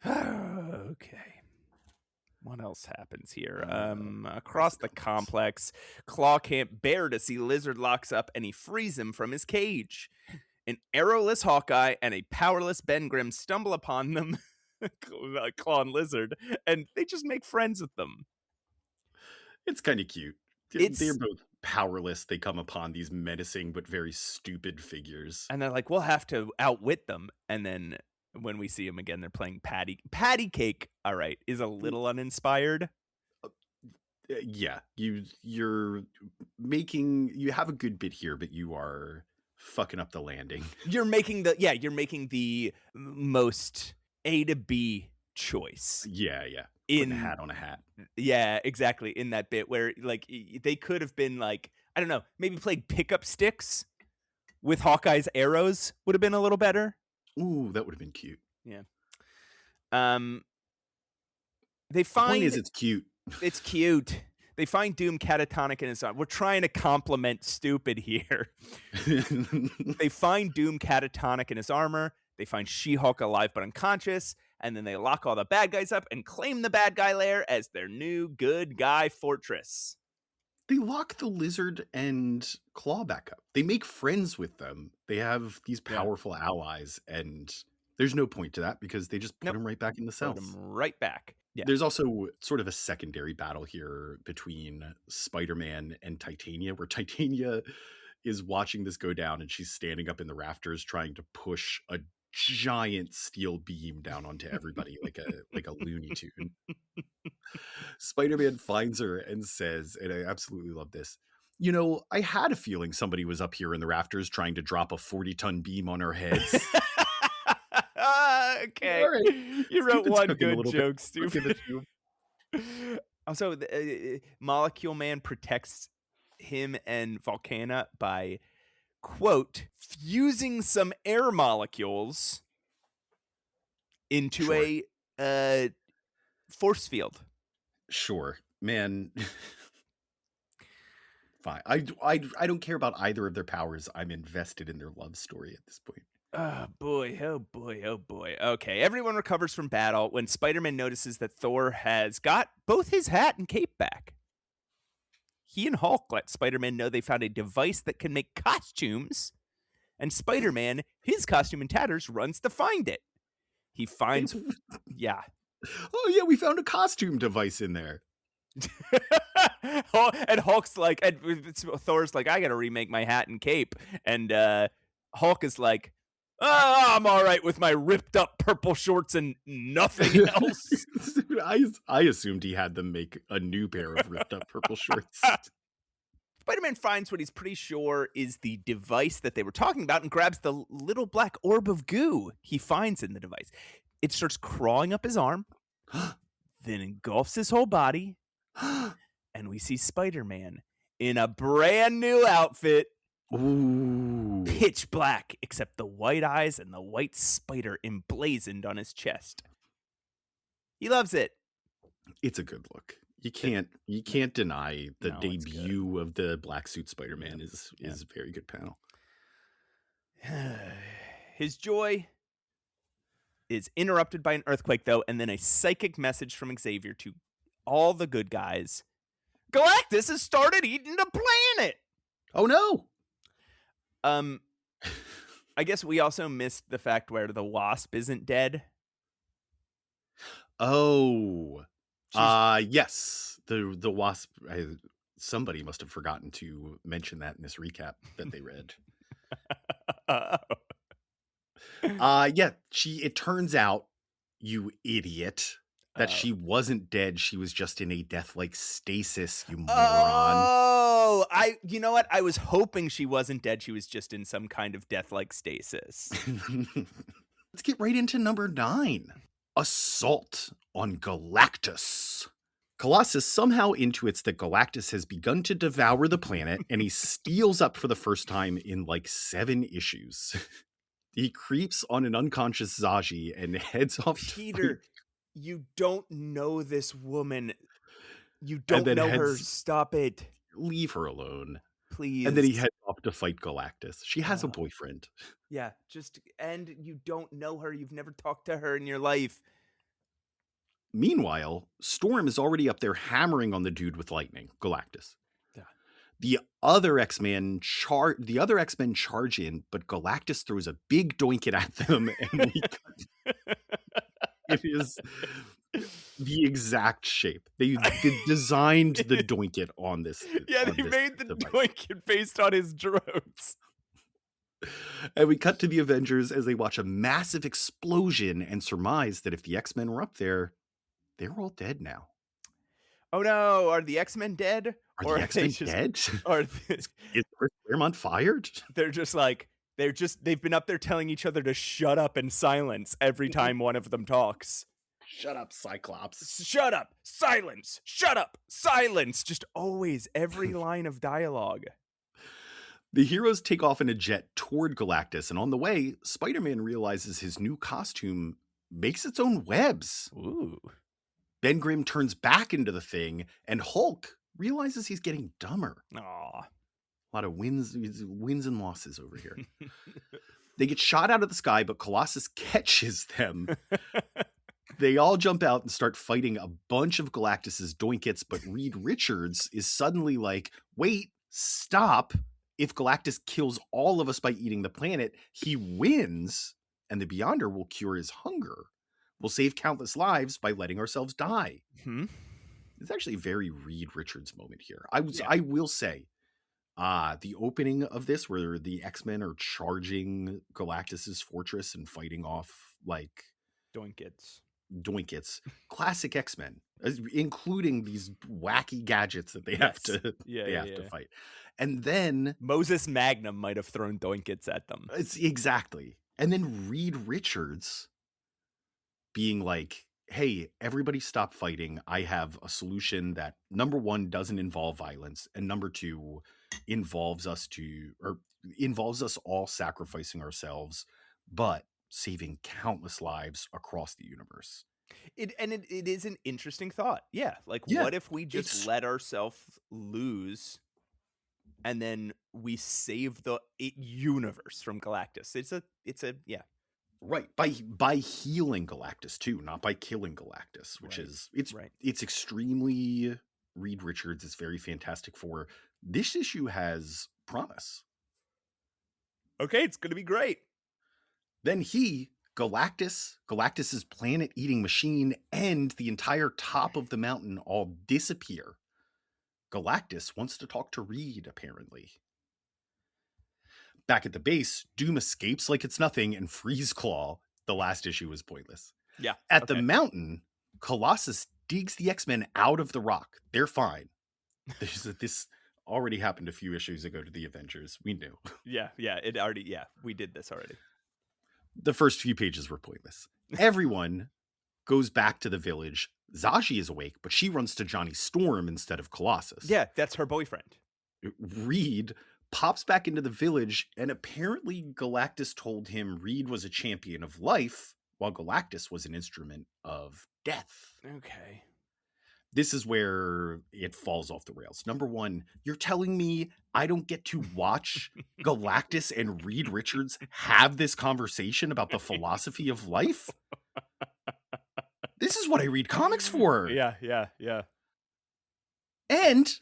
Okay. What else happens here? Across the complex, Klaw can't bear to see Lizard locks up and he frees him from his cage. an arrowless Hawkeye and a powerless Ben Grimm stumble upon them, Claw and Lizard, and they just make friends with them. It's kind of cute. They're It's both powerless. They come upon these menacing but very stupid figures. and they're like, we'll have to outwit them. And then when we see them again, they're playing patty cake. All right, is a little uninspired. Yeah, you have a good bit here, but you are fucking up the landing. You're making the most A to B choice. Yeah. Putting a hat on a hat. Yeah, exactly. In that bit where like they could have been like, I don't know, maybe played pickup sticks with Hawkeye's arrows would have been a little better. Ooh, that would have been cute. Yeah. The point is, it's cute. It's cute. They find Doom catatonic in his arm. We're trying to compliment stupid here. They find Doom catatonic in his armor. They find She-Hulk alive but unconscious. And then they lock all the bad guys up and claim the bad guy lair as their new good guy fortress. They lock the Lizard and Claw back up. They make friends with them. They have these powerful allies, and there's no point to that because they just put them right back in the cells. Put them right back. Yeah. There's also sort of a secondary battle here between Spider-Man and Titania, where Titania is watching this go down, and she's standing up in the rafters trying to push a giant steel beam down onto everybody like a Looney Tune. Spider-Man finds her and says, and I absolutely love this, you know, I had a feeling somebody was up here in the rafters trying to drop a 40-ton beam on our heads. Okay. All right. You wrote Stupid's one cooking a good little joke, bit. Stupid. Also, Molecule Man protects him and Volcana by, quote, fusing some air molecules into a force field. Sure, man. Fine. I don't care about either of their powers. I'm invested in their love story at this point. Oh boy, oh boy, oh boy. Okay, everyone recovers from battle when Spider-Man notices that Thor has got both his hat and cape back. He and Hulk let Spider-Man know they found a device that can make costumes, and Spider-Man, his costume in tatters, runs to find it. He finds... Yeah. Oh, yeah, we found a costume device in there. And Hulk's like... And Thor's like, I gotta remake my hat and cape. And Hulk is like, I'm all right with my ripped up purple shorts and nothing else. I assumed he had them make a new pair of ripped up purple shorts. Spider-Man finds what he's pretty sure is the device that they were talking about and grabs the little black orb of goo he finds in the device. It starts crawling up his arm, then engulfs his whole body, and we see Spider-Man in a brand new outfit. Ooh. Pitch black, except the white eyes and the white spider emblazoned on his chest. He loves it. It's a good look. You can't deny the debut of the black suit Spider-Man is a very good panel. His joy is interrupted by an earthquake, though, and then a psychic message from Xavier to all the good guys. Galactus has started eating the planet! Oh, no! I guess we also missed the fact where the Wasp isn't dead. Oh. Yes. The Wasp, somebody must have forgotten to mention that in this recap that they read. Yeah, it turns out, you idiot, that she wasn't dead. She was just in a death-like stasis, you moron. Oh, you know what? I was hoping she wasn't dead. She was just in some kind of death-like stasis. Let's get right into number 9. Assault on Galactus. Colossus somehow intuits that Galactus has begun to devour the planet, and he steals up for the first time in like 7 issues. He creeps on an unconscious Zaji and heads off to Peter, you don't know this woman. You don't know her. Stop it. Leave her alone. Please. And then he heads off to fight Galactus. She has a boyfriend. Yeah, and you don't know her. You've never talked to her in your life. Meanwhile, Storm is already up there hammering on the dude with lightning, Galactus. Yeah. The other X-Men charge in, but Galactus throws a big Doink-It at them, and it is the exact shape. They designed the Doink-It on this. Yeah, they made the Doink-It based on his drones. And we cut to the Avengers as they watch a massive explosion and surmise that if the X-Men were up there, they're all dead now. Oh no, are the X-Men dead? Are the X-Men dead? Is Chris Claremont fired? They're just like, they've been up there telling each other to shut up and silence every time one of them talks. Shut up, Cyclops. Shut up, silence, shut up, silence. Just always, every line of dialogue. The heroes take off in a jet toward Galactus, and on the way, Spider-Man realizes his new costume makes its own webs. Ooh. Ben Grimm turns back into the Thing, and Hulk realizes he's getting dumber. Aw. A lot of wins and losses over here. They get shot out of the sky, but Colossus catches them. They all jump out and start fighting a bunch of Galactus's Doink-Its, but Reed Richards is suddenly like, wait, stop. If Galactus kills all of us by eating the planet, he wins, and the Beyonder will cure his hunger. We'll save countless lives by letting ourselves die. It's actually a very Reed Richards moment here. I will say, the opening of this, where the X-Men are charging Galactus's fortress and fighting off like Doink-Its, classic X-Men, including these wacky gadgets that they have to fight. And then Moses Magnum might have thrown Doink-Its at them. It's exactly. And then Reed Richards being like, hey, everybody stop fighting. I have a solution that, number one, doesn't involve violence, and number two, involves us all sacrificing ourselves, but saving countless lives across the universe. It is an interesting thought. Yeah. Like, what if we just let ourselves lose and then we save the universe from Galactus? It's a right, by healing Galactus too, not by killing Galactus, which it's extremely Reed Richards. It's very Fantastic Four. This issue has promise. Okay, it's gonna be great. Then Galactus's planet-eating machine, and the entire top of the mountain all disappear. Galactus wants to talk to Reed, apparently. Back at the base, Doom escapes like it's nothing and frees Klaw. The last issue was pointless. Yeah. At the mountain, Colossus digs the X-Men out of the rock. They're fine. This already happened a few issues ago to the Avengers. We knew. Yeah, we did this already. The first few pages were pointless. Everyone goes back to the village. Zaji is awake, but she runs to Johnny Storm instead of Colossus. Yeah, that's her boyfriend. Reed pops back into the village, and apparently Galactus told him Reed was a champion of life, while Galactus was an instrument of death. Okay. This is where it falls off the rails. Number one, you're telling me I don't get to watch Galactus and Reed Richards have this conversation about the philosophy of life? This is what I read comics for. Yeah. And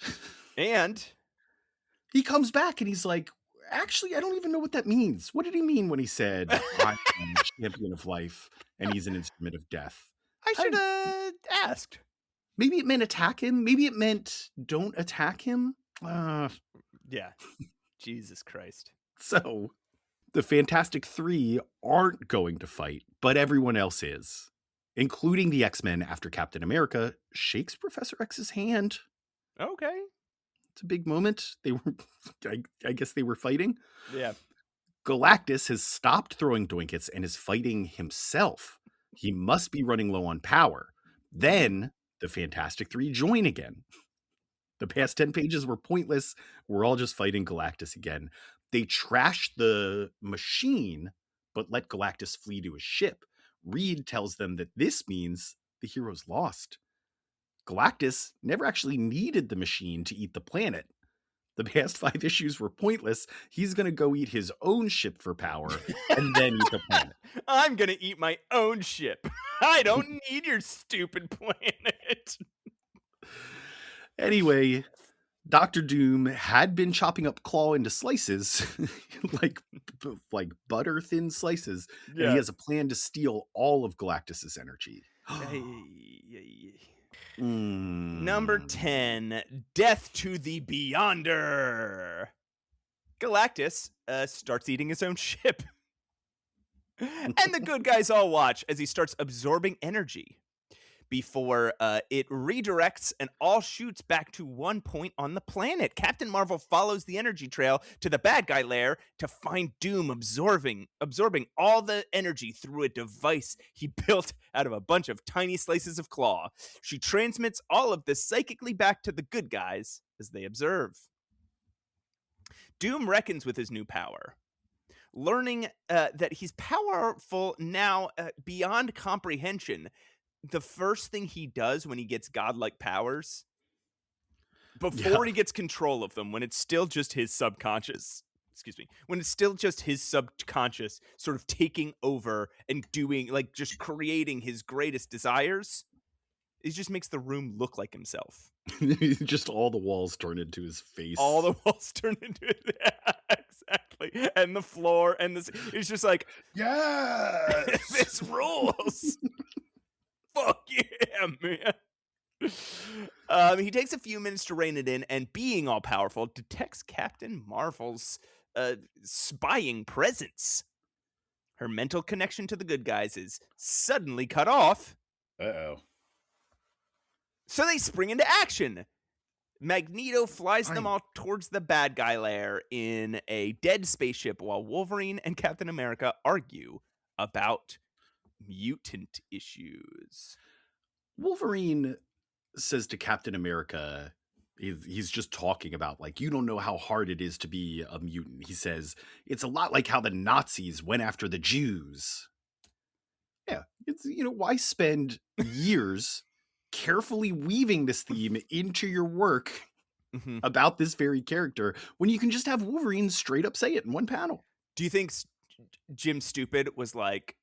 he comes back and he's like, actually, I don't even know what that means. What did he mean when he said, I'm a champion of life and he's an instrument of death? I should have asked. Maybe it meant attack him. Maybe it meant don't attack him. Yeah. Jesus Christ. So the Fantastic Three aren't going to fight, but everyone else is, including the X-Men after Captain America shakes Professor X's hand. Okay. It's a big moment. They were, I guess they were fighting. Yeah. Galactus has stopped throwing Doink-Its and is fighting himself. He must be running low on power. Then the Fantastic Three join again. The past 10 pages were pointless. We're all just fighting Galactus again. They trash the machine, but let Galactus flee to his ship. Reed tells them that this means the heroes lost. Galactus never actually needed the machine to eat the planet. The past 5 issues were pointless. He's going to go eat his own ship for power and then eat the planet. I'm going to eat my own ship. I don't need your stupid planet. Anyway, Dr. Doom had been chopping up Claw into slices, like like butter thin slices, and he Yeah. has a plan to steal all of Galactus's energy. Number Mm. 10, Death to the Beyonder. Galactus starts eating his own ship. And the good guys all watch as he starts absorbing energy before it redirects and all shoots back to one point on the planet. Captain Marvel follows the energy trail to the bad guy lair to find Doom absorbing all the energy through a device he built out of a bunch of tiny slices of Claw. She transmits all of this psychically back to the good guys as they observe. Doom reckons with his new power, learning that he's powerful now beyond comprehension. The first thing he does when he gets godlike powers, before he gets control of them, when it's still just his subconscious, when it's still just his subconscious sort of taking over and doing, like, just creating his greatest desires, he just makes the room look like himself. Just all the walls turn into his face. All the walls turn into it. Exactly. And the floor and this, it's just like, yes, this rules. Fuck yeah, man. He takes a few minutes to rein it in, and being all powerful, detects Captain Marvel's spying presence. Her mental connection to the good guys is suddenly cut off. Uh-oh. So they spring into action. Magneto flies them all towards the bad guy lair in a dead spaceship while Wolverine and Captain America argue about mutant issues. Wolverine says to Captain America, he's just talking about, like, you don't know how hard it is to be a mutant. He says, it's a lot like how the Nazis went after the Jews. Yeah, it's, why spend years carefully weaving this theme into your work about this very character when you can just have Wolverine straight up say it in one panel? Do you think Jim Stupid was like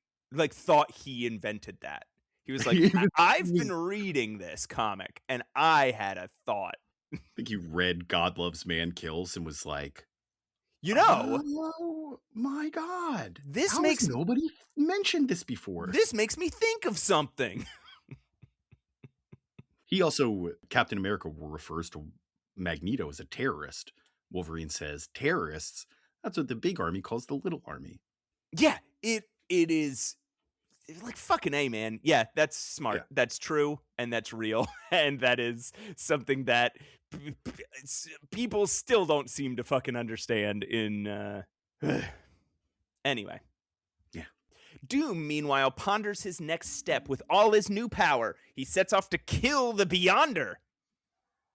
thought he invented that? He was like, I've been reading this comic and I had a thought. I think he read God Loves Man Kills and was like, oh my God, this has nobody mentioned this before? This makes me think of something. He also, Captain America refers to Magneto as a terrorist. Wolverine says, terrorists? That's what the big army calls the little army. Yeah, it is like fucking A, man. Yeah, that's smart. Yeah. That's true, and that's real, and that is something that people still don't seem to fucking understand in... Anyway. Yeah. Doom, meanwhile, ponders his next step with all his new power. He sets off to kill the Beyonder.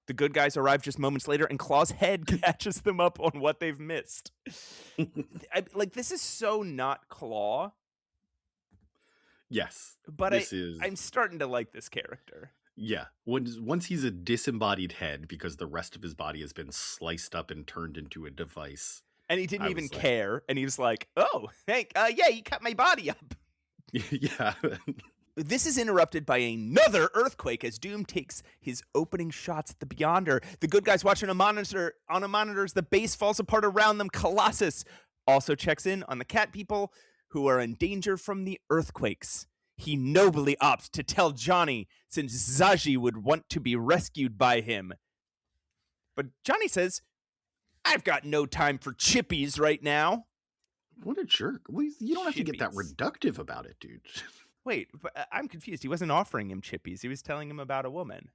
The good guys arrive just moments later, and Claw's head catches them up on what they've missed. This is so not Claw. Yes. But I'm starting to like this character. Yeah. Once he's a disembodied head because the rest of his body has been sliced up and turned into a device. And he didn't even care. And he was like, oh, yeah, you cut my body up. Yeah. This is interrupted by another earthquake as Doom takes his opening shots at the Beyonder. The good guys watching on a monitor as the base falls apart around them. Colossus also checks in on the cat people who are in danger from the earthquakes. He nobly opts to tell Johnny, since Zaji would want to be rescued by him. But Johnny says, I've got no time for Chippies right now. What a jerk. Well, you don't have to get that reductive about it, dude. Wait, but I'm confused. He wasn't offering him Chippies. He was telling him about a woman.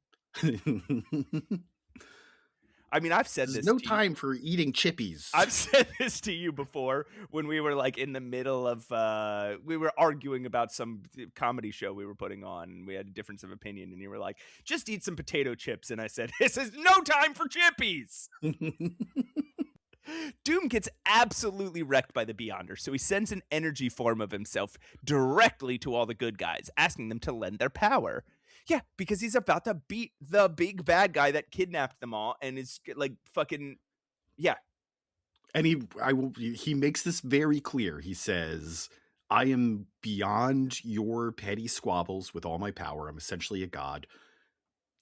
I mean, I've said this. There's no time for eating Chippies. I've said this to you before when we were like in the middle of, we were arguing about some comedy show we were putting on. And we had a difference of opinion. And you were like, just eat some potato chips. And I said, this is no time for Chippies. Doom gets absolutely wrecked by the Beyonder, so he sends an energy form of himself directly to all the good guys, asking them to lend their power. Yeah, because he's about to beat the big bad guy that kidnapped them all and is like fucking, yeah. And he makes this very clear. He says, I am beyond your petty squabbles with all my power. I'm essentially a god.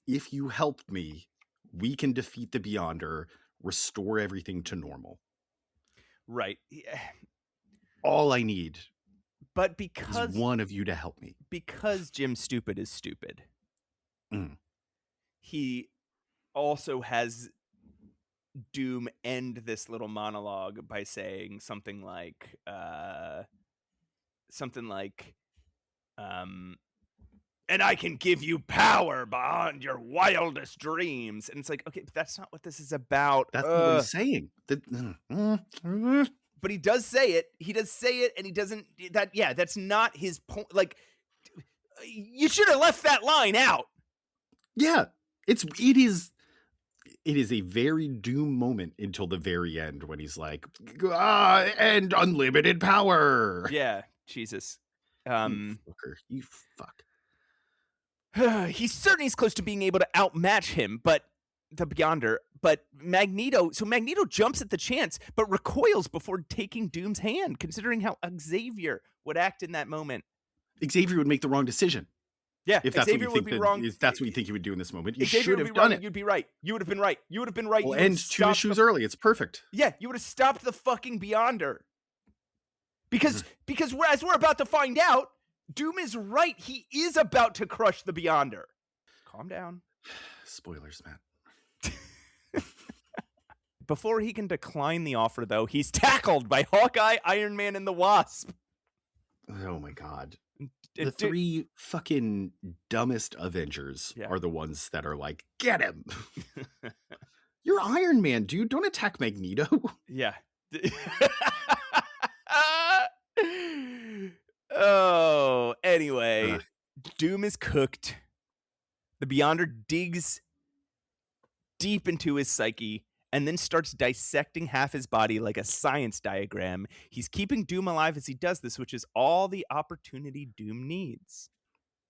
If you help me, we can defeat the Beyonder, restore everything to normal. Right. Yeah. All I need But is because one of you to help me. because Jim Stupid is stupid, Mm. he also has Doom end this little monologue by saying something like, and I can give you power beyond your wildest dreams. And it's like, okay, but that's not what this is about. That's not what he's saying. But he does say it. He does say it, and he doesn't. That's not his point. Like, you should have left that line out. Yeah, it is a very Doom moment until the very end when he's like, and unlimited power. Yeah, Jesus. You fuck. He's certain he's close to being able to outmatch him, but the Beyonder. But Magneto jumps at the chance, but recoils before taking Doom's hand, considering how Xavier would act in that moment. Xavier would make the wrong decision. Yeah, if that's Xavier what you would think be wrong. If that's what you think he would do in this moment, you Xavier should would have be wrong, done it. You'd be right. You would have been right. You would have been right. We'll end 2 issues early. It's perfect. Yeah, you would have stopped the fucking Beyonder. Because as we're about to find out, Doom is right. He is about to crush the Beyonder. Calm down. Spoilers, man. Before he can decline the offer, though, he's tackled by Hawkeye, Iron Man, and the Wasp. Oh my god. The 3 fucking dumbest Avengers are the ones that are like, get him. You're Iron Man, dude. Don't attack Magneto. Yeah. Oh, anyway. Doom is cooked. The Beyonder digs deep into his psyche and then starts dissecting half his body like a science diagram. He's keeping Doom alive as he does this, which is all the opportunity Doom needs.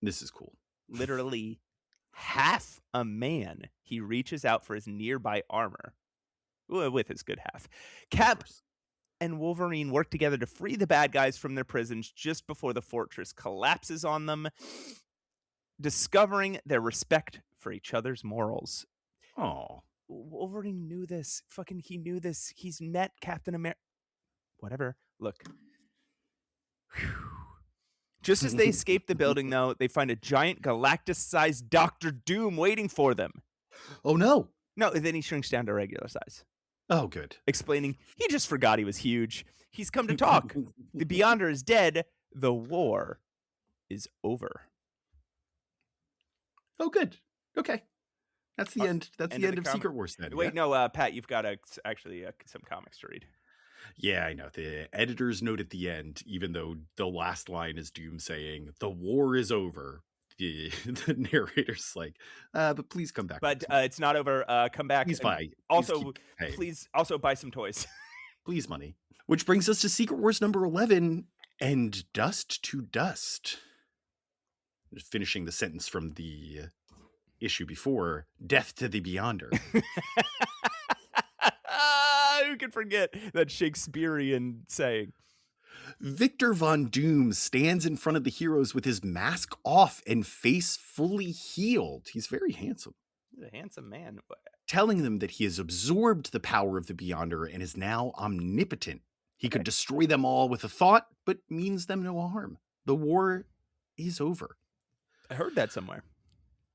This is cool. Literally half a man. He reaches out for his nearby armor with his good half. Cap and Wolverine work together to free the bad guys from their prisons just before the fortress collapses on them, discovering their respect for each other's morals. Oh. Wolverine knew this. He knew this. He's met Captain America. Whatever. Look. Whew. Just as they escape the building, though, they find a giant Galactus-sized Dr. Doom waiting for them. Oh, no. No, then he shrinks down to regular size. Oh, good. Explaining he just forgot he was huge. He's come to talk. The Beyonder is dead. The war is over. Oh, good. Okay. That's the end. That's the end of Secret Wars then. Wait, no, Pat, you've got actually some comics to read. Yeah, I know. The editor's note at the end, even though the last line is Doom saying, the war is over, the narrator's like, but please come back. But it's not over. Come back. Please buy. Please also buy some toys. Please, money. Which brings us to Secret Wars number 11, and Dust to Dust. Just finishing the sentence from the issue before, Death to the Beyonder. Who can forget that Shakespearean saying? Victor Von Doom stands in front of the heroes with his mask off and face fully healed. He's very handsome. He's a handsome man. Telling them that he has absorbed the power of the Beyonder and is now omnipotent. He could destroy them all with a thought, but means them no harm. The war is over. I heard that somewhere.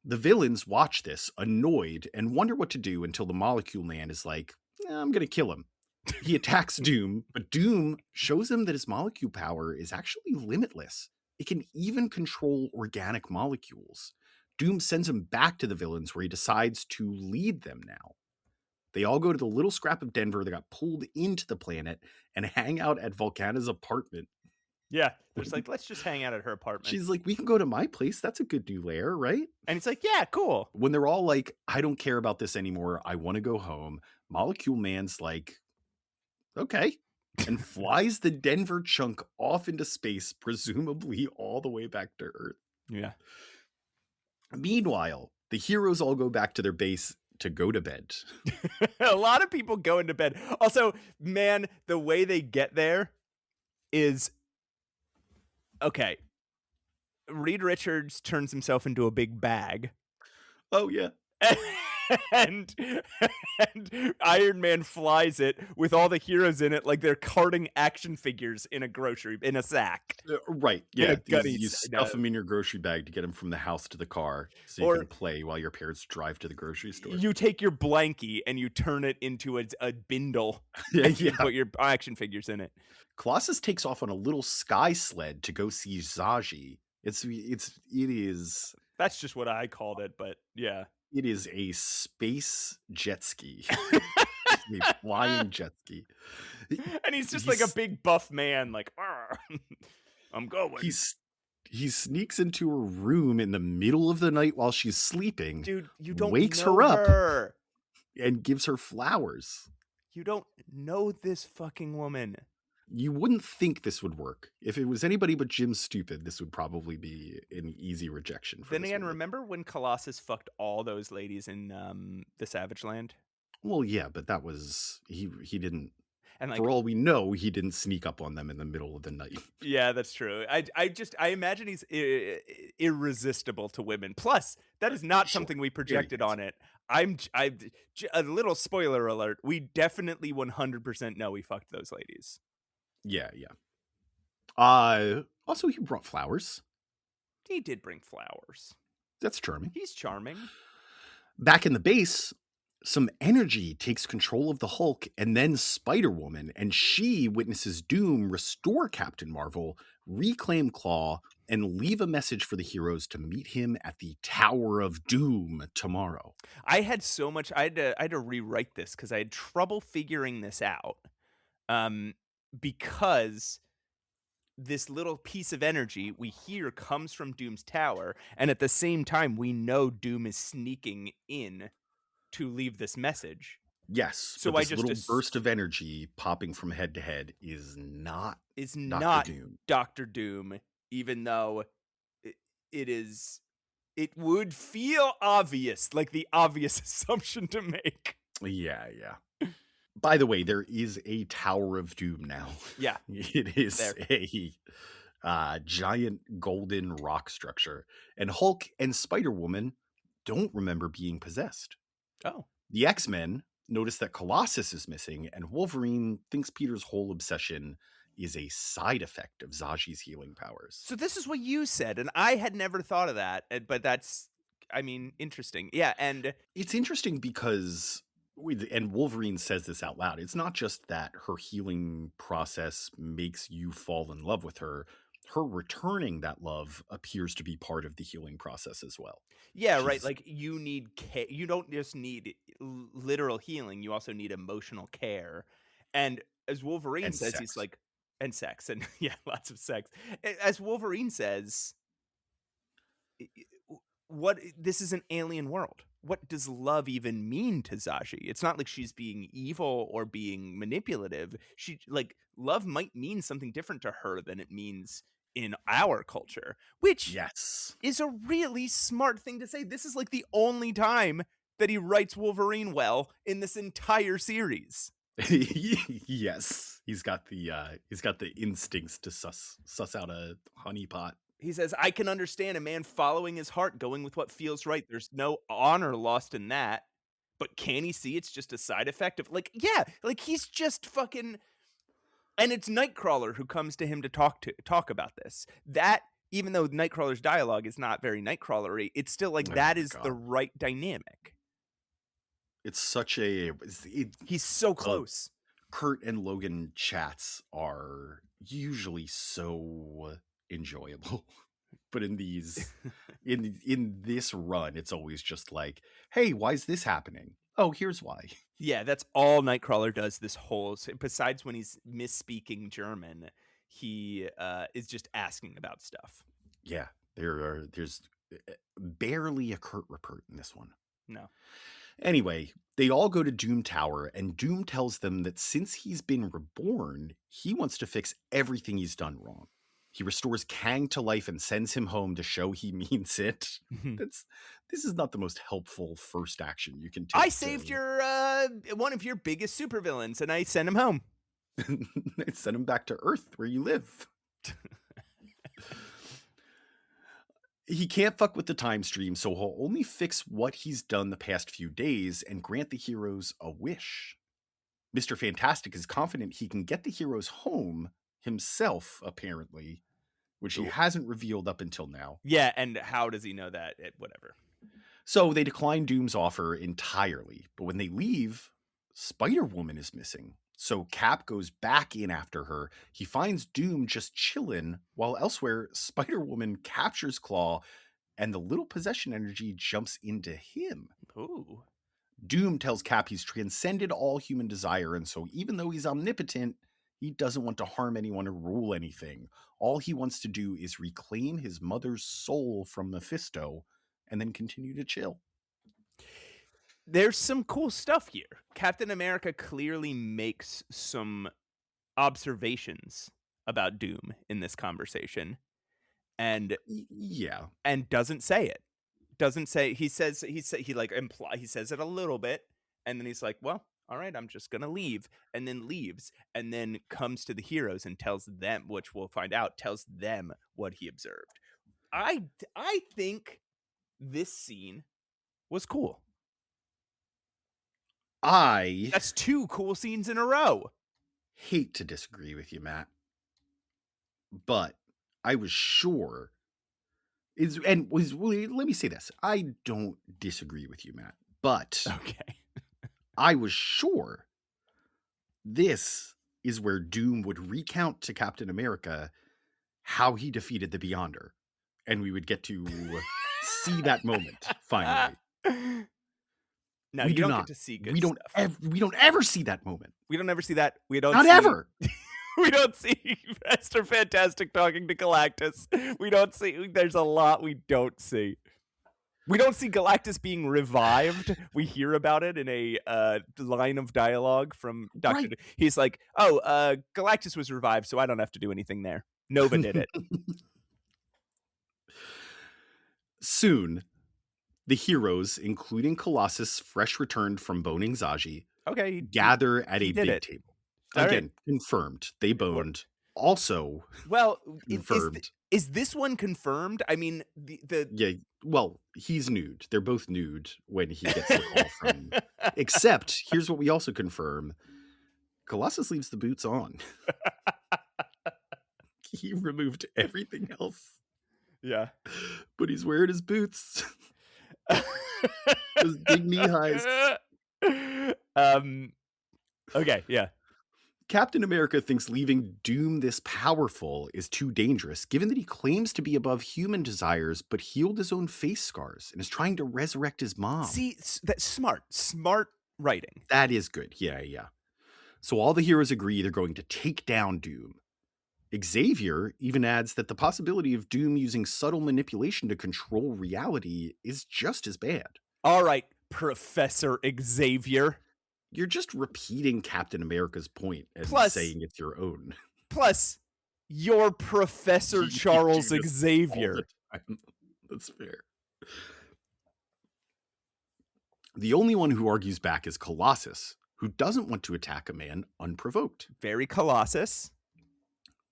The villains watch this, annoyed, and wonder what to do until the Molecule Man is like, I'm going to kill him. He attacks Doom, but Doom shows him that his molecule power is actually limitless. It can even control organic molecules. Doom sends him back to the villains where he decides to lead them now. They all go to the little scrap of Denver that got pulled into the planet and hang out at Volcana's apartment. Yeah, there's like, let's just hang out at her apartment. She's like, we can go to my place. That's a good new lair, right? And it's like, yeah, cool. When they're all like, I don't care about this anymore. I want to go home. Molecule Man's like, okay. And flies the Denver chunk off into space, presumably all the way back to Earth. Yeah. Meanwhile, the heroes all go back to their base to go to bed. A lot of people go into bed. Also, man, the way they get there is... Okay. Reed Richards turns himself into a big bag. Oh, yeah. and and Iron Man flies it with all the heroes in it like they're carting action figures in a sack. Right, In a yeah, you no. stuff them in your grocery bag to get them from the house to the car so you Or can play while your parents drive to the grocery store. you take your blankie and you turn it into a bindle Yeah, and you yeah. put your action figures in it. Colossus takes off on a little sky sled to go see Zaji. That's just what I called it, but yeah. It is a space jet ski. A flying jet ski. And he's just like a big buff man, like, "Arr, I'm going." He sneaks into her room in the middle of the night while she's sleeping. Dude, you don't wakes know her up her. and gives her flowers. You don't know this fucking woman. You wouldn't think this would work. If it was anybody but Jim Stupid, this would probably be an easy rejection. Then again, remember when Colossus fucked all those ladies in the Savage Land? Well, yeah, but that was he didn't. And like, for all we know, he didn't sneak up on them in the middle of the night. Yeah, that's true. I imagine he's irresistible to women. Plus, that is not something we projected on it. A little spoiler alert. We definitely 100% know he fucked those ladies. Yeah. Also, he brought flowers. He did bring flowers. That's charming. He's charming. Back in the base, some energy takes control of the Hulk and then Spider-Woman, and she witnesses Doom restore Captain Marvel, reclaim Klaw, and leave a message for the heroes to meet him at the Tower of Doom tomorrow. I had to rewrite this because I had trouble figuring this out. Because this little piece of energy we hear comes from Doom's tower, and at the same time we know Doom is sneaking in to leave this message. Yes, so this little burst of energy popping from head to head is not Dr. Doom, even though it would feel obvious, like the obvious assumption to make. Yeah. By the way, there is a Tower of Doom now. Yeah. It is a giant golden rock structure. And Hulk and Spider-Woman don't remember being possessed. Oh. The X-Men notice that Colossus is missing, and Wolverine thinks Peter's whole obsession is a side effect of Zaji's healing powers. So this is what you said, and I had never thought of that, but that's, interesting. Yeah, and it's interesting because... and Wolverine says this out loud. It's not just that her healing process makes you fall in love with her. Her returning that love appears to be part of the healing process as well. Yeah, right. Like you need care. You don't just need literal healing. You also need emotional care. And as Wolverine says, sex. He's like, and sex. And yeah, lots of sex. As Wolverine says, this is an alien world. What does love even mean to Zaji? It's not like she's being evil or being manipulative. Love might mean something different to her than it means in our culture, which is a really smart thing to say. This is like the only time that he writes Wolverine well in this entire series. Yes, he's got the instincts to suss out a honeypot. He says, I can understand a man following his heart, going with what feels right. There's no honor lost in that. But can he see it's just a side effect of, he's just fucking... And it's Nightcrawler who comes to him to talk about this. That, even though Nightcrawler's dialogue is not very Nightcrawlery, it's still that is the right dynamic. It's such he's so close. Kurt and Logan chats are usually so... enjoyable, but in this run it's always just like, hey, why is this happening? Oh, here's why. Yeah, that's all Nightcrawler does this whole, besides when he's misspeaking German, he is just asking about stuff. Yeah, there's barely a Kurt report in this one. No. Anyway, they all go to Doom Tower, and Doom tells them that since he's been reborn, he wants to fix everything he's done wrong. He restores Kang to life and sends him home to show he means it. This is not the most helpful first action you can take. I saved your one of your biggest supervillains, and I sent him home. I sent him back to Earth, where you live. He can't fuck with the time stream, so he'll only fix what he's done the past few days and grant the heroes a wish. Mr. Fantastic is confident he can get the heroes home himself, apparently, which he Ooh. hasn't revealed up until now. Yeah, and how does he know that? Whatever. So they decline Doom's offer entirely, but when they leave, Spider-Woman is missing. So Cap goes back in after her. He finds Doom just chilling, while elsewhere, Spider-Woman captures Klaw, and the little possession energy jumps into him. Ooh. Doom tells Cap he's transcended all human desire, and so even though he's omnipotent, he doesn't want to harm anyone or rule anything. All he wants to do is reclaim his mother's soul from Mephisto and then continue to chill. There's some cool stuff here. Captain America clearly makes some observations about Doom in this conversation, and Yeah. doesn't say it. Doesn't say. He says he says it a little bit, and then he's like, "Well, all right, I'm just gonna leave," and then leaves, and then comes to the heroes and tells them, which we'll find out, tells them what he observed. I think this scene was cool. That's 2 cool scenes in a row. Hate to disagree with you, Matt, but I was sure let me say this. I don't disagree with you, Matt, but Okay. I was sure this is where Doom would recount to Captain America how he defeated the Beyonder, and we would get to see that moment finally. No, We you do don't not. get to see good We don't stuff. we don't ever see that moment. We don't ever see that. We don't Not see, ever. We don't see Mr. Fantastic talking to Galactus. We don't see. There's a lot we don't see. We don't see Galactus being revived. We hear about it in a line of dialogue from Dr. Right. He's like, "Oh, Galactus was revived, so I don't have to do anything there. Nova did it." Soon, the heroes, including Colossus, fresh returned from boning Zaji, Okay, gather at a big did it. table. All Again, right. confirmed. They boned. Also, Well, confirmed. is this one confirmed? I mean, the Yeah, well, he's nude. They're both nude when he gets the call from. Except, here's what we also confirm: Colossus leaves the boots on. He removed everything else. Yeah. But he's wearing his boots. Those big knee highs. Okay, yeah. Captain America thinks leaving Doom this powerful is too dangerous, given that he claims to be above human desires, but healed his own face scars and is trying to resurrect his mom. See, that's smart writing. That is good. Yeah. So all the heroes agree they're going to take down Doom. Xavier even adds that the possibility of Doom using subtle manipulation to control reality is just as bad. All right, Professor Xavier. You're just repeating Captain America's point and saying it's your own. Plus, you're Professor Charles Xavier. That's fair. The only one who argues back is Colossus, who doesn't want to attack a man unprovoked. Very Colossus.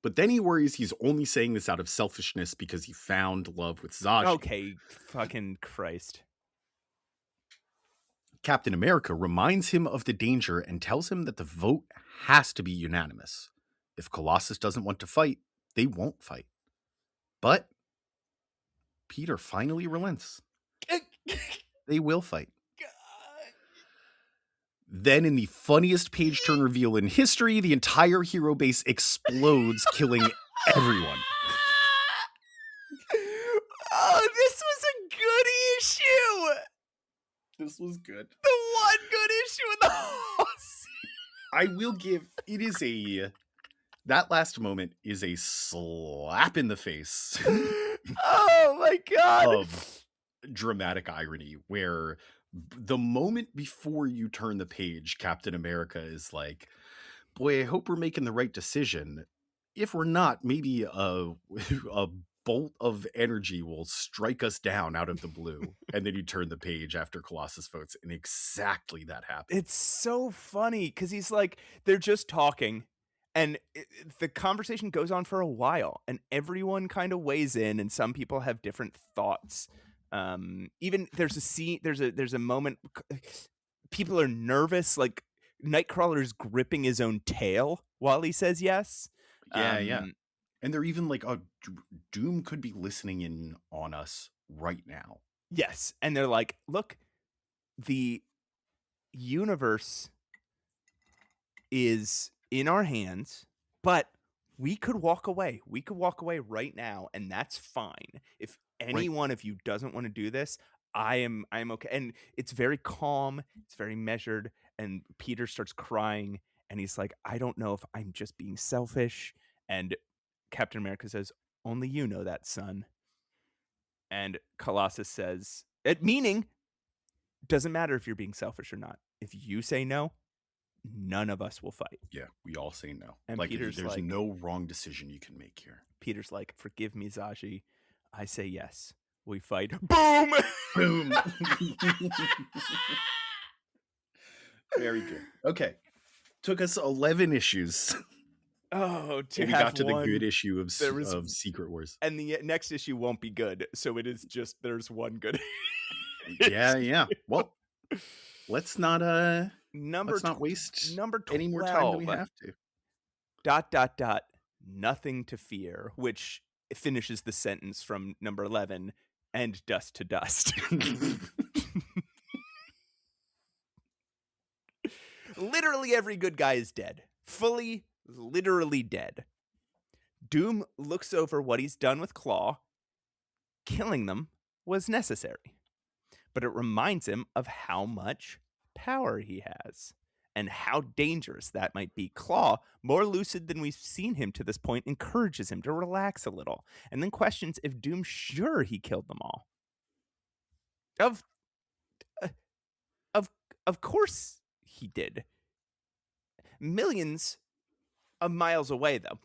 But then he worries he's only saying this out of selfishness because he found love with Zaji. Okay, fucking Christ. Captain America reminds him of the danger and tells him that the vote has to be unanimous. If Colossus doesn't want to fight, they won't fight. But Peter finally relents. They will fight. Then, in the funniest page turn reveal in history, the entire hero base explodes, killing everyone. Oh, this was a good issue. This was good. The one good issue in the whole series. I will give that last moment is a slap in the face. Oh my God. Of dramatic irony, where the moment before you turn the page, Captain America is like, boy, I hope we're making the right decision. If we're not, maybe a bolt of energy will strike us down out of the blue. And then you turn the page after Colossus votes, and exactly that happens. It's so funny because he's like, they're just talking, And the conversation goes on for a while, and everyone kind of weighs in, and some people have different thoughts. Even there's a scene, there's a moment, people are nervous, like Nightcrawler's gripping his own tail while he says yes. Yeah. And they're even like, oh, Doom could be listening in on us right now. Yes. And they're like, look, the universe is in our hands, but we could walk away. We could walk away right now, and that's fine. If any one of you doesn't want to do this, I am okay. And it's very calm, it's very measured, and Peter starts crying, and he's like, I don't know if I'm just being selfish. And Captain America says, only you know that, son. And Colossus says, meaning, doesn't matter if you're being selfish or not. If you say no, none of us will fight. Yeah, we all say no. And like, Peter's there's like, no wrong decision you can make here. Peter's like, forgive me, Zaji. I say yes. We fight. Boom! Boom! Very good. Okay. Took us 11 issues. Oh, we got to the good issue of Secret Wars. And the next issue won't be good. So it is just, there's one good. Yeah. Well, let's not waste number 12, any more time than we have to. ... Nothing to fear, which finishes the sentence from number 11, and dust to dust. Literally every good guy is dead. Fully, literally dead. Doom looks over what he's done with Klaw. Killing them was necessary. But it reminds him of how much power he has and how dangerous that might be. Klaw, more lucid than we've seen him to this point, encourages him to relax a little, and then questions if Doom's sure he killed them all. Of course he did. Millions of miles away, though.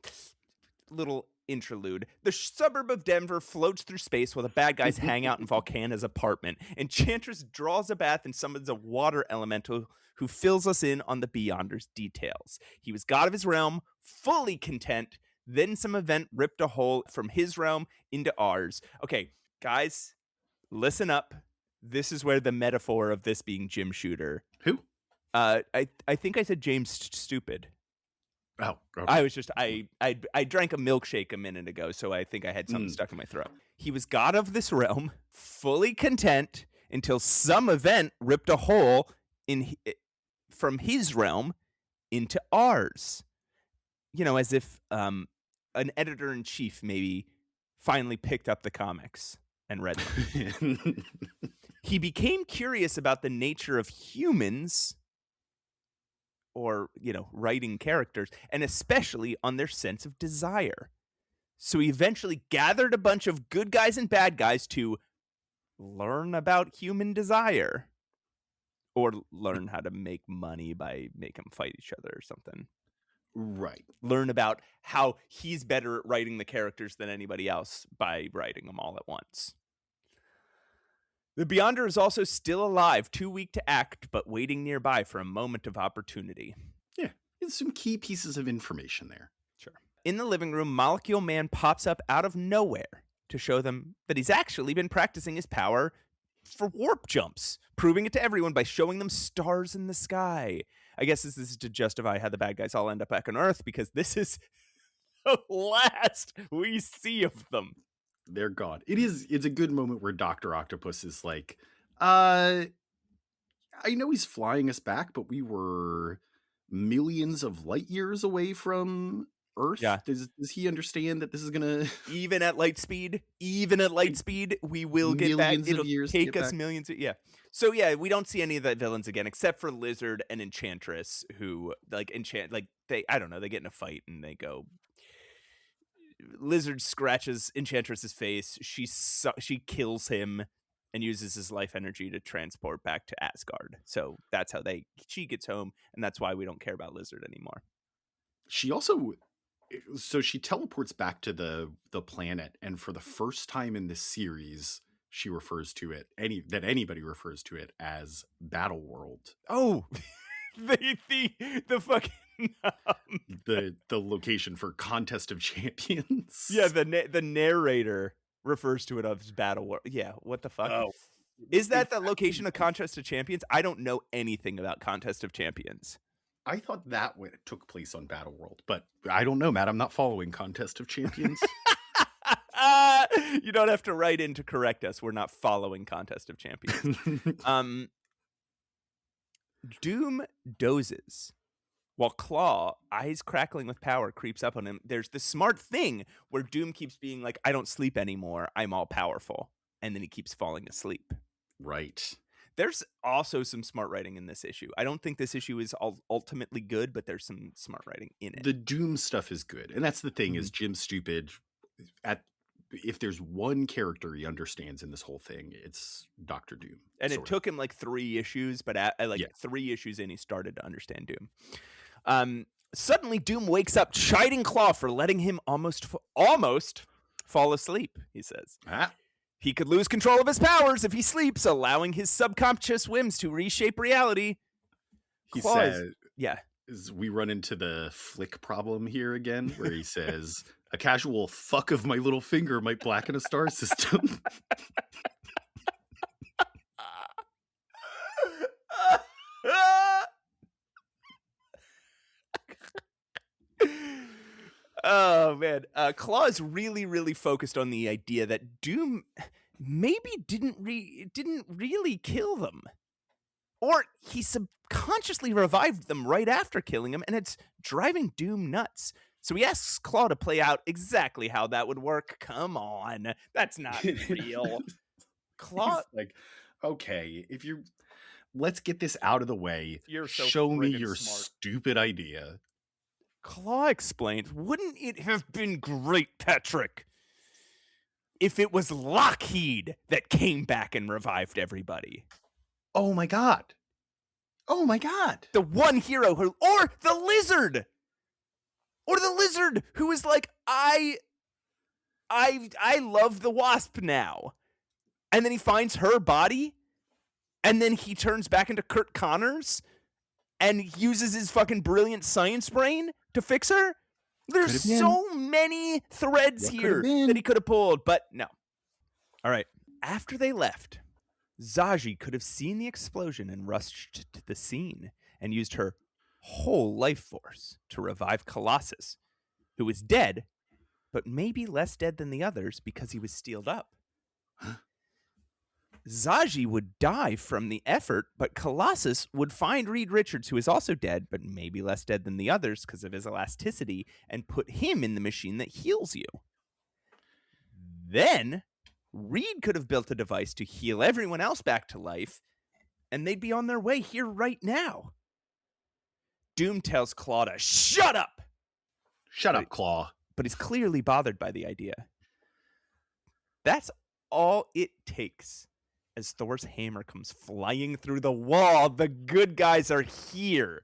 Little interlude. The suburb of Denver floats through space while the bad guys hang out in Volcana's apartment. Enchantress draws a bath and summons a water elemental who fills us in on the Beyonder's details. He was god of his realm, fully content. Then some event ripped a hole from his realm into ours. Okay, guys, listen up. This is where the metaphor of this being Jim Shooter. Who? I think I said James Stupid. Oh, okay. I was just I drank a milkshake a minute ago, so I think I had something stuck in my throat. He was god of this realm, fully content until some event ripped a hole from his realm into ours. You know, as if an editor-in-chief maybe finally picked up the comics and read them. He became curious about the nature of humans, or, you know, writing characters, and especially on their sense of desire. So he eventually gathered a bunch of good guys and bad guys to learn about human desire, or learn how to make money by making them fight each other or something. Right. Learn about how he's better at writing the characters than anybody else by writing them all at once. The Beyonder is also still alive, too weak to act, but waiting nearby for a moment of opportunity. Yeah, there's some key pieces of information there. Sure. In the living room, Molecule Man pops up out of nowhere to show them that he's actually been practicing his power for warp jumps, proving it to everyone by showing them stars in the sky. I guess this is to justify how the bad guys all end up back on Earth, because this is the last we see of them. They're gone. It's a good moment where Dr. Octopus is like, I know he's flying us back, but we were millions of light years away from Earth. Yeah. Does he understand that this is gonna even at light speed, we will get back. It'll take us millions of So yeah, we don't see any of the villains again, except for Lizard and Enchantress, who I don't know, they get in a fight and they go. Lizard scratches Enchantress's face. She kills him and uses his life energy to transport back to Asgard. So that's how she gets home, and that's why we don't care about Lizard anymore. She teleports back to the planet, and for the first time in this series, she refers to it anybody refers to it as Battle World. Oh, the fucking the location for Contest of Champions. Yeah, the narrator refers to it as Battle World. Yeah, what the fuck? Oh. Is that the location of Contest of Champions? I don't know anything about Contest of Champions. I thought that took place on Battle World, but I don't know, Matt. I'm not following Contest of Champions. You don't have to write in to correct us. We're not following Contest of Champions. Doom dozes while Klaw, eyes crackling with power, creeps up on him. There's the smart thing where Doom keeps being like, I don't sleep anymore. I'm all powerful. And then he keeps falling asleep. Right. There's also some smart writing in this issue. I don't think this issue is ultimately good, but there's some smart writing in it. The Doom stuff is good. And that's the thing is Jim's stupid. If there's one character he understands in this whole thing, it's Dr. Doom. And it took him like 3 issues, but at 3 issues in, he started to understand Doom. Suddenly, Doom wakes up, chiding Klaw for letting him almost fall asleep, he says. He could lose control of his powers if he sleeps, allowing his subconscious whims to reshape reality. He said, we run into the flick problem here again, where he says, a casual fuck of my little finger might blacken a star system. Oh man, Klaw is really, really focused on the idea that Doom maybe didn't really kill them, or he subconsciously revived them right after killing him, and it's driving Doom nuts. So he asks Klaw to play out exactly how that would work. Come on, that's not real. Klaw, like, okay, let's get this out of the way. Show me your stupid idea. Klaw explains, wouldn't it have been great, Patrick, if it was Lockheed that came back and revived everybody? Oh my god. Oh my god. The one hero or the lizard. Or the lizard who is like, I love the Wasp now. And then he finds her body, and then he turns back into Kurt Connors and uses his fucking brilliant science brain to fix her. There's so many threads here that he could have pulled, but no. All right. After they left, Zaji could have seen the explosion and rushed to the scene and used her whole life force to revive Colossus, who was dead, but maybe less dead than the others because he was steeled up. Zaji would die from the effort, but Colossus would find Reed Richards, who is also dead, but maybe less dead than the others because of his elasticity, and put him in the machine that heals you. Then, Reed could have built a device to heal everyone else back to life, and they'd be on their way here right now. Doom tells Klaw to shut up! Shut up, Klaw. But he's clearly bothered by the idea. That's all it takes. As Thor's hammer comes flying through the wall, the good guys are here.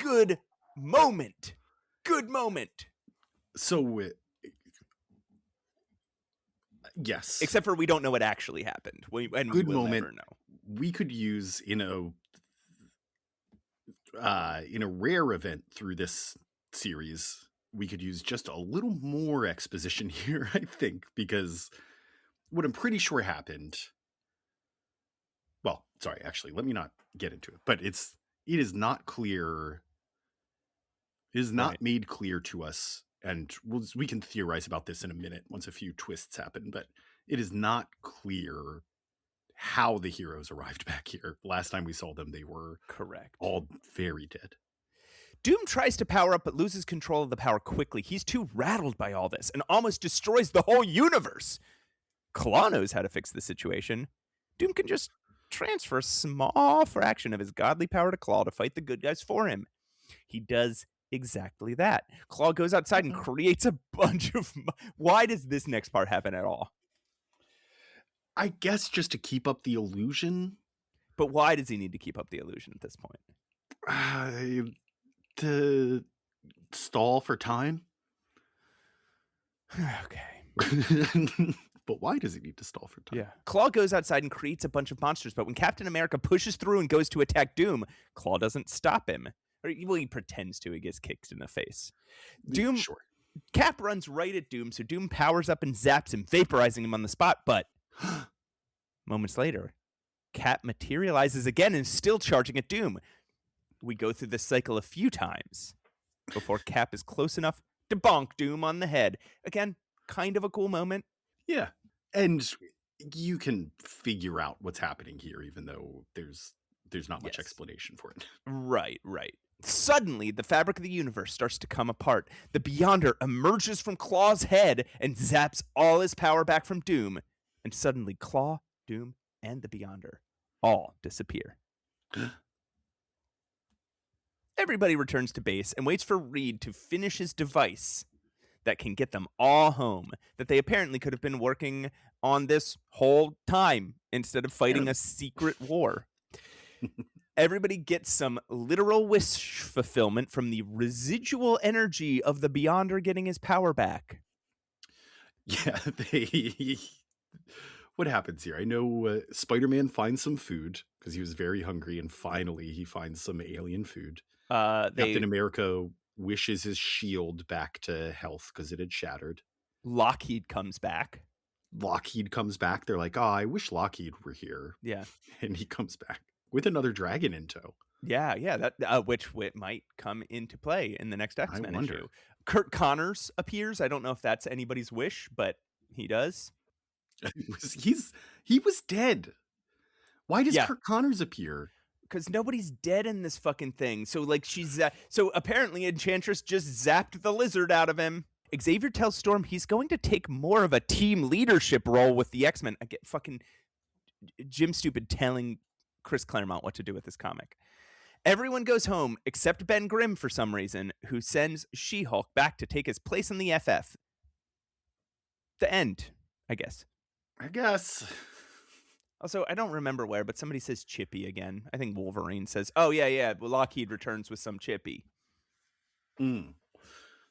Good moment. Good moment. So, yes. Except for we don't know what actually happened. Good we'll moment. Never know. We could use in a rare event through this series, we could use just a little more exposition here, I think, because what I'm pretty sure happened. Well, sorry, actually, let me not get into it. But it is not clear. It is not made clear to us, and we can theorize about this in a minute once a few twists happen. But it is not clear how the heroes arrived back here. Last time we saw them, they were all very dead. Doom tries to power up, but loses control of the power quickly. He's too rattled by all this and almost destroys the whole universe. Klaw knows how to fix the situation. Doom can just transfer a small fraction of his godly power to Klaw to fight the good guys for him. He does exactly that. Klaw goes outside and creates a bunch of... Why does this next part happen at all? I guess just to keep up the illusion. But why does he need to keep up the illusion at this point? To stall for time. Okay. But why does he need to stall for time? Yeah. Klaw goes outside and creates a bunch of monsters, but when Captain America pushes through and goes to attack Doom, Klaw doesn't stop him. Or, well, he pretends to. He gets kicked in the face. Doom Sure. Cap runs right at Doom, so Doom powers up and zaps him, vaporizing him on the spot. But moments later, Cap materializes again and is still charging at Doom. We go through this cycle a few times before Cap is close enough to bonk Doom on the head. Again, kind of a cool moment. Yeah. And you can figure out what's happening here, even though there's not much explanation for it. Right. Suddenly, the fabric of the universe starts to come apart. The Beyonder emerges from Klaw's head and zaps all his power back from Doom. And suddenly, Klaw, Doom, and the Beyonder all disappear. Everybody returns to base and waits for Reed to finish his device that can get them all home, that they apparently could have been working on this whole time instead of fighting a secret war. Everybody gets some literal wish fulfillment from the residual energy of the Beyonder getting his power back. Yeah, what happens here? I know Spider-Man finds some food because he was very hungry, and finally he finds some alien food. Captain America wishes his shield back to health because it had shattered. Lockheed comes back. They're like, oh, I wish Lockheed were here. Yeah. And he comes back with another dragon in tow. Yeah, that which might come into play in the next X-Men issue. Kurt Connors appears. I don't know if that's anybody's wish, but he does. He was dead. Why does Kurt Connors appear? Because nobody's dead in this fucking thing. So like so apparently Enchantress just zapped the lizard out of him. Xavier tells Storm he's going to take more of a team leadership role with the X-Men. I get fucking Jim Stupid telling Chris Claremont what to do with this comic. Everyone goes home except Ben Grimm for some reason, who sends She-Hulk back to take his place in the FF. The end, I guess. Also, I don't remember where, but somebody says Chippy again. I think Wolverine says, oh, yeah, well, Lockheed returns with some Chippy.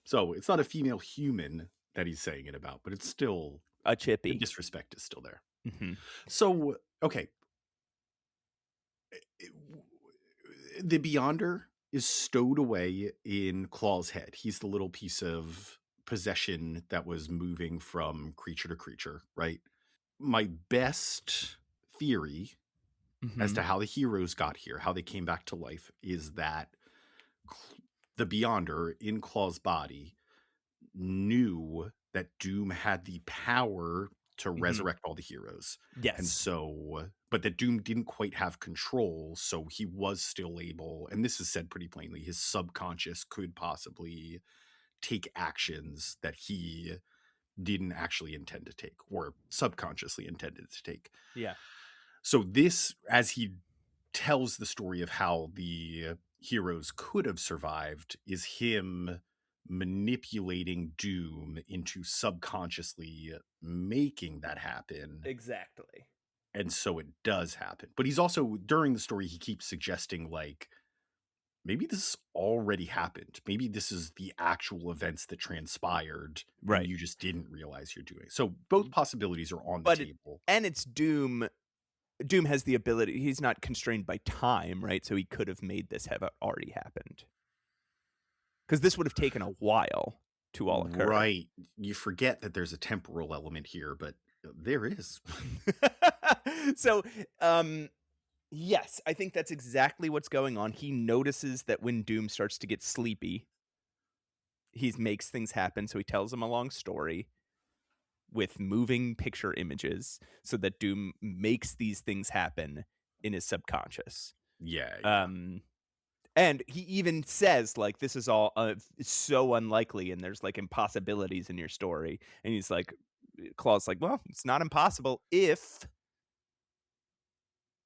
So it's not a female human that he's saying it about, but it's still a Chippy. The disrespect is still there. Mm-hmm. So, okay. The Beyonder is stowed away in Klaw's head. He's the little piece of possession that was moving from creature to creature, right? My best theory as to how the heroes got here, how they came back to life, is that the Beyonder in Klaw's body knew that Doom had the power to resurrect all the heroes. Yes. And so, but that Doom didn't quite have control, so he was still able, and this is said pretty plainly, his subconscious could possibly take actions that he didn't actually intend to take, or subconsciously intended to take. Yeah. So this, as he tells the story of how the heroes could have survived, is him manipulating Doom into subconsciously making that happen. Exactly. And so it does happen. But he's also, during the story, he keeps suggesting, like, maybe this already happened. Maybe this is the actual events that transpired. Right. And you just didn't realize you're doing. So both possibilities are on the table. And it's Doom. Doom has the ability. He's not constrained by time, right? So he could have made this have already happened. Because this would have taken a while to all occur. Right. You forget that there's a temporal element here, but there is. So, yes, I think that's exactly what's going on. He notices that when Doom starts to get sleepy, he makes things happen. So he tells him a long story with moving picture images so that Doom makes these things happen in his subconscious. Yeah. And he even says, like, this is all so unlikely and there's, like, impossibilities in your story. And he's like, Klaw's like, well, it's not impossible if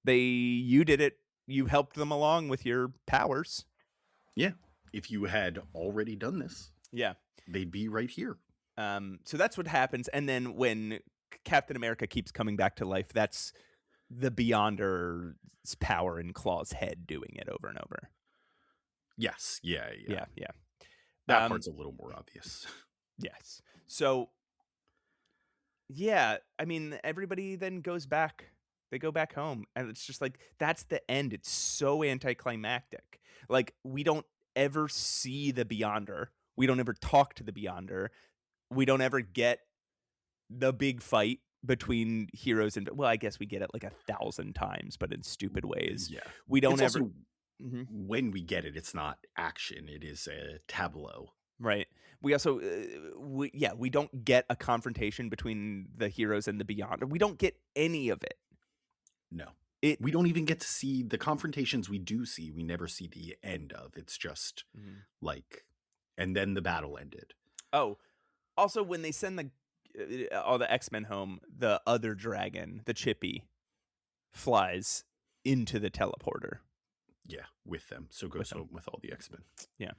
you did it. You helped them along with your powers. Yeah. If you had already done this. Yeah. They'd be right here. So that's what happens. And then when Captain America keeps coming back to life, that's the Beyonder's power in Klaw's head doing it over and over. Yes. Yeah. That part's a little more obvious. Yes. So, yeah, I mean, everybody then goes back. They go back home. And it's just like, that's the end. It's so anticlimactic. Like, we don't ever see the Beyonder. We don't ever talk to the Beyonder. We don't ever get the big fight between heroes and, well, I guess we get it like 1,000 times, but in stupid ways. Yeah. We don't It's ever. also, Mhm. when we get it, it's not action. It is a tableau. Right. We also, we don't get a confrontation between the heroes and the Beyonder. We don't get any of it. No. It. We don't even get to see the confrontations we do see. We never see the end of. It's just like, and then the battle ended. Oh, also when they send all the X-Men home, the other dragon, the Chippy, flies into the teleporter. Yeah, with them. So goes home with all the X-Men. Yeah.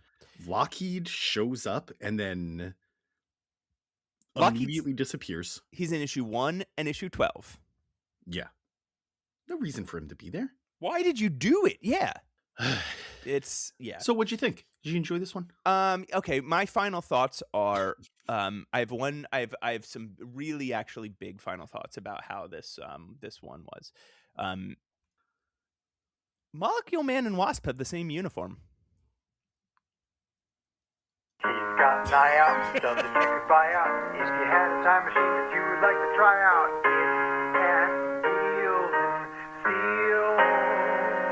Lockheed shows up and then immediately disappears. He's in issue 1 and issue 12. Yeah. No reason for him to be there. Why did you do it? Yeah. It's, yeah. So what'd you think? Did you enjoy this one? Okay, my final thoughts are I have some really actually big final thoughts about how this one was. Molecule Man and Wasp have the same uniform. He's got an eye out, stuff that you could buy out. If you had a time machine that you would like to try out,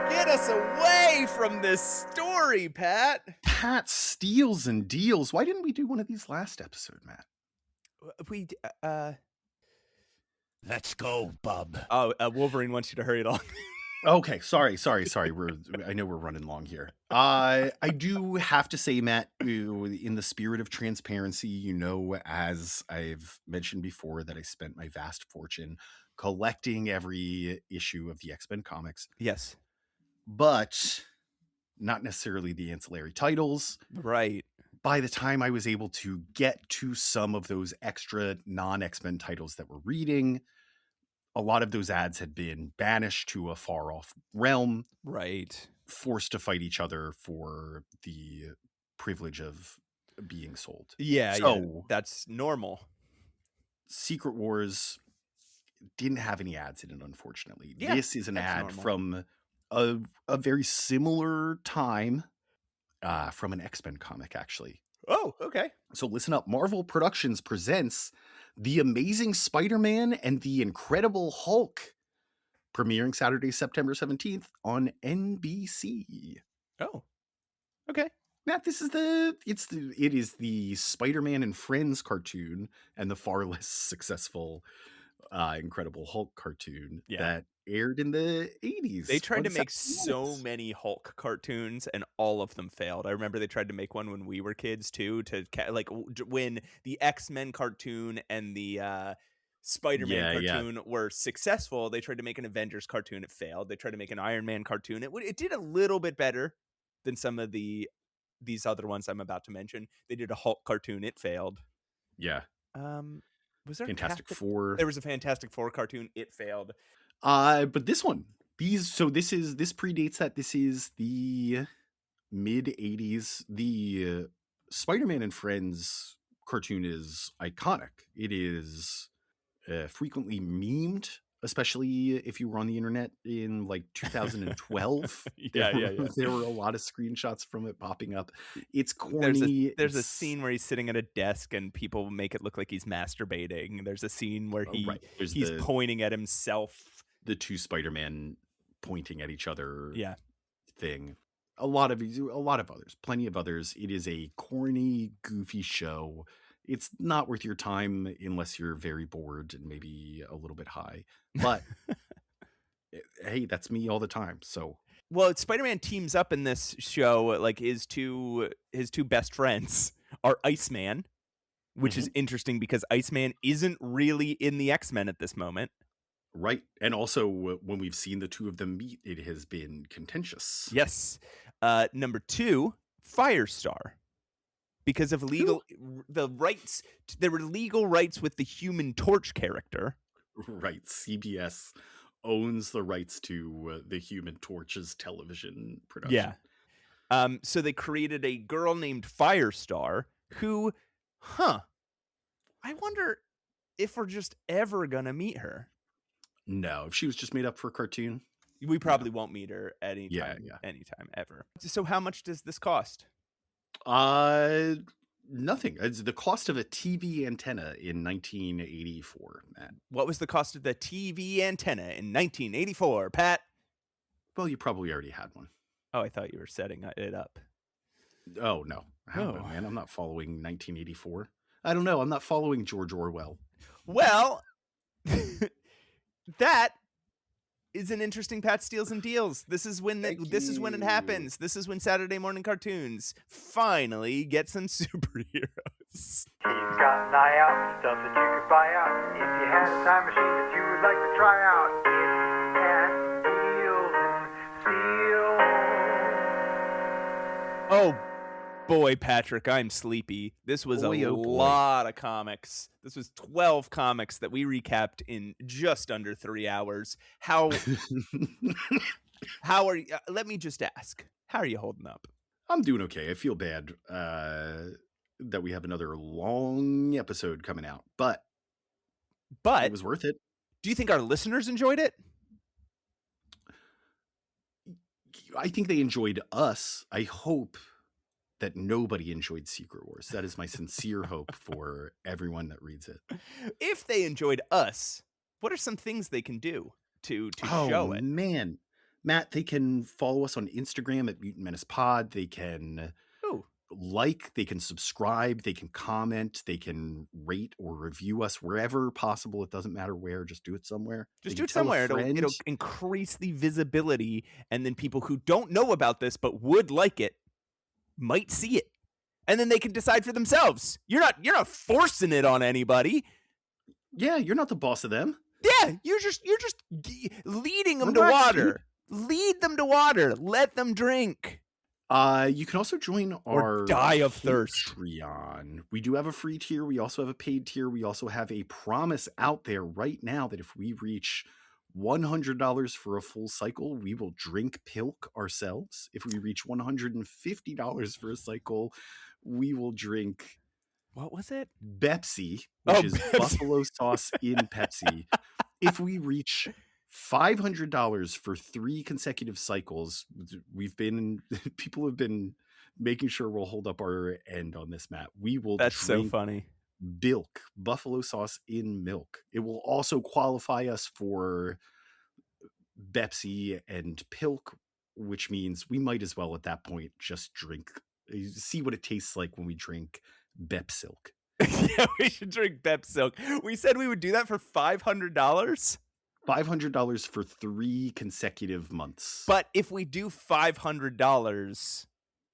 Get us away from this story, Pat. Pat steals and deals. Why didn't we do one of these last episode, Matt? Let's go, bub. Oh, Wolverine wants you to hurry along. Okay, sorry. I know we're running long here. I do have to say, Matt, in the spirit of transparency, as I've mentioned before, that I spent my vast fortune collecting every issue of the X-Men comics. Yes. But not necessarily the ancillary titles. Right. By the time I was able to get to some of those extra non-X-Men titles that we're reading, a lot of those ads had been banished to a far off realm. Right. Forced to fight each other for the privilege of being sold. Yeah, so that's normal. Secret Wars didn't have any ads in it, unfortunately. Yeah, this is an ad normal. from a very similar time from an X-Men comic, actually. Oh, okay. So listen up. Marvel Productions presents The Amazing Spider-Man and the Incredible Hulk, premiering Saturday, September 17th on NBC. Oh, okay. Matt, it is the Spider-Man and Friends cartoon and the far less successful Incredible Hulk cartoon that aired in the 80s. They tried to make so many Hulk cartoons and all of them failed. I remember they tried to make one when we were kids too, when the X-Men cartoon and the Spider-Man cartoon were successful. They tried to make an Avengers cartoon. It failed. They tried to make an Iron Man cartoon. It did a little bit better than some of these other ones I'm about to mention. They did a Hulk cartoon. It failed. Yeah. Was there Fantastic Four? There was a Fantastic Four cartoon. It failed. But this one, this predates that. This is the mid 80s. The Spider-Man and Friends cartoon is iconic. It is frequently memed, especially if you were on the internet in like 2012. Yeah. There were a lot of screenshots from it popping up. It's corny. There's a scene where he's sitting at a desk and people make it look like he's masturbating. There's a scene where he's pointing at himself. The two Spider-Man pointing at each other. Yeah. Thing. A lot of others. Plenty of others. It is a corny, goofy show. It's not worth your time unless you're very bored and maybe a little bit high. But hey, that's me all the time. So, well, Spider-Man teams up in this show. Like his two best friends are Iceman, which is interesting because Iceman isn't really in the X-Men at this moment. Right. And also when we've seen the two of them meet, it has been contentious. Yes. Number 2, Firestar. Because of the rights, there were legal rights with the Human Torch character. Right. CBS owns the rights to the Human Torch's television production. Yeah. So they created a girl named Firestar who, I wonder if we're just ever going to meet her. No, if she was just made up for a cartoon. We probably won't meet her at any Yeah, time, yeah. anytime ever. So how much does this cost? Nothing. It's the cost of a TV antenna in 1984, Matt. What was the cost of the TV antenna in 1984, Pat? Well, you probably already had one. Oh, I thought you were setting it up. Oh, no. I don't know, man. I'm not following 1984. I don't know. I'm not following George Orwell. Well, that is an interesting Pat Steals and Deals. This is when it happens. This is when Saturday morning cartoons finally get some superheroes. He's got an eye out, stuff that you could buy out. If you had a time machine that you would like to try out, it's Pat Steals and Steals. Oh boy, Patrick, I'm sleepy. This was a lot of comics. This was 12 comics that we recapped in just under 3 hours. How are you? Let me just ask, how are you holding up? I'm doing okay. I feel bad that we have another long episode coming out, but it was worth it. Do you think our listeners enjoyed it? I think they enjoyed us. I hope that nobody enjoyed Secret Wars. That is my sincere hope for everyone that reads it. If they enjoyed us, what are some things they can do to show it? Oh, man. Matt, they can follow us on Instagram at Mutant Menace Pod. They can they can subscribe, they can comment, they can rate or review us wherever possible. It doesn't matter where, just do it somewhere. Just do it somewhere. It'll increase the visibility, and then people who don't know about this but would like it might see it, and then they can decide for themselves. You're not forcing it on anybody. Yeah, you're not the boss of them. Yeah, you're just leading them to water. Lead them to water. Let them drink. You can also join our die of thirst. Patreon. We do have a free tier. We also have a paid tier. We also have a promise out there right now that if we reach $100 for a full cycle, we will drink Pilk ourselves. If we reach $150 for a cycle, we will drink, what was it? Pepsi, which is Pepsi. buffalo sauce in Pepsi. If we reach $500 for 3 consecutive cycles, people have been making sure we'll hold up our end on this, Matt. We will That's so funny. Bilk, buffalo sauce in milk. It will also qualify us for Pepsi and Pilk, which means we might as well at that point just see what it tastes like when we drink Bepsilk. Yeah, we should drink Bepsilk. We said we would do that for $500. $500 for 3 consecutive months. But if we do $500,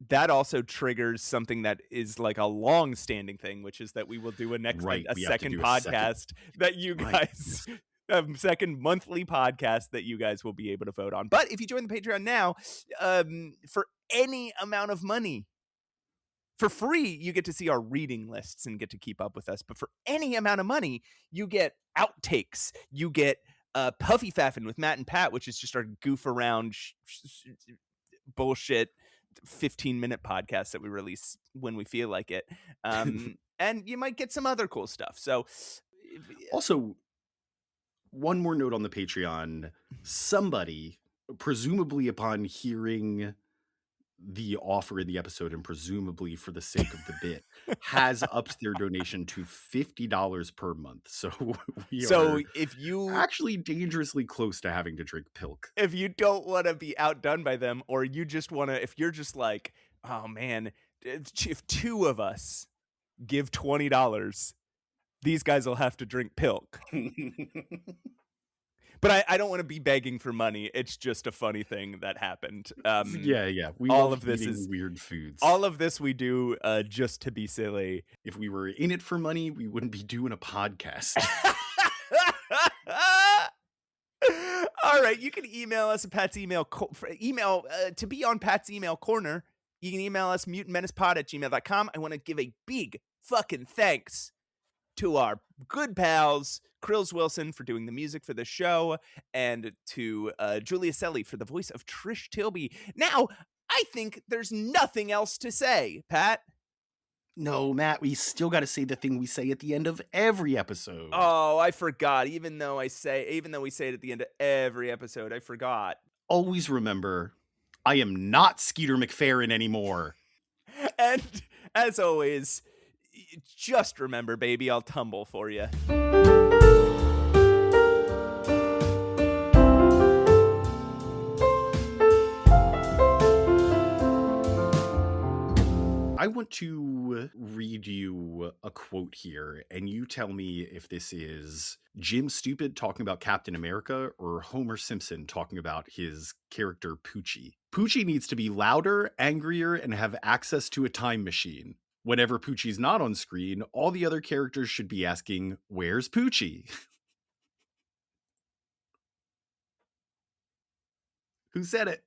that also triggers something that is like a long-standing thing, which is that we will do a second podcast that you guys, a second monthly podcast that you guys will be able to vote on. But if you join the Patreon now, for any amount of money, for free, you get to see our reading lists and get to keep up with us. But for any amount of money, you get outtakes, you get Puffy Faffin with Matt and Pat, which is just our goof around bullshit 15-minute podcast that we release when we feel like it. And you might get some other cool stuff. So also, one more note on the Patreon. Somebody, presumably upon hearing the offer in the episode and presumably for the sake of the bit, has upped their donation to $50 per month. So if you actually dangerously close to having to drink Pilk. If you don't want to be outdone by them, or you just want to, if you're just like, oh man, if 2 of us give $20, these guys will have to drink Pilk. But I don't want to be begging for money. It's just a funny thing that happened. Yeah. All of this is weird foods. All of this we do just to be silly. If we were in it for money, we wouldn't be doing a podcast. All right, you can email us at Pat's email to be on Pat's email corner. You can email us mutantmenacepod@gmail.com. I want to give a big fucking thanks to our good pals Krills Wilson for doing the music for the show, and to Julia Selly for the voice of Trish Tilby. Now, I think there's nothing else to say, Pat. No, Matt, we still got to say the thing we say at the end of every episode. Oh, I forgot. Even though we say it at the end of every episode, I forgot. always remember, I am not Skeeter McFerrin anymore. And as always, just remember, baby, I'll tumble for you. I want to read you a quote here, and you tell me if this is Jim Stupid talking about Captain America or Homer Simpson talking about his character Poochie. Poochie needs to be louder, angrier, and have access to a time machine. Whenever Poochie's not on screen, all the other characters should be asking, "Where's Poochie?" Who said it?